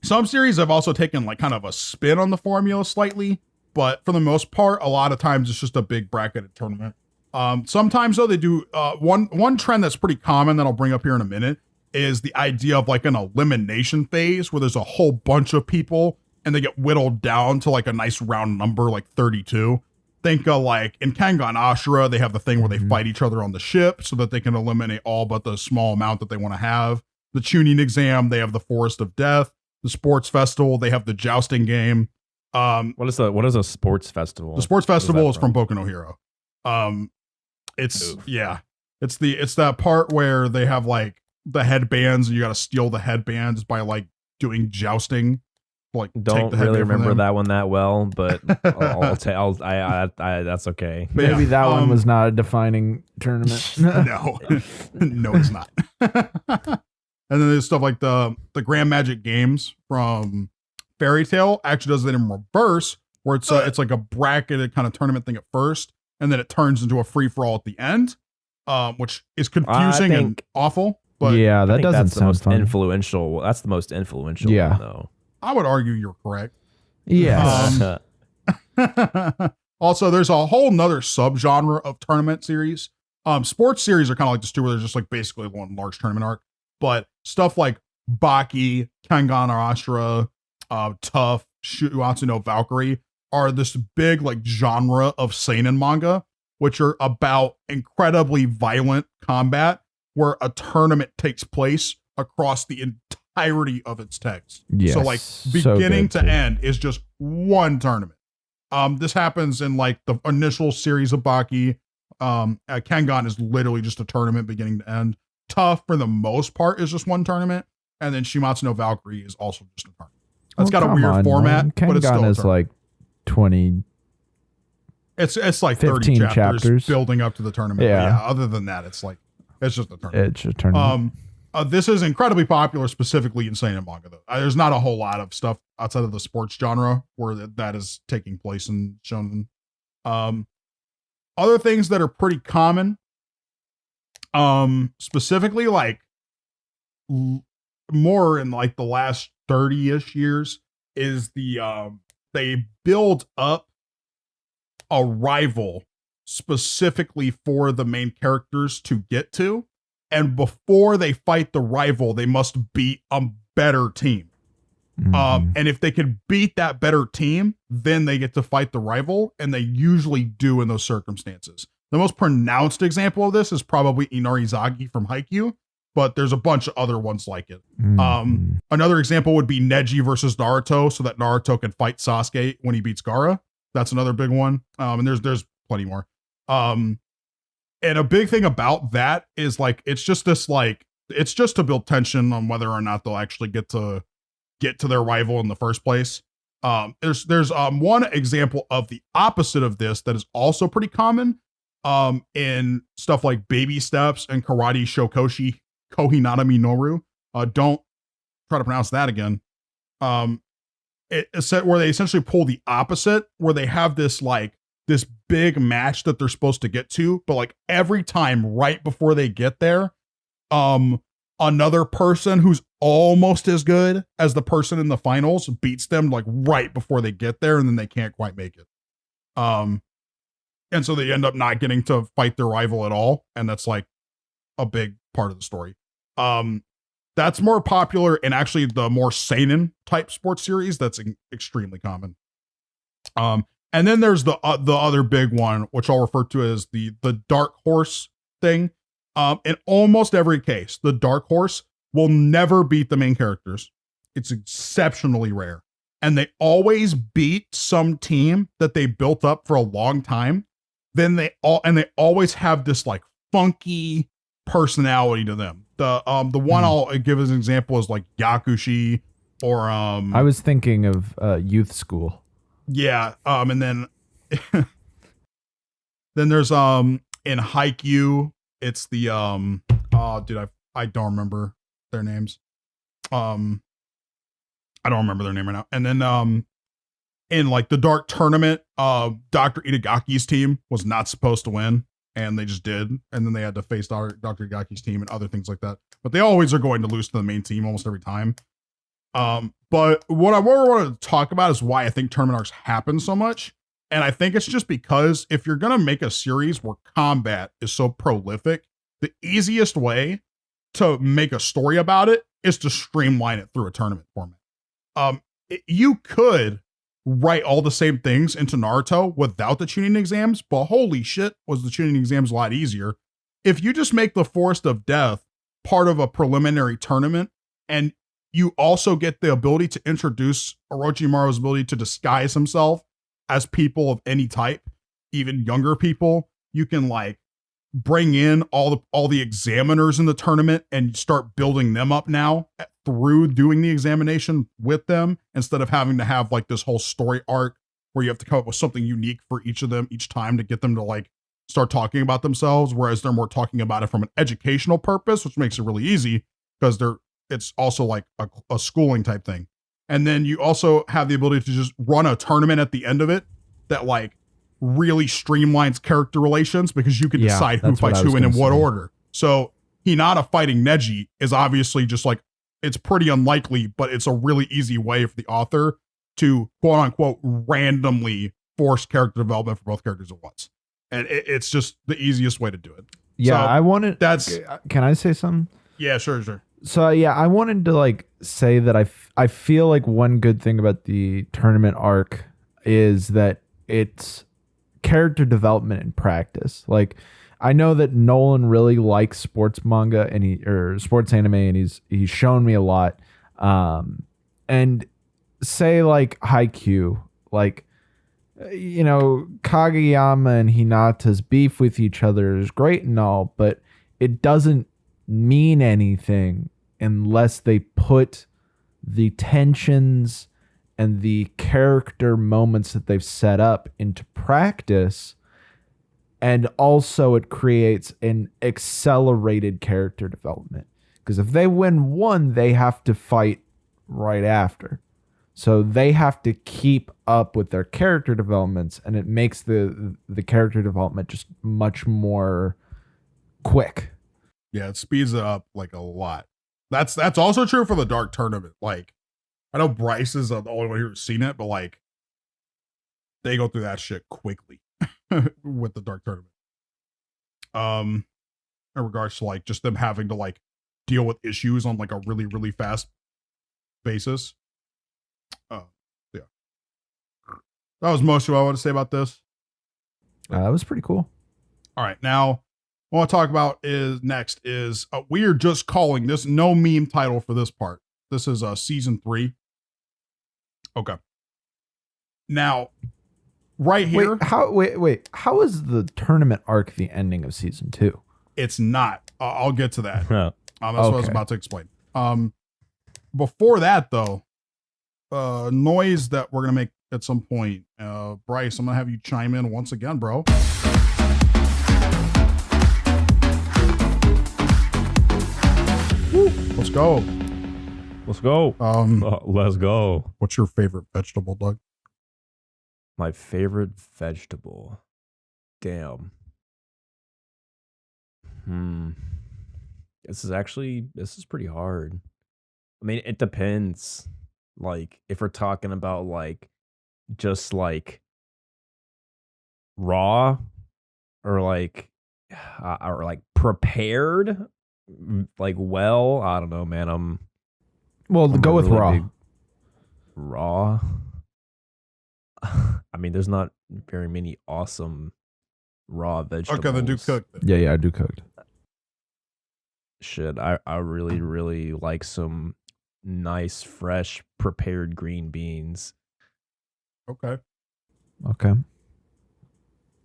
some series have also taken like kind of a spin on the formula slightly, but for the most part, a lot of times it's just a big bracketed tournament. Sometimes though they do one trend that's pretty common that I'll bring up here in a minute is the idea of like an elimination phase where there's a whole bunch of people and they get whittled down to like a nice round number like 32. Think of like in Kengan Ashura, they have the thing where they fight each other on the ship so that they can eliminate all but the small amount that they want to have. The Chunin exam, they have the Forest of Death. The sports festival, they have the jousting game. What is a sports festival? The sports festival is from Boku no Hero. It's that part where they have like the headbands and you got to steal the headbands by like doing jousting. Like don't really remember that one that well, but that's okay. Maybe that one was not a defining tournament. No, it's not. And then there's stuff like the Grand Magic Games from Fairy Tail actually does it in reverse, where it's like a bracketed kind of tournament thing at first, and then it turns into a free for all at the end. which is confusing and awful. But yeah, that doesn't sound fun. Influential. That's the most influential one, though. I would argue you're correct. Yes. Also, there's a whole nother subgenre of tournament series. Sports series are kind of like this too, where there's just like basically one large tournament arc. But stuff like Baki, Kengan Ashura, Tough, Shuatsu no Valkyrie are this big like genre of seinen manga, which are about incredibly violent combat where a tournament takes place across the entirety of its text. Yes, so like beginning to end is just one tournament. This happens in like the initial series of Baki. Kengan is literally just a tournament beginning to end. Tough for the most part is just one tournament. And then Shimatsu no Valkyrie is also just a tournament. It's got a weird format, but it's still is like 20. It's like 30 chapters building up to the tournament. Yeah. Other than that, it's just a tournament. It's a tournament. This is incredibly popular, specifically in seinen manga, though. There's not a whole lot of stuff outside of the sports genre where that is taking place in shonen. Other things that are pretty common, specifically like more in like the last 30-ish years, is they build up a rival specifically for the main characters to get to. And before they fight the rival, they must beat a better team. And if they can beat that better team, then they get to fight the rival, and they usually do in those circumstances. The most pronounced example of this is probably Inarizaki from Haikyuu, but there's a bunch of other ones like it. Another example would be Neji versus Naruto, so that Naruto can fight Sasuke when he beats Gaara. That's another big one. And there's plenty more. And a big thing about that is like it's just to build tension on whether or not they'll actually get to their rival in the first place. There's one example of the opposite of this that is also pretty common in stuff like Baby Steps and Karate Shokoshi Kohinami Noru. Don't try to pronounce that again. It's where they essentially pull the opposite, where they have this big match that they're supposed to get to, but like every time right before they get there, another person who's almost as good as the person in the finals beats them like right before they get there, and then they can't quite make it. And so they end up not getting to fight their rival at all, and that's like a big part of the story. That's more popular in actually the more seinen type sports series. That's extremely common. And then there's the other big one, which I'll refer to as the dark horse thing. In almost every case, the dark horse will never beat the main characters. It's exceptionally rare. And they always beat some team that they built up for a long time. Then they always have this like funky personality to them. The one I'll give as an example is like Yakushi or I was thinking of Youth School. Yeah, and then there's in Haikyuu, it's the I don't remember their names. I don't remember their name right now. And then in like the Dark Tournament, Dr. Itagaki's team was not supposed to win, and they just did. And then they had to face Dr. Itagaki's team and other things like that. But they always are going to lose to the main team almost every time. But what I more wanted to talk about is why I think tournament arcs happen so much. And I think it's just because if you're going to make a series where combat is so prolific, the easiest way to make a story about it is to streamline it through a tournament format. You could write all the same things into Naruto without the Chunin exams, but holy shit, was the Chunin exams a lot easier. If you just make the Forest of Death part of a preliminary tournament, and you also get the ability to introduce Orochimaru's ability to disguise himself as people of any type, even younger people. You can like bring in all the examiners in the tournament and start building them up now through doing the examination with them, instead of having to have like this whole story arc where you have to come up with something unique for each of them each time to get them to like start talking about themselves. Whereas they're more talking about it from an educational purpose, which makes it really easy because it's also like a schooling type thing. And then you also have the ability to just run a tournament at the end of it that like really streamlines character relations because you can decide who fights who and in what order. So Hinata fighting Neji is obviously just like, it's pretty unlikely, but it's a really easy way for the author to quote unquote randomly force character development for both characters at once. And it's just the easiest way to do it. Yeah, so I wanted. That's. Can I say something? Yeah, sure. So yeah, I wanted to like say that I feel like one good thing about the tournament arc is that it's character development in practice. Like, I know that Nolan really likes sports manga or sports anime, and he's shown me a lot. And say like Haikyuu, like, you know, Kageyama and Hinata's beef with each other is great and all, but it doesn't mean anything unless they put the tensions and the character moments that they've set up into practice. And also it creates an accelerated character development. Because if they win one, they have to fight right after. So they have to keep up with their character developments, and it makes the character development just much more quick. Yeah, it speeds it up like a lot. That's also true for the Dark Tournament. Like, I know Bryce is the only one who's seen it, but like, they go through that shit quickly with the Dark Tournament. In regards to like just them having to like deal with issues on like a really, really fast basis. Yeah. That was most of what I want to say about this. That was pretty cool. All right, now what I want to talk about next is we are just calling this no meme title for this part. This is season 3. Okay. Now, right here. Wait. How is the tournament arc the ending of season 2? It's not. I'll get to that. Yeah. That's what I was about to explain. Before that, though, noise that we're gonna make at some point. Bryce, I'm gonna have you chime in once again, bro. Woo, let's go. Let's go. Let's go. What's your favorite vegetable, Doug? My favorite vegetable. Damn. This is pretty hard. I mean, it depends. Like, if we're talking about like just like raw or like prepared, like, well, I don't know, man. Well, go with really raw. Raw. I mean, there's not very many awesome raw vegetables. Okay, then do cooked. Yeah, I do cooked. Shit, I really, really like some nice, fresh, prepared green beans. Okay.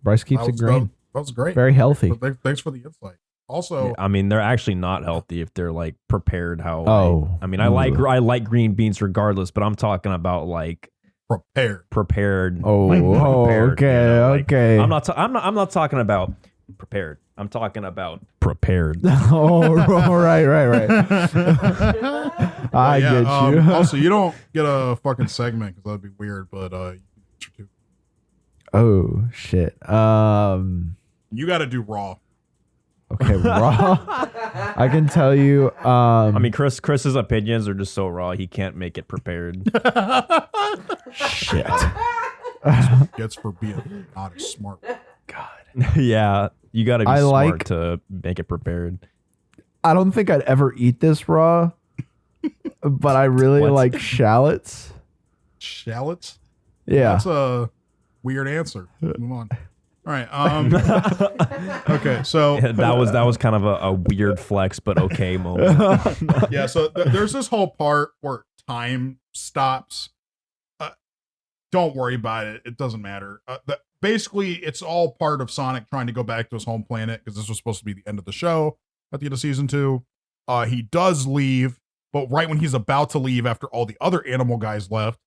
Bryce keeps it green. That was great. Very healthy. Thanks for the insight. Also, yeah, I mean, they're actually not healthy if they're like prepared how. I mean, I like green beans regardless, but I'm talking about like prepared. Okay. I'm not talking about prepared. I'm talking about prepared. Right. I get you. Also, you don't get a fucking segment because that'd be weird, but oh shit. You got to do raw. Okay, raw. I can tell you. I mean, Chris's opinions are just so raw. He can't make it prepared. Shit. Gets for being not as smart. God. Yeah, you got to be smart to make it prepared. I don't think I'd ever eat this raw, but I really like shallots. Shallots? Yeah. That's a weird answer. Move on. All right. Okay. So yeah, that was kind of a weird flex, but okay moment. Yeah. So there's this whole part where time stops. Don't worry about it. It doesn't matter. Basically, it's all part of Sonic trying to go back to his home planet because this was supposed to be the end of the show at the end of season 2. He does leave, but right when he's about to leave after all the other animal guys left,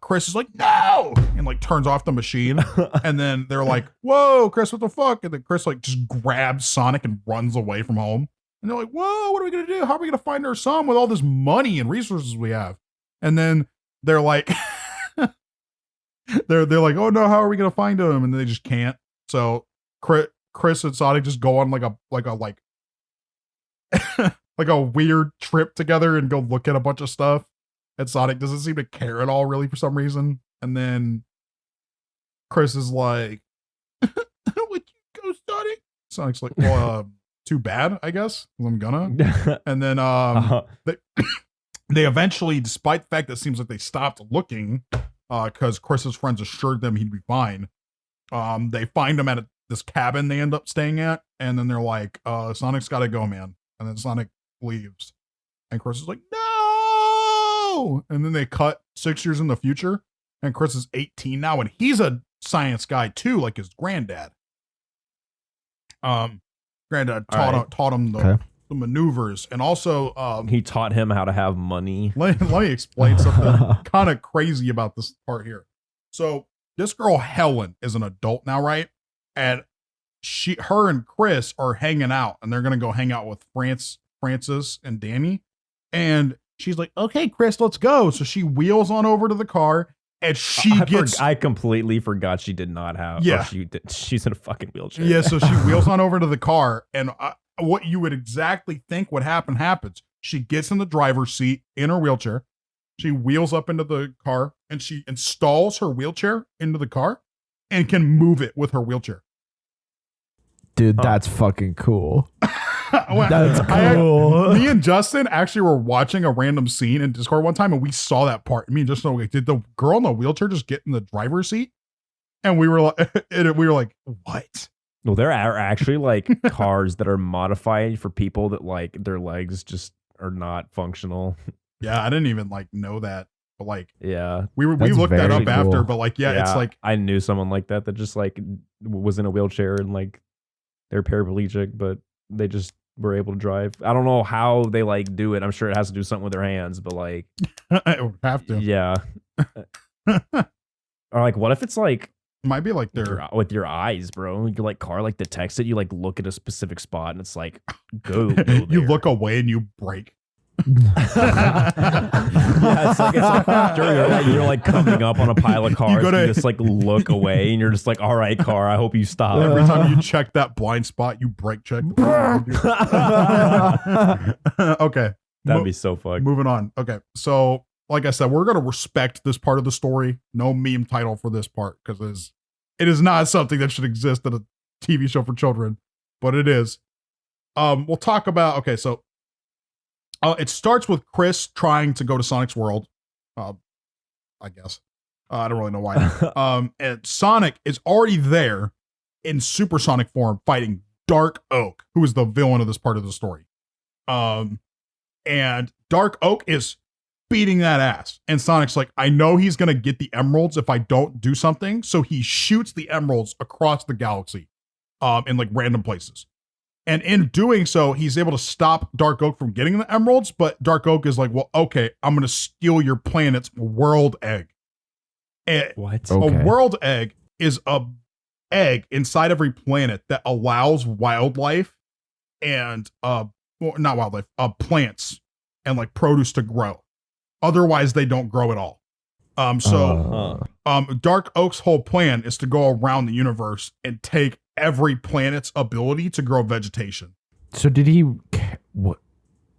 Kris is like, no, and like turns off the machine. And then they're like, whoa, Kris, what the fuck? And then Kris like just grabs Sonic and runs away from home. And they're like, whoa, what are we going to do? How are we going to find our son with all this money and resources we have? And then they're like, they're like, oh no, how are we gonna find him? And they just can't. So Kris and Sonic just go on like a like a weird trip together and go look at a bunch of stuff. And Sonic doesn't seem to care at all, really, for some reason. And then Kris is like, would you go, Sonic? Sonic's like, well, too bad, I guess. I'm gonna. And then they eventually, despite the fact that it seems like they stopped looking, because Chris's friends assured them he'd be fine, they find him at this cabin they end up staying at, and then they're like, Sonic's gotta go, man. And then Sonic leaves. And Kris is like, no! And then they cut 6 years in the future, and Kris is 18 now, and he's a science guy too, like his granddad. Granddad taught him the maneuvers, and also he taught him how to have money. Let me explain something kind of crazy about this part here. So this girl Helen is an adult now, right? And her and Kris are hanging out, and they're gonna go hang out with Francis and Danny. And she's like, "Okay, Kris, let's go." So she wheels on over to the car, and I completely forgot she did not have. Yeah, she's in a fucking wheelchair. Yeah, so she wheels on over to the car, and what you would exactly think would happen happens. She gets in the driver's seat in her wheelchair. She wheels up into the car, and she installs her wheelchair into the car and can move it with her wheelchair. Dude, that's fucking cool. That's cool. Me and Justin actually were watching a random scene in Discord one time, and we saw that part. Me and Justin were like, did the girl in the wheelchair just get in the driver's seat? And we were like, what? Well, there are actually like cars that are modified for people that like their legs just are not functional. Yeah, I didn't even like know that. But like, yeah, we looked that up after. But like, yeah, it's like I knew someone like that just like was in a wheelchair and like they're paraplegic, but they just were able to drive. I don't know how they like do it. I'm sure it has to do something with their hands, but like, it would have to. Yeah. Or like, what if it's like, might be like they're with your eyes, bro. Your like car like detects it. You like look at a specific spot and it's like go there. You look away and you brake. Yeah, it's like you're like coming up on a pile of cars. You just like look away and you're just like, all right, car, I hope you stop. Every time you check that blind spot, you brake check. Okay, that'd be so fucked. Moving on. Okay, so like I said, we're gonna respect this part of the story. No meme title for this part because it is not something that should exist in a TV show for children, but it is. We'll talk about. Okay, so. It starts with Kris trying to go to Sonic's world. I guess. I don't really know why. And Sonic is already there in supersonic form fighting Dark Oak, who is the villain of this part of the story. And Dark Oak is beating that ass. And Sonic's like, I know he's going to get the emeralds if I don't do something. So he shoots the emeralds across the galaxy in like random places. And in doing so, he's able to stop Dark Oak from getting the emeralds, but Dark Oak is like, well, okay, I'm going to steal your planet's world egg. What? Okay. A world egg is a egg inside every planet that allows wildlife and, well, not wildlife, plants and like produce to grow. Otherwise, they don't grow at all. Dark Oak's whole plan is to go around the universe and take every planet's ability to grow vegetation. So did he? What?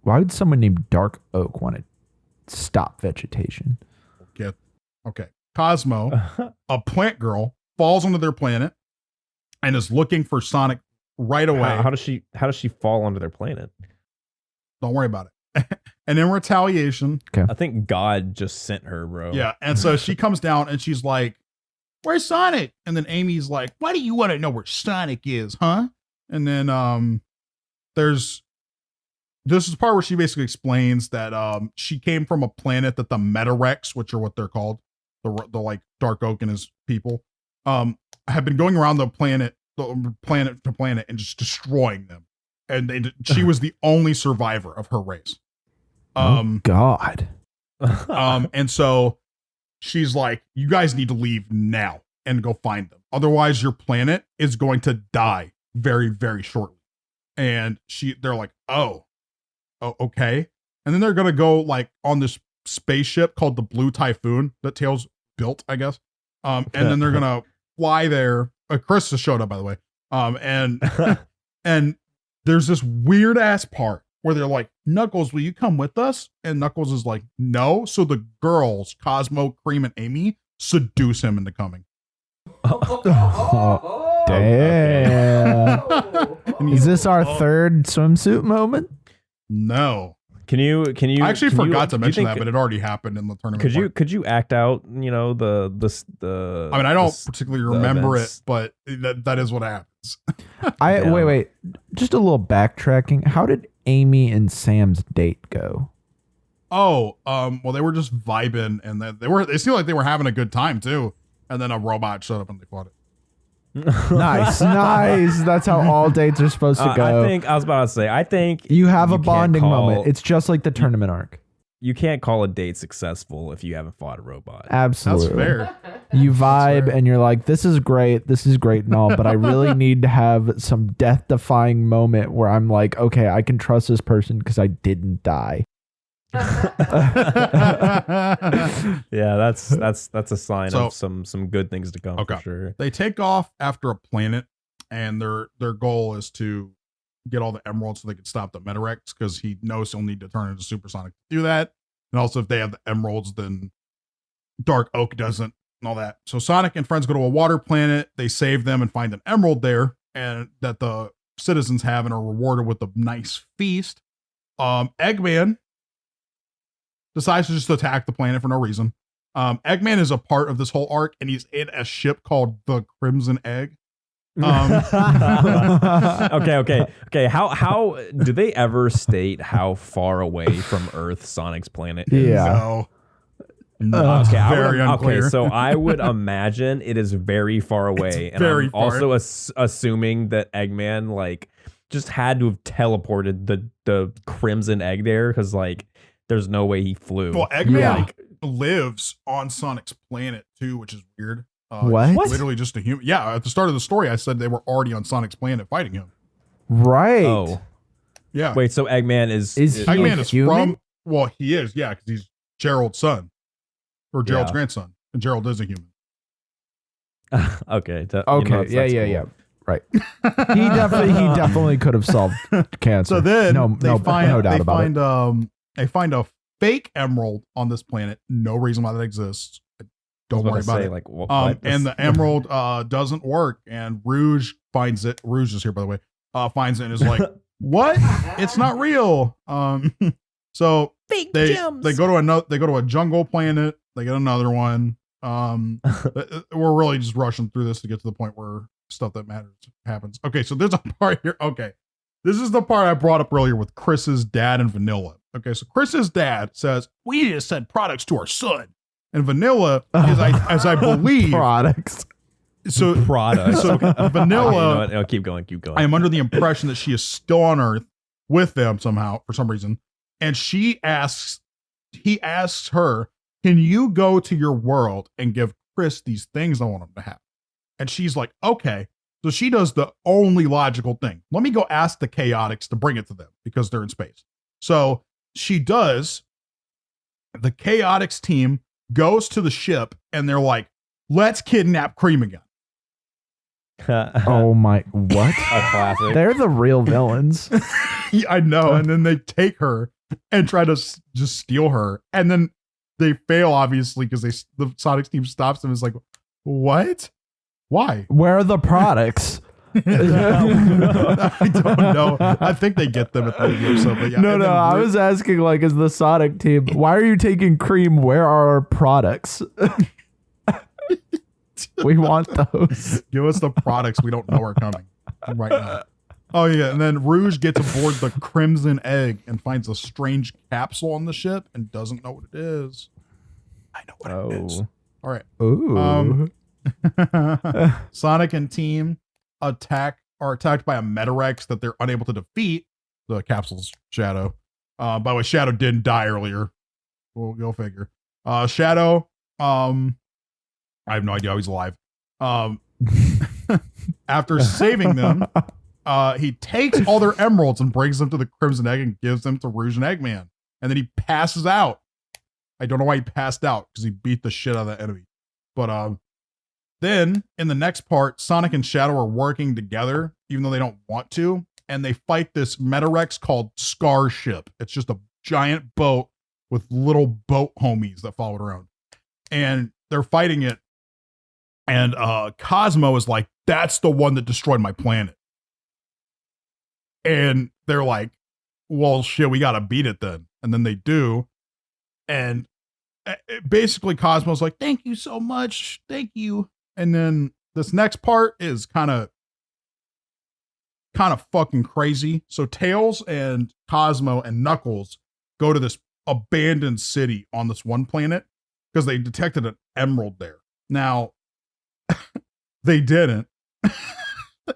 Why would someone named Dark Oak want to stop vegetation? Okay. Cosmo, a plant girl, falls onto their planet and is looking for Sonic right away. How does she fall onto their planet? Don't worry about it. And in retaliation, I think God just sent her, bro. Yeah, and so she comes down and she's like, "Where's Sonic?" And then Amy's like, "Why do you want to know where Sonic is, huh?" And then this is the part where she basically explains that she came from a planet that the Metarex, which are what they're called, the like Dark Oak and his people, have been going around the planet to planet and just destroying them. And she was the only survivor of her race. God. And so she's like, you guys need to leave now and go find them. Otherwise, your planet is going to die very, very shortly. And they're like, oh, okay. And then they're going to go like on this spaceship called the Blue Typhoon that Tails built, I guess. And then they're gonna fly there. Kris just showed up, by the way. And and there's this weird ass part where they're like, Knuckles, will you come with us? And Knuckles is like, no. So the girls, Cosmo, Cream, and Amy, seduce him into coming. Damn. Is this our third swimsuit moment? No. Can you? I actually forgot to mention that, but it already happened in the tournament. Could you act out? You know the. I mean, I don't particularly remember it, but that is what happens. Wait. Just a little backtracking. How did Amy and Sam's date go? Oh, well, they were just vibing, and they seemed like they were having a good time too. And then a robot showed up and they fought it. Nice. That's how all dates are supposed to go. I was about to say, I think you have a bonding moment. It's just like the tournament arc. You can't call a date successful if you haven't fought a robot. Absolutely. That's fair. You vibe and you're like, this is great and all, but I really need to have some death-defying moment where I'm like, okay, I can trust this person because I didn't die. Yeah, that's a sign of some good things to come. Okay. For sure. They take off after a planet, and their goal is to get all the emeralds so they can stop the Metarex, because he knows he'll need to turn into Supersonic to do that. And also, if they have the emeralds, then Dark Oak doesn't, and all that. So Sonic and friends go to a water planet. They save them and find an emerald there, and that the citizens have, and are rewarded with a nice feast. Eggman decides to just attack the planet for no reason. Eggman is a part of this whole arc, and he's in a ship called the Crimson Egg. Okay. How do they ever state how far away from Earth Sonic's planet is? Yeah. No. Very unclear. Okay, so I would imagine it is very far away, and very I'm far. also assuming that Eggman like just had to have teleported the Crimson Egg there, because like there's no way he flew. Well, Eggman lives on Sonic's planet too, which is weird. What? Literally just a human. Yeah, at the start of the story, I said they were already on Sonic's planet fighting him. Right. Oh. Yeah. Wait, so Eggman is Eggman is human? from? Well, he is. Yeah, because he's Gerald's son, or Gerald's Yeah. grandson, and Gerald is a human. Okay. Okay. That's Yeah. cool. Right. He definitely could have solved cancer. So then no doubt about it. They find a fake emerald on this planet. No reason why that exists. Don't worry about it. Like, what, and the emerald doesn't work, and Rouge finds it. Rouge is here, by the way. Finds it and is like, "What? It's not real." So Fake they gems. go to a jungle planet. They get another one. We're really just rushing through this to get to the point where stuff that matters happens. Okay, so there's a part here. Okay, this is the part I brought up earlier with Chris's dad and Vanilla. Okay, so Chris's dad says, "We need to send products to our son." And Vanilla is, as I believe, products. So products. So Vanilla. Okay, no, keep going. I am under the impression that she is still on Earth with them somehow for some reason, and he asks her, "Can you go to your world and give Kris these things I want him to have?" And she's like, "Okay." So she does the only logical thing. Let me go ask the Chaotix to bring it to them because they're in space. So she does. The Chaotix team goes to the ship and they're like, "Let's kidnap Cream again." Oh my, what? A classic. They're the real villains. Yeah, I know. And then they take her and try to just steal her. And then they fail, obviously, because the Sonic team stops them and is like, "What? Why?" Where are the products? I don't know. I think they get them at the end of the episode. But yeah. No, I was asking, like, as the Sonic team, why are you taking Cream? Where are our products? We want those. Give us the products we don't know are coming right now. Oh, yeah. And then Rouge gets aboard the Crimson Egg and finds a strange capsule on the ship and doesn't know what it is. I know what it is. All right. Ooh. Sonic and team are attacked by a Metarex that they're unable to defeat. The capsule's Shadow. By the way, Shadow didn't die earlier. Well, go figure. Shadow, I have no idea how he's alive. After saving them, he takes all their emeralds and brings them to the Crimson Egg and gives them to Rouge and Eggman. And then he passes out. I don't know why he passed out, because he beat the shit out of the enemy. But then in the next part, Sonic and Shadow are working together, even though they don't want to. And they fight this Metarex called Scar Ship. It's just a giant boat with little boat homies that follow it around. And they're fighting it. And Cosmo is like, that's the one that destroyed my planet. And they're like, well, shit, we got to beat it then. And then they do. And basically Cosmo's like, thank you so much. Thank you. And then this next part is kind of fucking crazy. So Tails and Cosmo and Knuckles go to this abandoned city on this one planet because they detected an emerald there. Now, they didn't.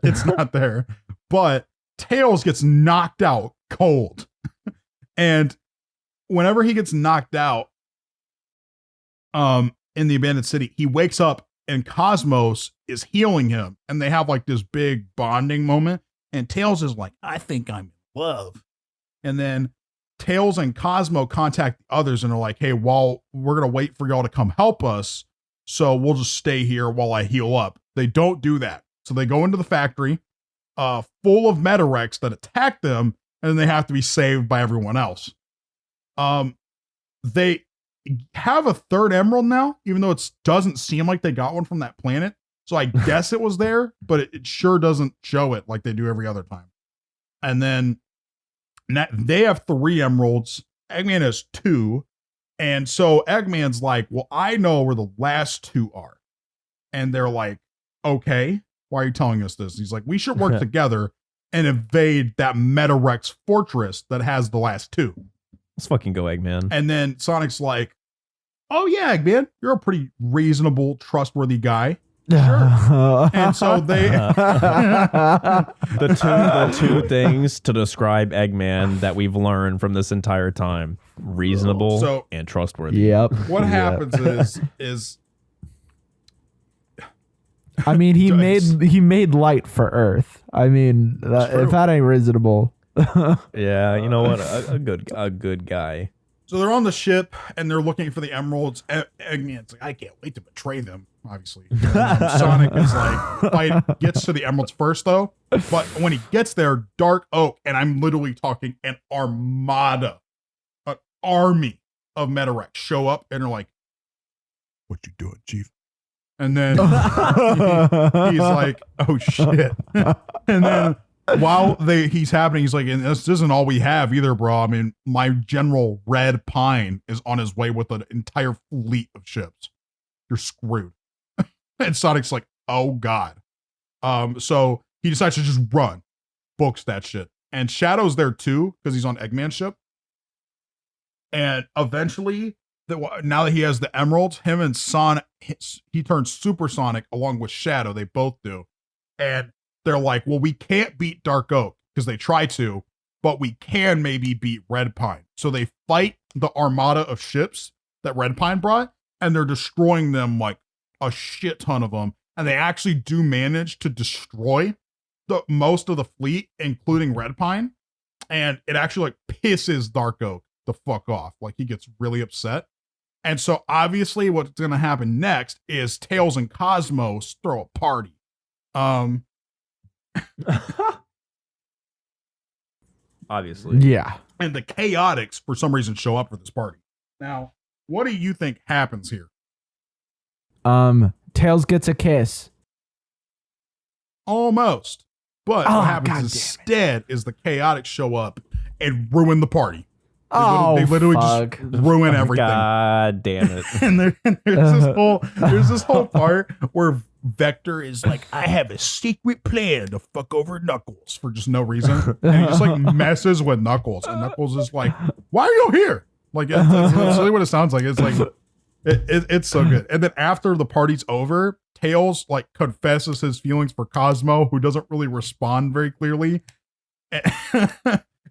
It's not there. But Tails gets knocked out cold. And whenever he gets knocked out in the abandoned city, he wakes up and Cosmos is healing him. And they have like this big bonding moment. And Tails is like, I think I'm in love. And then Tails and Cosmo contact the others and are like, hey, well, we're going to wait for y'all to come help us. So we'll just stay here while I heal up. They don't do that. So they go into the factory full of Metarex that attack them, and then they have to be saved by everyone else. They have a third emerald now, even though it doesn't seem like they got one from that planet. So I guess it was there, but it sure doesn't show it like they do every other time. And then they have 3 emeralds. Eggman has 2. And so Eggman's like, well, I know where the last 2 are. And they're like, okay, why are you telling us this? He's like, we should work together and invade that Metarex fortress that has the last 2. Let's fucking go, Eggman. And then Sonic's like, oh yeah, Eggman, you're a pretty reasonable, trustworthy guy. Sure. And so they the two things to describe Eggman that we've learned from this entire time: reasonable and trustworthy. Yep. What happens is I mean, he made light for Earth. I mean, if that ain't reasonable. Yeah, you know what? A good guy. So they're on the ship and they're looking for the emeralds. Eggman's like, I can't wait to betray them, obviously. Sonic is like, gets to the emeralds first, though. But when he gets there, Dark Oak, and I'm literally talking an armada, an army of Metarex show up and are like, what you doing, Chief? And then he's like, oh, shit. And then while he's happening, he's like, and this isn't all we have either, bro. I mean, my General Red Pine is on his way with an entire fleet of ships. You're screwed. And Sonic's like, oh God. So he decides to just run, books that shit. And Shadow's there too, because he's on Eggman's ship. And eventually, now that he has the emeralds, him and Sonic, he turns supersonic along with Shadow. They both do. And they're like, well, we can't beat Dark Oak because they try to, but we can maybe beat Red Pine. So they fight the armada of ships that Red Pine brought, and they're destroying them like a shit ton of them. And they actually do manage to destroy most of the fleet, including Red Pine. And it actually like pisses Dark Oak the fuck off. Like he gets really upset. And so obviously what's going to happen next is Tails and Cosmos throw a party. Obviously. Yeah. And the Chaotix, for some reason, show up for this party. Now, what do you think happens here? Tails gets a kiss. Almost. But what happens instead is the Chaotix show up and ruin the party. They literally just ruin everything. God damn it. And there's this whole part where Vector is like, I have a secret plan to fuck over Knuckles for just no reason. And he just like messes with Knuckles. And Knuckles is like, why are you here? Like, it's really what it sounds like. It's like, it's so good. And then after the party's over, Tails like confesses his feelings for Cosmo, who doesn't really respond very clearly.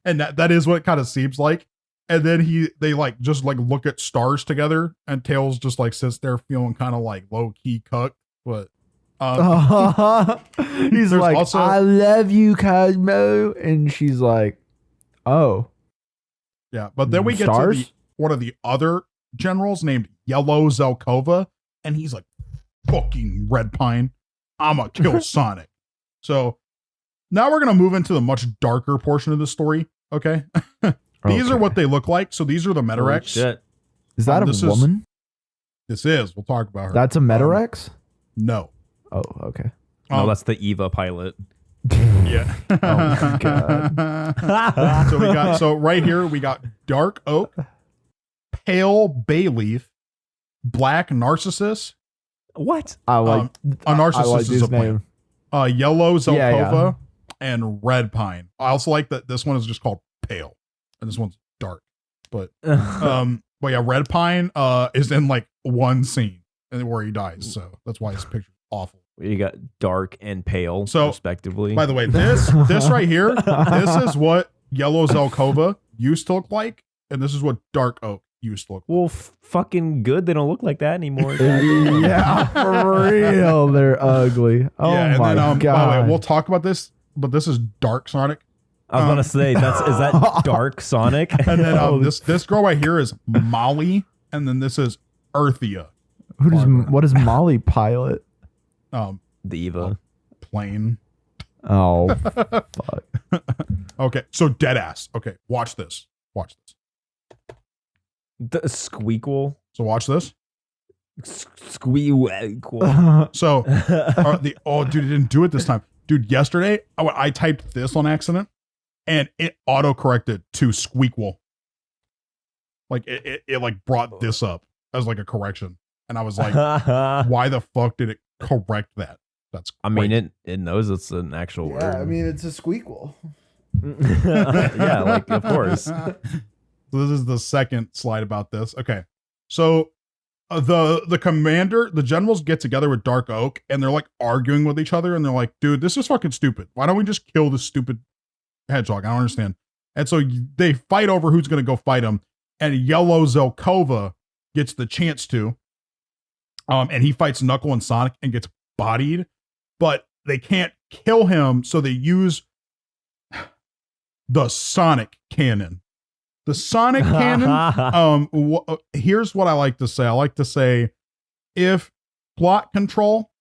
And that is what it kind of seems like. And then they like just like look at stars together, and Tails just like sits there feeling kind of like low key cucked. But he's like, also, I love you, Cosmo, and she's like, oh, yeah. But then we get to one of the other generals named Yellow Zelkova, and he's like, fucking Red Pine. I'ma kill Sonic. So now we're gonna move into the much darker portion of the story. Okay. These are what they look like. So these are the Metarex. Shit. Is that a woman? This is. We'll talk about her. That's a Metarex? No. Oh, okay. No, that's the Eva pilot. Yeah. Oh my God. So right here we got Dark Oak, Pale Bayleaf, Black Narcissus. What? I like a narcissus I like is his a plant. Yellow Zelkova and Red Pine. I also like that this one is just called Pale, and this one's dark. But yeah, Red Pine is in like one scene and where he dies, so that's why his picture's awful. You got dark and pale, so respectively. By the way, this right here, this is what Yellow Zelkova used to look like, and this is what Dark Oak used to look like. Well, fucking good. They don't look like that anymore. Yeah, for real, they're ugly. Oh yeah, and my then, God. By the way, we'll talk about this, but this is Dark Sonic. I was gonna say is that Dark Sonic? And then this girl right here is Molly, and then this is Earthia. What is Molly pilot? The Eva plane. Oh fuck. Okay, so Deadass. Okay, watch this. The Squeakle. So watch this. Squeakle. So dude, it didn't do it this time. Dude, yesterday I typed this on accident and it auto-corrected to Squeakle. Like it like brought this up as like a correction. And I was like, why the fuck did it correct that? That's I mean it knows it's an actual word. Yeah, I mean it's a Squeakle. Yeah, like of course. So this is the second slide about this. Okay. So the commander, the generals get together with Dark Oak and they're like arguing with each other and they're like, dude, this is fucking stupid. Why don't we just kill this stupid hedgehog? I don't understand. And so they fight over who's going to go fight him. And Yellow Zelkova gets the chance to. And he fights Knuckle and Sonic and gets bodied, but they can't kill him. So they use the Sonic cannon. The Sonic cannon. Here's what I like to say. I like to say, if plot control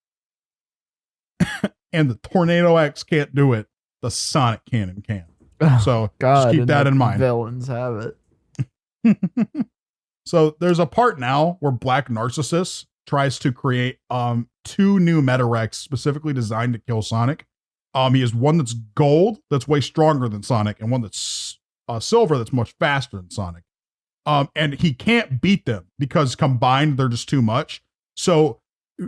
and the Tornado X can't do it, the Sonic cannon can. So just keep that in mind. Villains have it. So there's a part now where Black Narcissus tries to create two new Metarex specifically designed to kill Sonic. He has one that's gold that's way stronger than Sonic, and one that's silver that's much faster than Sonic. And he can't beat them because combined they're just too much. So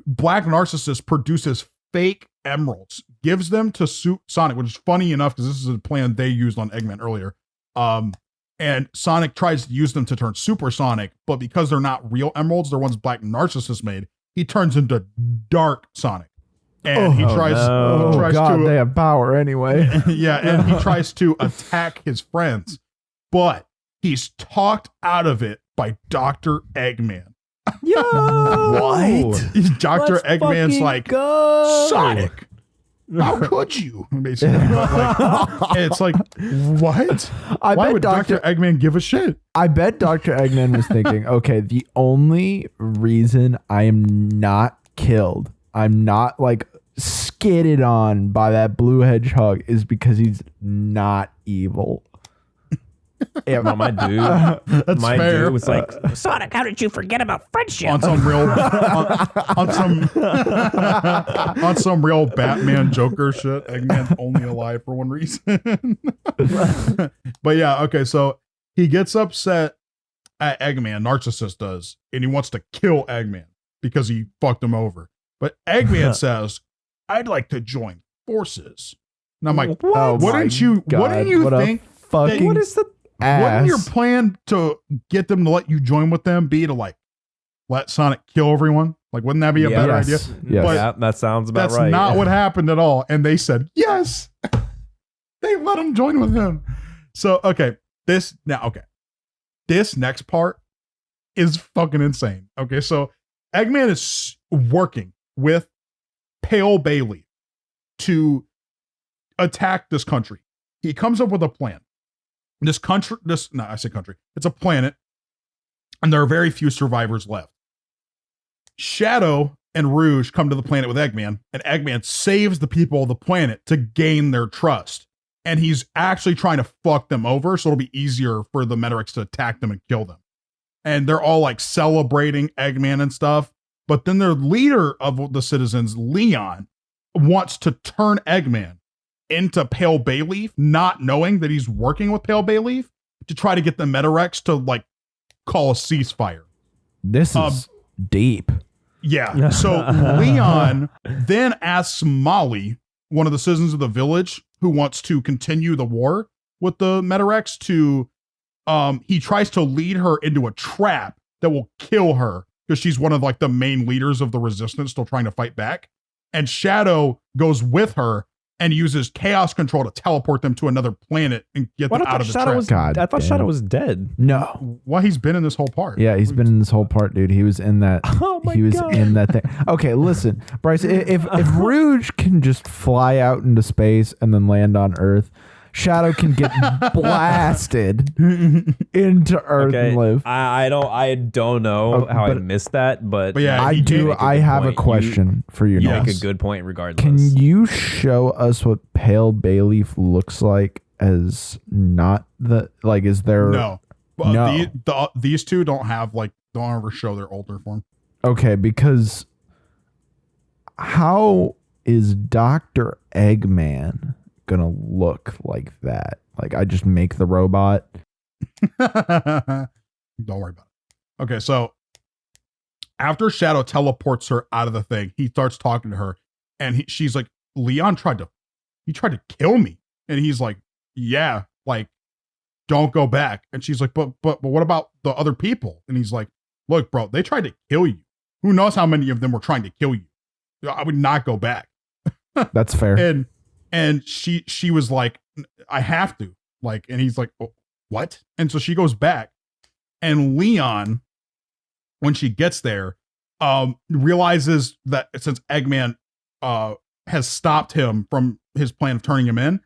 Black Narcissus produces fake emeralds, gives them to suit Sonic, which is funny enough because this is a plan they used on Eggman earlier. And Sonic tries to use them to turn supersonic, but because they're not real emeralds, they're ones Black Narcissus made, he turns into Dark Sonic. And he tries to they have power anyway. Yeah, and he tries to attack his friends, but he's talked out of it by Dr. Eggman. Yo! What? Dr. Eggman's like, Sonic, how could you? Basically, it's like, what? Why would Dr. Eggman give a shit? I bet Dr. Eggman was thinking, okay, the only reason I am not killed, I'm not like skidded on by that blue hedgehog is because he's not evil. Yeah, no, my dude. That's my fair. dude was like, Sonic, how did you forget about friendship? On some real, on some real Batman Joker shit. Eggman's only alive for one reason. But yeah, okay. So he gets upset at Eggman. Narcissus does, and he wants to kill Eggman because he fucked him over. But Eggman says, "I'd like to join forces." And I'm like, wouldn't you think? Fucking what is the? Wouldn't your plan to get them to let you join with them be to like let Sonic kill everyone? Like, wouldn't that be a better idea? Yes. But yeah, that sounds about that's right. not what happened at all. And they said, yes, they let him join with him. So, this next part is fucking insane. Okay. So Eggman is working with Pale Bailey to attack this country. He comes up with a plan. It's a planet, and there are very few survivors left. Shadow and Rouge come to the planet with Eggman, and Eggman saves the people of the planet to gain their trust. And he's actually trying to fuck them over, so it'll be easier for the Metarex to attack them and kill them. And they're all like celebrating Eggman and stuff. But then their leader of the citizens, Leon, wants to turn Eggman into Pale Bayleaf, not knowing that he's working with Pale Bayleaf, to try to get the Metarex to like call a ceasefire. This is deep. Yeah. So Leon then asks Molly, one of the citizens of the village who wants to continue the war with the Metarex, to he tries to lead her into a trap that will kill her because she's one of like the main leaders of the resistance still trying to fight back. And Shadow goes with her and uses chaos control to teleport them to another planet and get them out of the trap. I thought Shadow was dead. No. Well, he's been in this whole part. Yeah, he's been in this whole part, dude. He was in that. Oh my he was God. in that thing. Okay, listen, Bryce. If Rouge can just fly out into space and then land on Earth, Shadow can get blasted into Earth and live. I don't know how I missed that, but yeah, I do. I have a question for you. You make a good point regardless. Can you show us what Pale Bayleaf looks like as not the like? Is there no? No. These two don't ever show their older form. Okay, because how is Dr. Eggman gonna look like that? Like, I just make the robot. Don't worry about it. Okay, so after Shadow teleports her out of the thing, he starts talking to her, and she's like, Leon tried to kill me. And he's like, yeah, like, don't go back. And she's like, but what about the other people? And he's like, look, bro, they tried to kill you. Who knows how many of them were trying to kill you? I would not go back. That's fair. And she was like, I have to. Like, and he's like, oh, what? And so she goes back, and Leon, when she gets there, realizes that since Eggman has stopped him from his plan of turning him in,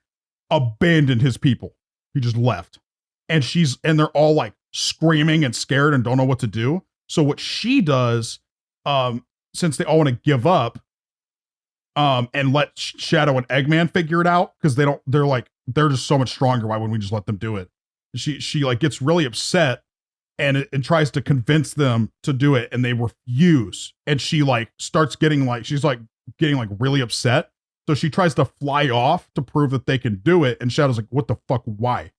abandoned his people. He just left. And they're all like screaming and scared and don't know what to do. So what she does, since they all want to give up, and let Shadow and Eggman figure it out, because they're just so much stronger. Why wouldn't we just let them do it? She like gets really upset and tries to convince them to do it, and they refuse. And she like starts getting like, she's like getting like really upset. So she tries to fly off to prove that they can do it. And Shadow's like, what the fuck? Why?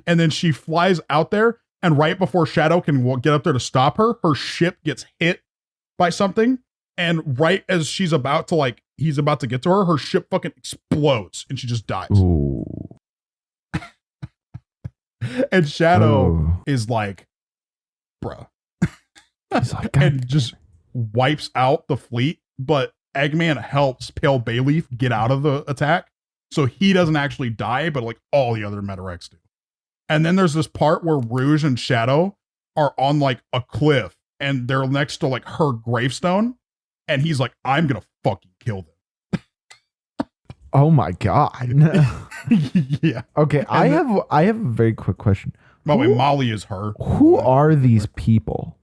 And then she flies out there, and right before Shadow can get up there to stop her, her ship gets hit by something. And right as he's about to get to her ship fucking explodes and she just dies. Ooh. And Shadow is like, bruh. He's like, and just wipes out the fleet. But Eggman helps Pale Bayleaf get out of the attack. So he doesn't actually die, but like all the other Metarex do. And then there's this part where Rouge and Shadow are on like a cliff, and they're next to like her gravestone. And he's like, I'm going to fucking kill them. Oh my God. Yeah. Okay. I have a very quick question. By the way, Molly is her. Who are these people?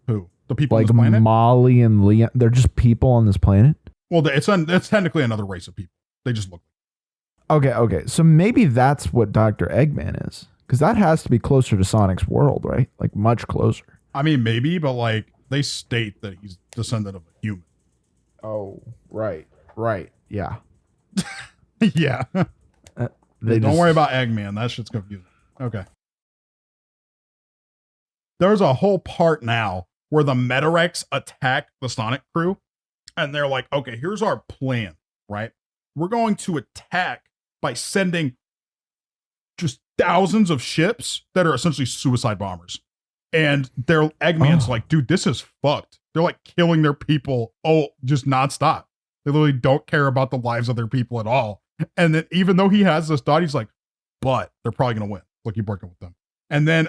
Who? The people like on this planet? Molly and Leon. They're just people on this planet? Well, it's technically another race of people. They just look. Okay. So maybe that's what Dr. Eggman is. Because that has to be closer to Sonic's world, right? Like much closer. I mean, maybe, but like they state that he's descendant of a human. Oh, right. Yeah. Yeah. Don't worry about Eggman. That shit's confusing. Okay. There's a whole part now where the Metarex attack the Sonic crew, and they're like, okay, here's our plan, right? We're going to attack by sending just thousands of ships that are essentially suicide bombers. And Eggman's like, dude, this is fucked. They're like killing their people. Just nonstop. They literally don't care about the lives of their people at all. And then even though he has this thought, he's like, but they're probably going to win. Like, keep working with them. And then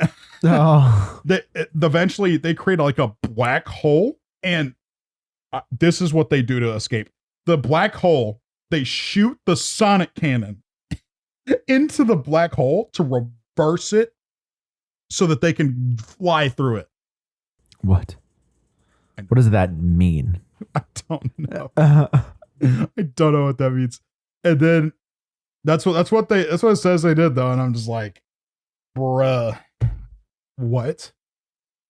eventually they create like a black hole. And this is what they do to escape. The black hole, they shoot the Sonic cannon into the black hole to reverse it so that they can fly through it. What? What does that mean? I don't know. I don't know what that means. And then that's what it says they did though, and I'm just like, bruh, what?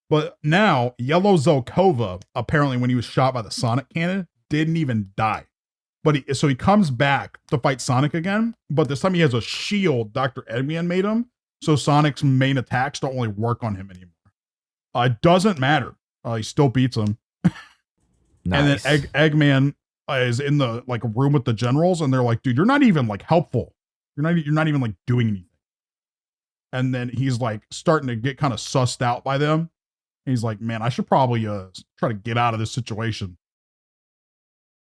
But now Yellow Zelkova, apparently when he was shot by the Sonic cannon, didn't even die. But he comes back to fight Sonic again, but this time he has a shield Dr. Eggman made him, so Sonic's main attacks don't really work on him anymore. It doesn't matter. He still beats him. Nice. And then Eggman is in the like room with the generals, and they're like, dude, you're not even like helpful. You're not even like doing anything. And then he's like starting to get kind of sussed out by them. And he's like, man, I should probably try to get out of this situation.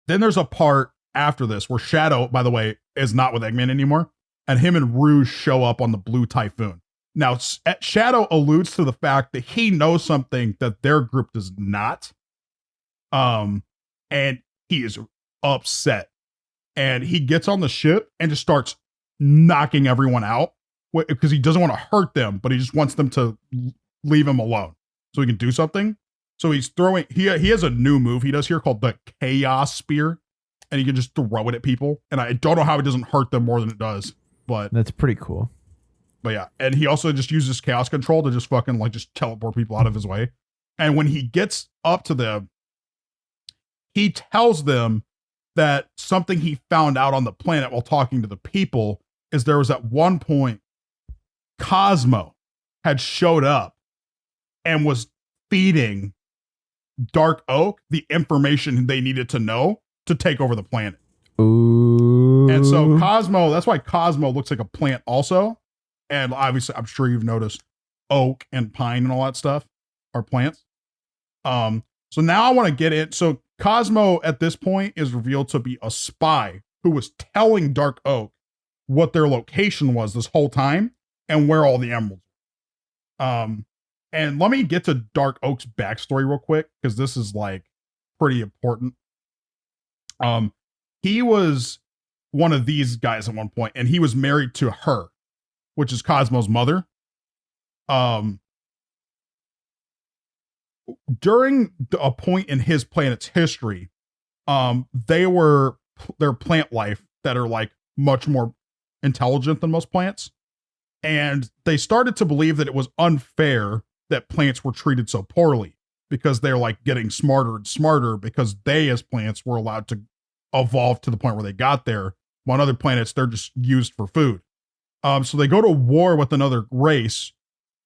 Then there's a part after this where Shadow, by the way, is not with Eggman anymore, and him and Rouge show up on the Blue Typhoon. Now, Shadow alludes to the fact that he knows something that their group does not. And he is upset. And he gets on the ship and just starts knocking everyone out because he doesn't want to hurt them, but he just wants them to leave him alone so he can do something. So he's throwing, he has a new move he does here called the Chaos Spear, and he can just throw it at people. And I don't know how it doesn't hurt them more than it does, but that's pretty cool. But yeah, and he also just uses chaos control to just fucking like just teleport people out of his way. And when he gets up to them, he tells them that something he found out on the planet while talking to the people is there was at one point Cosmo had showed up and was feeding Dark Oak the information they needed to know to take over the planet. Ooh. And so Cosmo, that's why Cosmo looks like a plant also. And obviously, I'm sure you've noticed oak and pine and all that stuff are plants. So now I want to get it. So Cosmo at this point is revealed to be a spy who was telling Dark Oak what their location was this whole time and where all the emeralds were. And let me get to Dark Oak's backstory real quick, because this is like pretty important. He was one of these guys at one point, and he was married to her, which is Cosmo's mother. During a point in his planet's history, their plant life that are like much more intelligent than most plants. And they started to believe that it was unfair that plants were treated so poorly, because they're like getting smarter and smarter because they as plants were allowed to evolve to the point where they got there. On other planets, they're just used for food. So they go to war with another race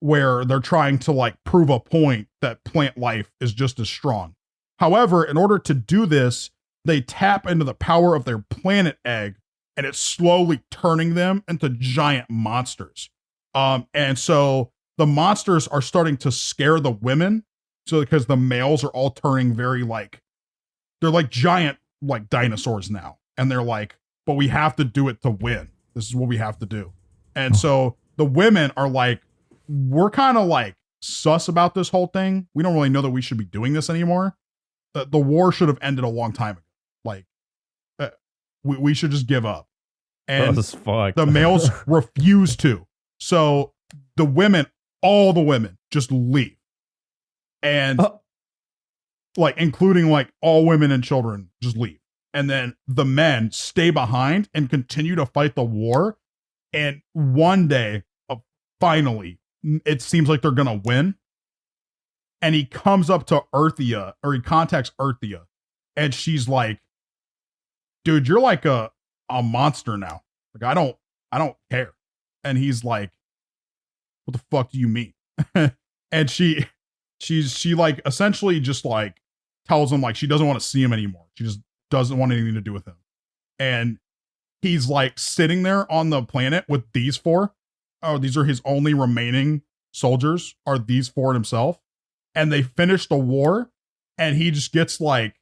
where they're trying to like prove a point that plant life is just as strong. However, in order to do this, they tap into the power of their planet egg, and it's slowly turning them into giant monsters. And so the monsters are starting to scare the women. So because the males are all turning very like, they're like giant like dinosaurs now. And they're like, but we have to do it to win. This is what we have to do. And so the women are like, we're kind of like sus about this whole thing. We don't really know that we should be doing this anymore. The war should have ended a long time ago. Like, we should just give up. And the males refuse to. So the women, all the women just leave. And like, including like all women and children just leave. And then the men stay behind and continue to fight the war. And one day, finally, it seems like they're going to win. And he comes up to Earthia, or he contacts Earthia. And she's like, dude, you're like a monster now. Like, I don't care. And he's like, what the fuck do you mean? And she like essentially just like tells him like she doesn't want to see him anymore. She just doesn't want anything to do with him. And he's like sitting there on the planet with these four. Oh, these are his only remaining soldiers, are these four and himself. And they finish the war, and he just gets like,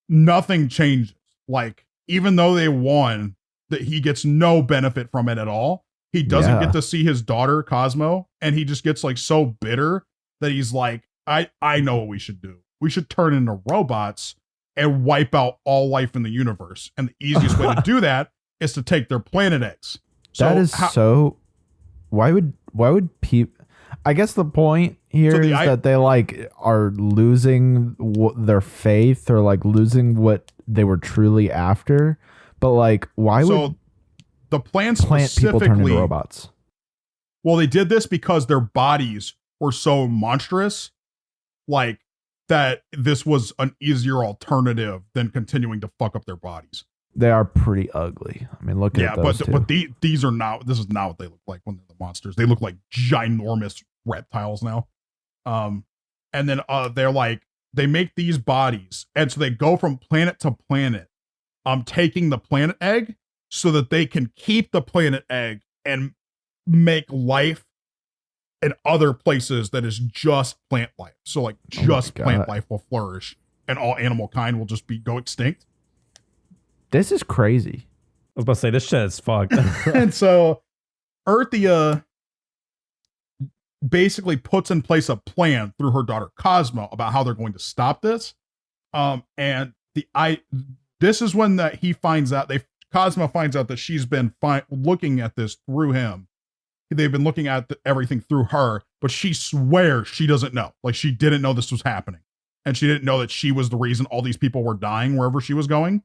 nothing changes. Like, even though they won, that he gets no benefit from it at all. He doesn't get to see his daughter, Cosmo, and he just gets like so bitter that he's like, I know what we should do. We should turn into robots and wipe out all life in the universe. And the easiest way to do that is to take their planet eggs. So why would people, I guess the point here is that they like are losing their faith or like losing what they were truly after. But like, why would the plant people turn into robots? Well, they did this because their bodies were so monstrous, like that this was an easier alternative than continuing to fuck up their bodies. They are pretty ugly. I mean, look at those two. But these are not. This is not what they look like when they're the monsters. They look like ginormous reptiles now. And then they're like, they make these bodies, and so they go from planet to planet, taking the planet egg so that they can keep the planet egg and make life in other places that is just plant life. So like just plant life will flourish, and all animal kind will just go extinct. This is crazy. I was about to say, this shit is fucked. And so Earthia basically puts in place a plan through her daughter Cosmo about how they're going to stop this. And this is when Cosmo finds out that she's been looking at this through him. They've been looking at everything through her, but she swears she doesn't know. Like, she didn't know this was happening. And she didn't know that she was the reason all these people were dying wherever she was going.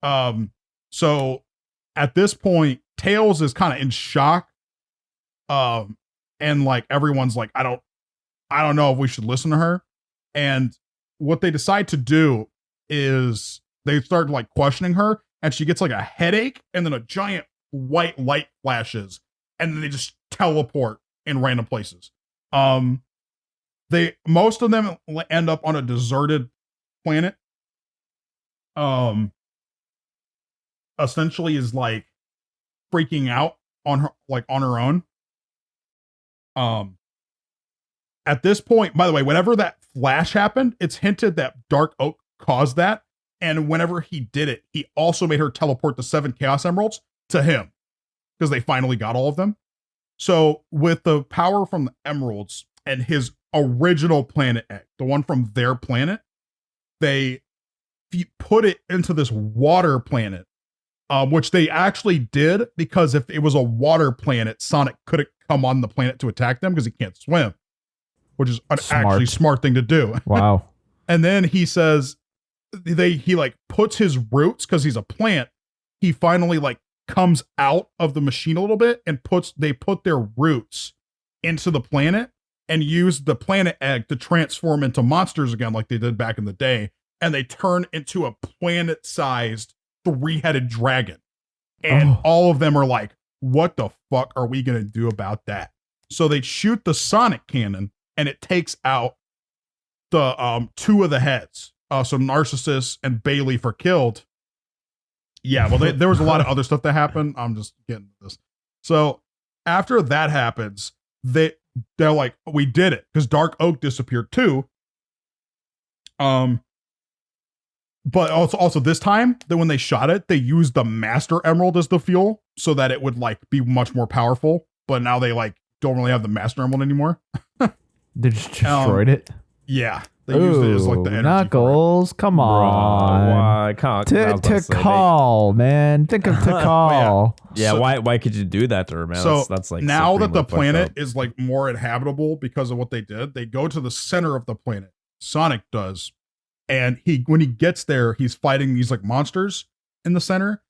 So at this point, Tails is kind of in shock. And like, everyone's like, I don't know if we should listen to her. And what they decide to do is they start like questioning her, and she gets like a headache, and then a giant white light flashes, and then they just teleport in random places. Most of them end up on a deserted planet. Essentially is like freaking out on her own. At this point, by the way, whenever that flash happened, it's hinted that Dark Oak caused that. And whenever he did it, he also made her teleport the 7 Chaos Emeralds to him, because they finally got all of them. So with the power from the emeralds and his original planet egg, the one from their planet, they put it into this water planet, which they actually did, because if it was a water planet, Sonic couldn't come on the planet to attack them because he can't swim, which is an actually smart thing to do. Wow. And then he says he like puts his roots, because he's a plant. He finally like comes out of the machine a little bit, and they put their roots into the planet and use the planet egg to transform into monsters again, like they did back in the day. And they turn into a planet-sized 3-headed dragon. And all of them are like, what the fuck are we going to do about that? So they shoot the Sonic cannon, and it takes out the 2 of the heads. So Narcissus and Bayleaf are killed. Yeah, well, there was a lot of other stuff that happened. I'm just getting this. So after that happens, they're like, we did it, because Dark Oak disappeared too. But also this time, that when they shot it, they used the Master Emerald as the fuel, so that it would like be much more powerful. But now they like don't really have the Master Emerald anymore. They just destroyed it. Yeah, they used it as like the energy. Knuckles, come on. Why? Tikal, man. Think of Tikal. Yeah, why could you do that to her, man? So that's like, now that the planet is like more inhabitable because of what they did, they go to the center of the planet. Sonic does. And when he gets there, he's fighting these like monsters in the center.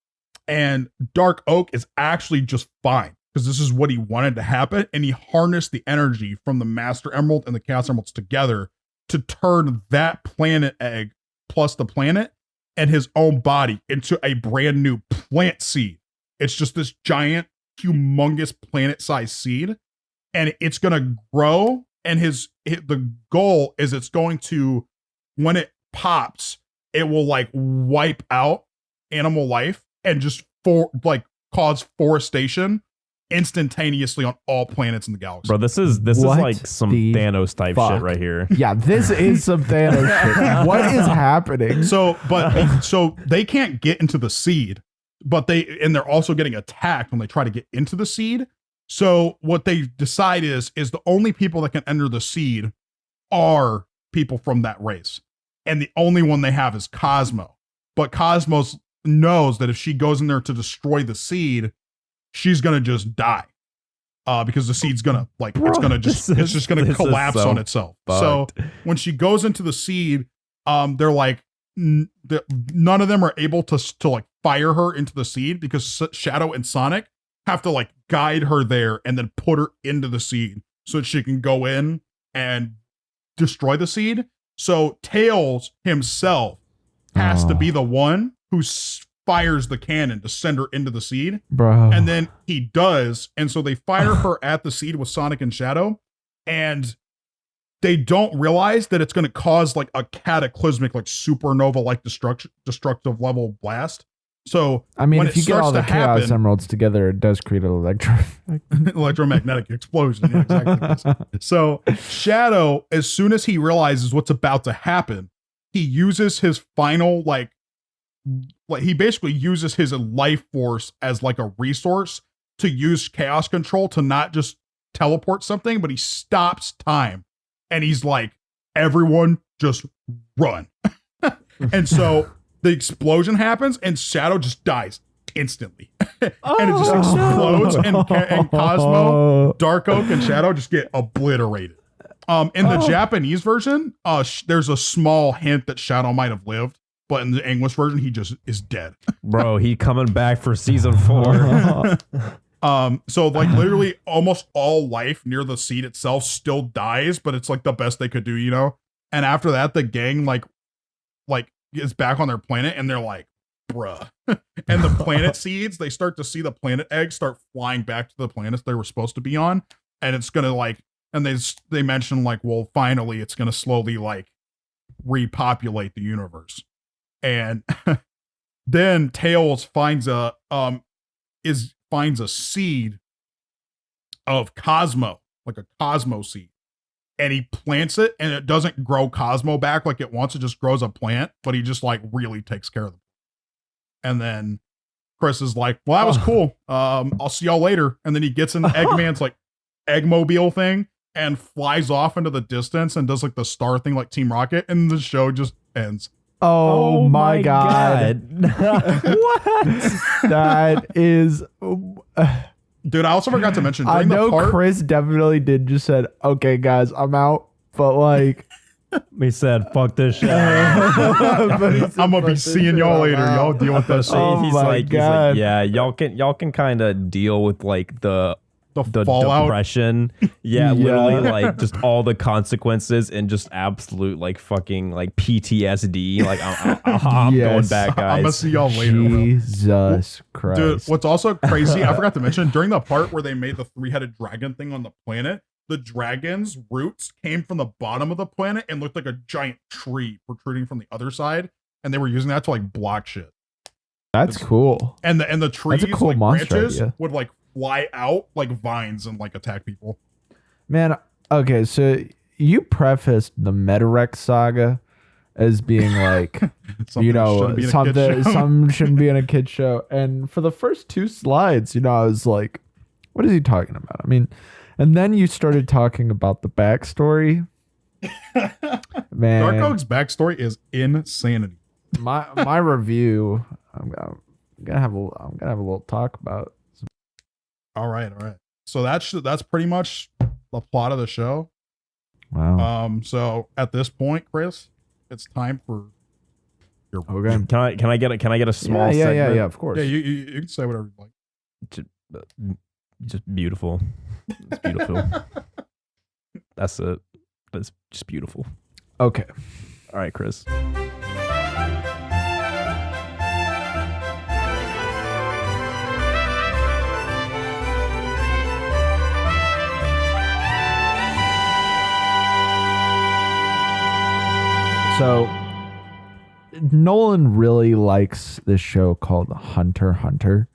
And Dark Oak is actually just fine, because this is what he wanted to happen. And he harnessed the energy from the Master Emerald and the Chaos Emeralds together to turn that planet egg plus the planet and his own body into a brand new plant seed. It's just this giant, humongous planet-sized seed. And it's going to grow. And the goal is it's going to, when it pops, it will like wipe out animal life and just cause forestation instantaneously on all planets in the galaxy. Bro, this is like some Thanos type shit right here. Yeah, this is some Thanos shit. What is happening? So they can't get into the seed, but they're also getting attacked when they try to get into the seed. So what they decide is the only people that can enter the seed are people from that race. And the only one they have is Cosmo. But Cosmos knows that if she goes in there to destroy the seed, she's going to just die. because the seed's gonna it's just gonna collapse on itself. fucked. So when she goes into the seed, they're like none of them are able to like fire her into the seed because Shadow and Sonic have to like guide her there and then put her into the seed so that she can go in and destroy the seed. So Tails himself has to be the one who fires the cannon to send her into the seed. Bro. And then he does. And so they fire her at the seed with Sonic and Shadow. And they don't realize that it's going to cause like a cataclysmic, like supernova, like destructive level blast. So I mean, when if you get all the Chaos Emeralds together, it does create an electromagnetic explosion. Yeah, exactly. So Shadow, as soon as he realizes what's about to happen, he uses his final like he basically uses his life force as like a resource to use chaos control to not just teleport something, but he stops time and he's like, everyone just run. And so the explosion happens and Shadow just dies instantly. And it just explodes and Cosmo, Dark Oak, and Shadow just get obliterated. In the Japanese version, there's a small hint that Shadow might have lived, but in the English version, he just is dead. Bro, he coming back for season 4. So like literally almost all life near the seed itself still dies, but it's like the best they could do, you know? And after that, the gang like is back on their planet and they're like, bruh. And the planet seeds, they start to see the planet eggs start flying back to the planets they were supposed to be on. And it's gonna like, and they mention like, well, finally it's gonna slowly like repopulate the universe. And then Tails finds a seed of Cosmo, like a Cosmo seed. And he plants it and it doesn't grow Cosmo back like it wants. It just grows a plant, but he just like really takes care of them. And then Kris is like, well, that was cool. I'll see y'all later. And then he gets in Eggman's like Eggmobile thing and flies off into the distance and does like the star thing like Team Rocket. And the show just ends. Oh my God. What? That is... Dude, I also forgot to mention. I know Kris definitely did just said, okay, guys, I'm out. But like... He said, fuck this shit. I'm gonna be seeing y'all later. Y'all deal with that shit. He's like, yeah, y'all can kind of deal with like the fallout, depression. Yeah, literally like just all the consequences and just absolute like fucking like PTSD. Like I'm going back, guys. I'm gonna see y'all later. Jesus Christ. Dude, what's also crazy, I forgot to mention, during the part where they made the 3-headed dragon thing on the planet, the dragon's roots came from the bottom of the planet and looked like a giant tree protruding from the other side, and they were using that to like block shit. That's cool. And the trees, cool like branches, idea. would like fly out like vines and like attack people. Man, okay, so you prefaced the Metarex saga as being like, you know, something shouldn't be in a kid's show. And for the first 2 slides, you know, I was like, what is he talking about? I mean, and then you started talking about the backstory. Man, Dark Oak's backstory is insanity. My review, I'm gonna have a little talk about. All right. So that's pretty much the plot of the show. Wow. So at this point, Kris, it's time for your. Okay. Can I get a small segment? Yeah, of course. Yeah, you can say whatever you like. Just beautiful. It's beautiful. That's it. It's just beautiful. Okay. All right, Kris. So Nolan really likes this show called Hunter x Hunter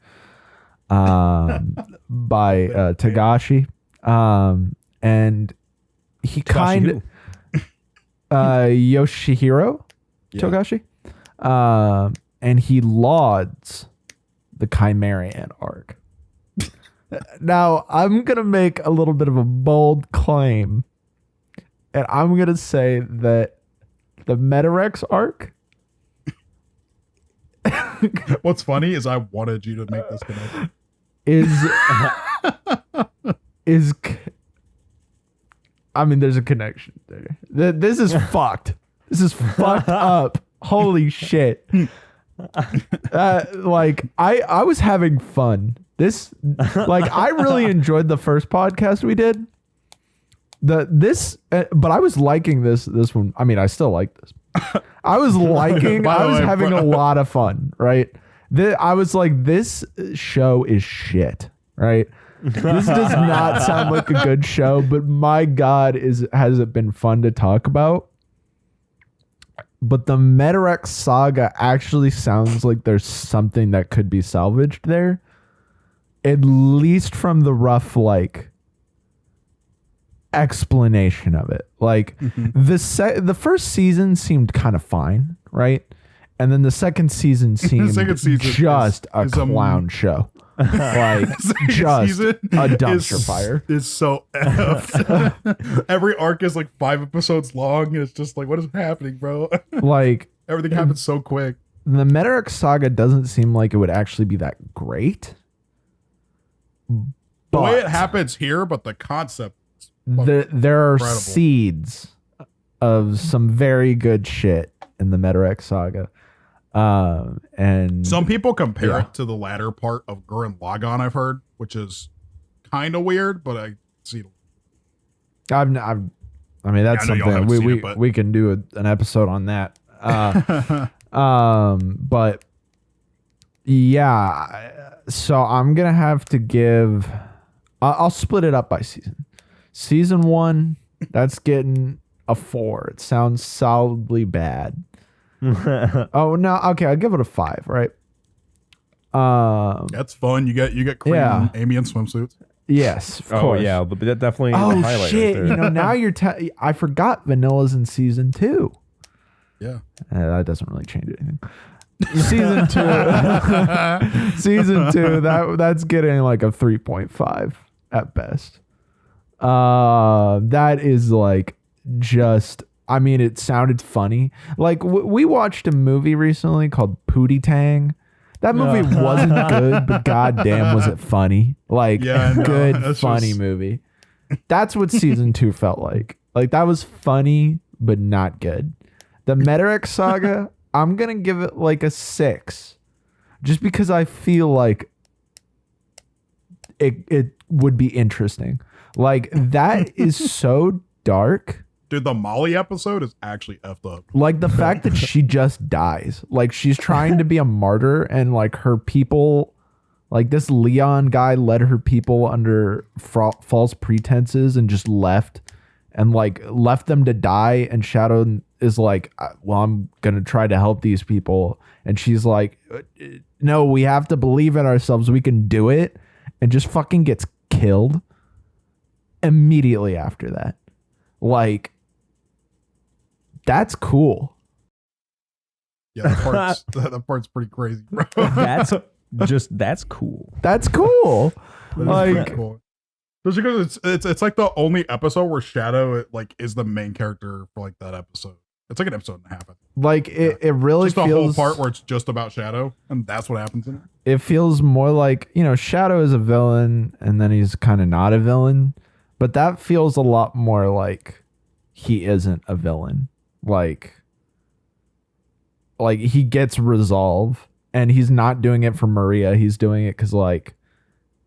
by Tagashi. And he kind of Yoshihiro Togashi. And he lauds the Chimerian arc. Now, I'm going to make a little bit of a bold claim. And I'm going to say that the Metarex arc. What's funny is I wanted you to make this connection. is. I mean, there's a connection there. This is fucked. This is fucked up. Holy shit. Like I was having fun. I really enjoyed the first podcast we did. But I was liking this one. I mean, I still like this. I was having a lot of fun, right? I was like, this show is shit, right? This does not sound like a good show, but my God, has it been fun to talk about? But the Metarex saga actually sounds like there's something that could be salvaged there. At least from the rough, like, explanation of it. Like, the first season seemed kind of fine, right? And then the second season seemed just a clown show. Like, just a dumpster fire. It's so effed. Every arc is like 5 episodes long, and it's just like, what is happening, bro? Like, everything happens so quick. The Metarex saga doesn't seem like it would actually be that great. The way it happens here, but the concept. There are seeds of some very good shit in the Metarex saga. And some people compare it to the latter part of Gurren Lagann, I've heard, which is kind of weird, but I see it. I mean, that's something we can do an episode on that. But yeah, so I'm gonna have to give. I'll split it up by season. Season 1, that's getting a 4. It sounds solidly bad. Oh no, okay, I'll give it a 5, right? That's fun. You get Cream and Amy in swimsuits. Yes, of course. Yeah, but that definitely. Oh shit! Right there. Now you're. I forgot Vanilla's in season 2. Yeah, that doesn't really change anything. Season 2, season 2. That's getting like a 3.5 at best. That is like just. I mean, it sounded funny. Like we watched a movie recently called Pootie Tang. That movie wasn't good, but goddamn, was it funny? Like, good, funny movie. That's what season 2 felt like. Like, that was funny, but not good. The Metarex saga, I'm going to give it like a 6. Just because I feel like it would be interesting. Like, that is so dark. Dude, the Molly episode is actually effed up. Like the fact that she just dies. Like she's trying to be a martyr and like her people, like this Leon guy led her people under false pretenses and just left them to die. And Shadow is like, well, I'm going to try to help these people. And she's like, no, we have to believe in ourselves. We can do it. And just fucking gets killed immediately after that. Like, that's cool. Yeah, that part's pretty crazy, bro. That's cool. That's cool. Like, cool. Just because it's like the only episode where Shadow is the main character for like that episode. It's like an episode and a half. Like it really just feels the whole part where it's just about Shadow, and that's what happens in it. It feels more like, Shadow is a villain, and then he's kind of not a villain, but that feels a lot more like he isn't a villain. Like he gets resolve, and he's not doing it for Maria. He's doing it because, like,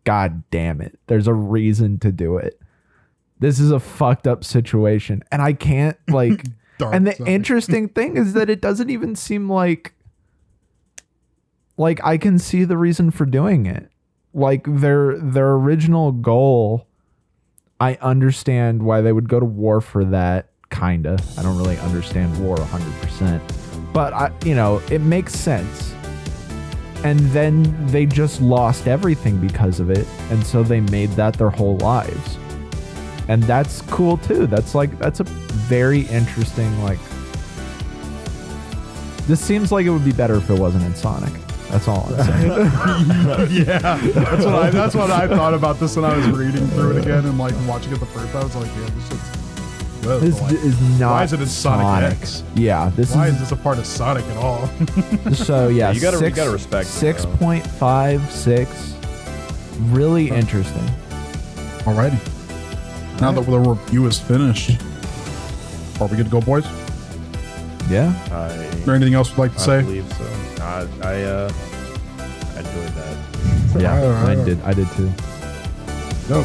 God damn it, there's a reason to do it. This is a fucked up situation, and I can't like. And the interesting thing is that it doesn't even seem like I can see the reason for doing it. Like their original goal, I understand why they would go to war for that. Kinda. I don't really understand war 100%, but it makes sense. And then they just lost everything because of it, and so they made that their whole lives. And that's cool too. That's a very interesting, like, this seems like it would be better if it wasn't in Sonic. That's all I'm saying. Yeah. That's what I thought about this when I was reading through it again and like watching it the first time. I was like, yeah, this is not. Why is it in Sonic X? Yeah, why is this a part of Sonic at all? So yeah, you gotta respect 6.56. Really interesting. Alrighty. Now that the review is finished, are we good to go, boys? Yeah. Is there anything else you'd like to say? I believe so. I enjoyed that. Yeah, I did too. Go.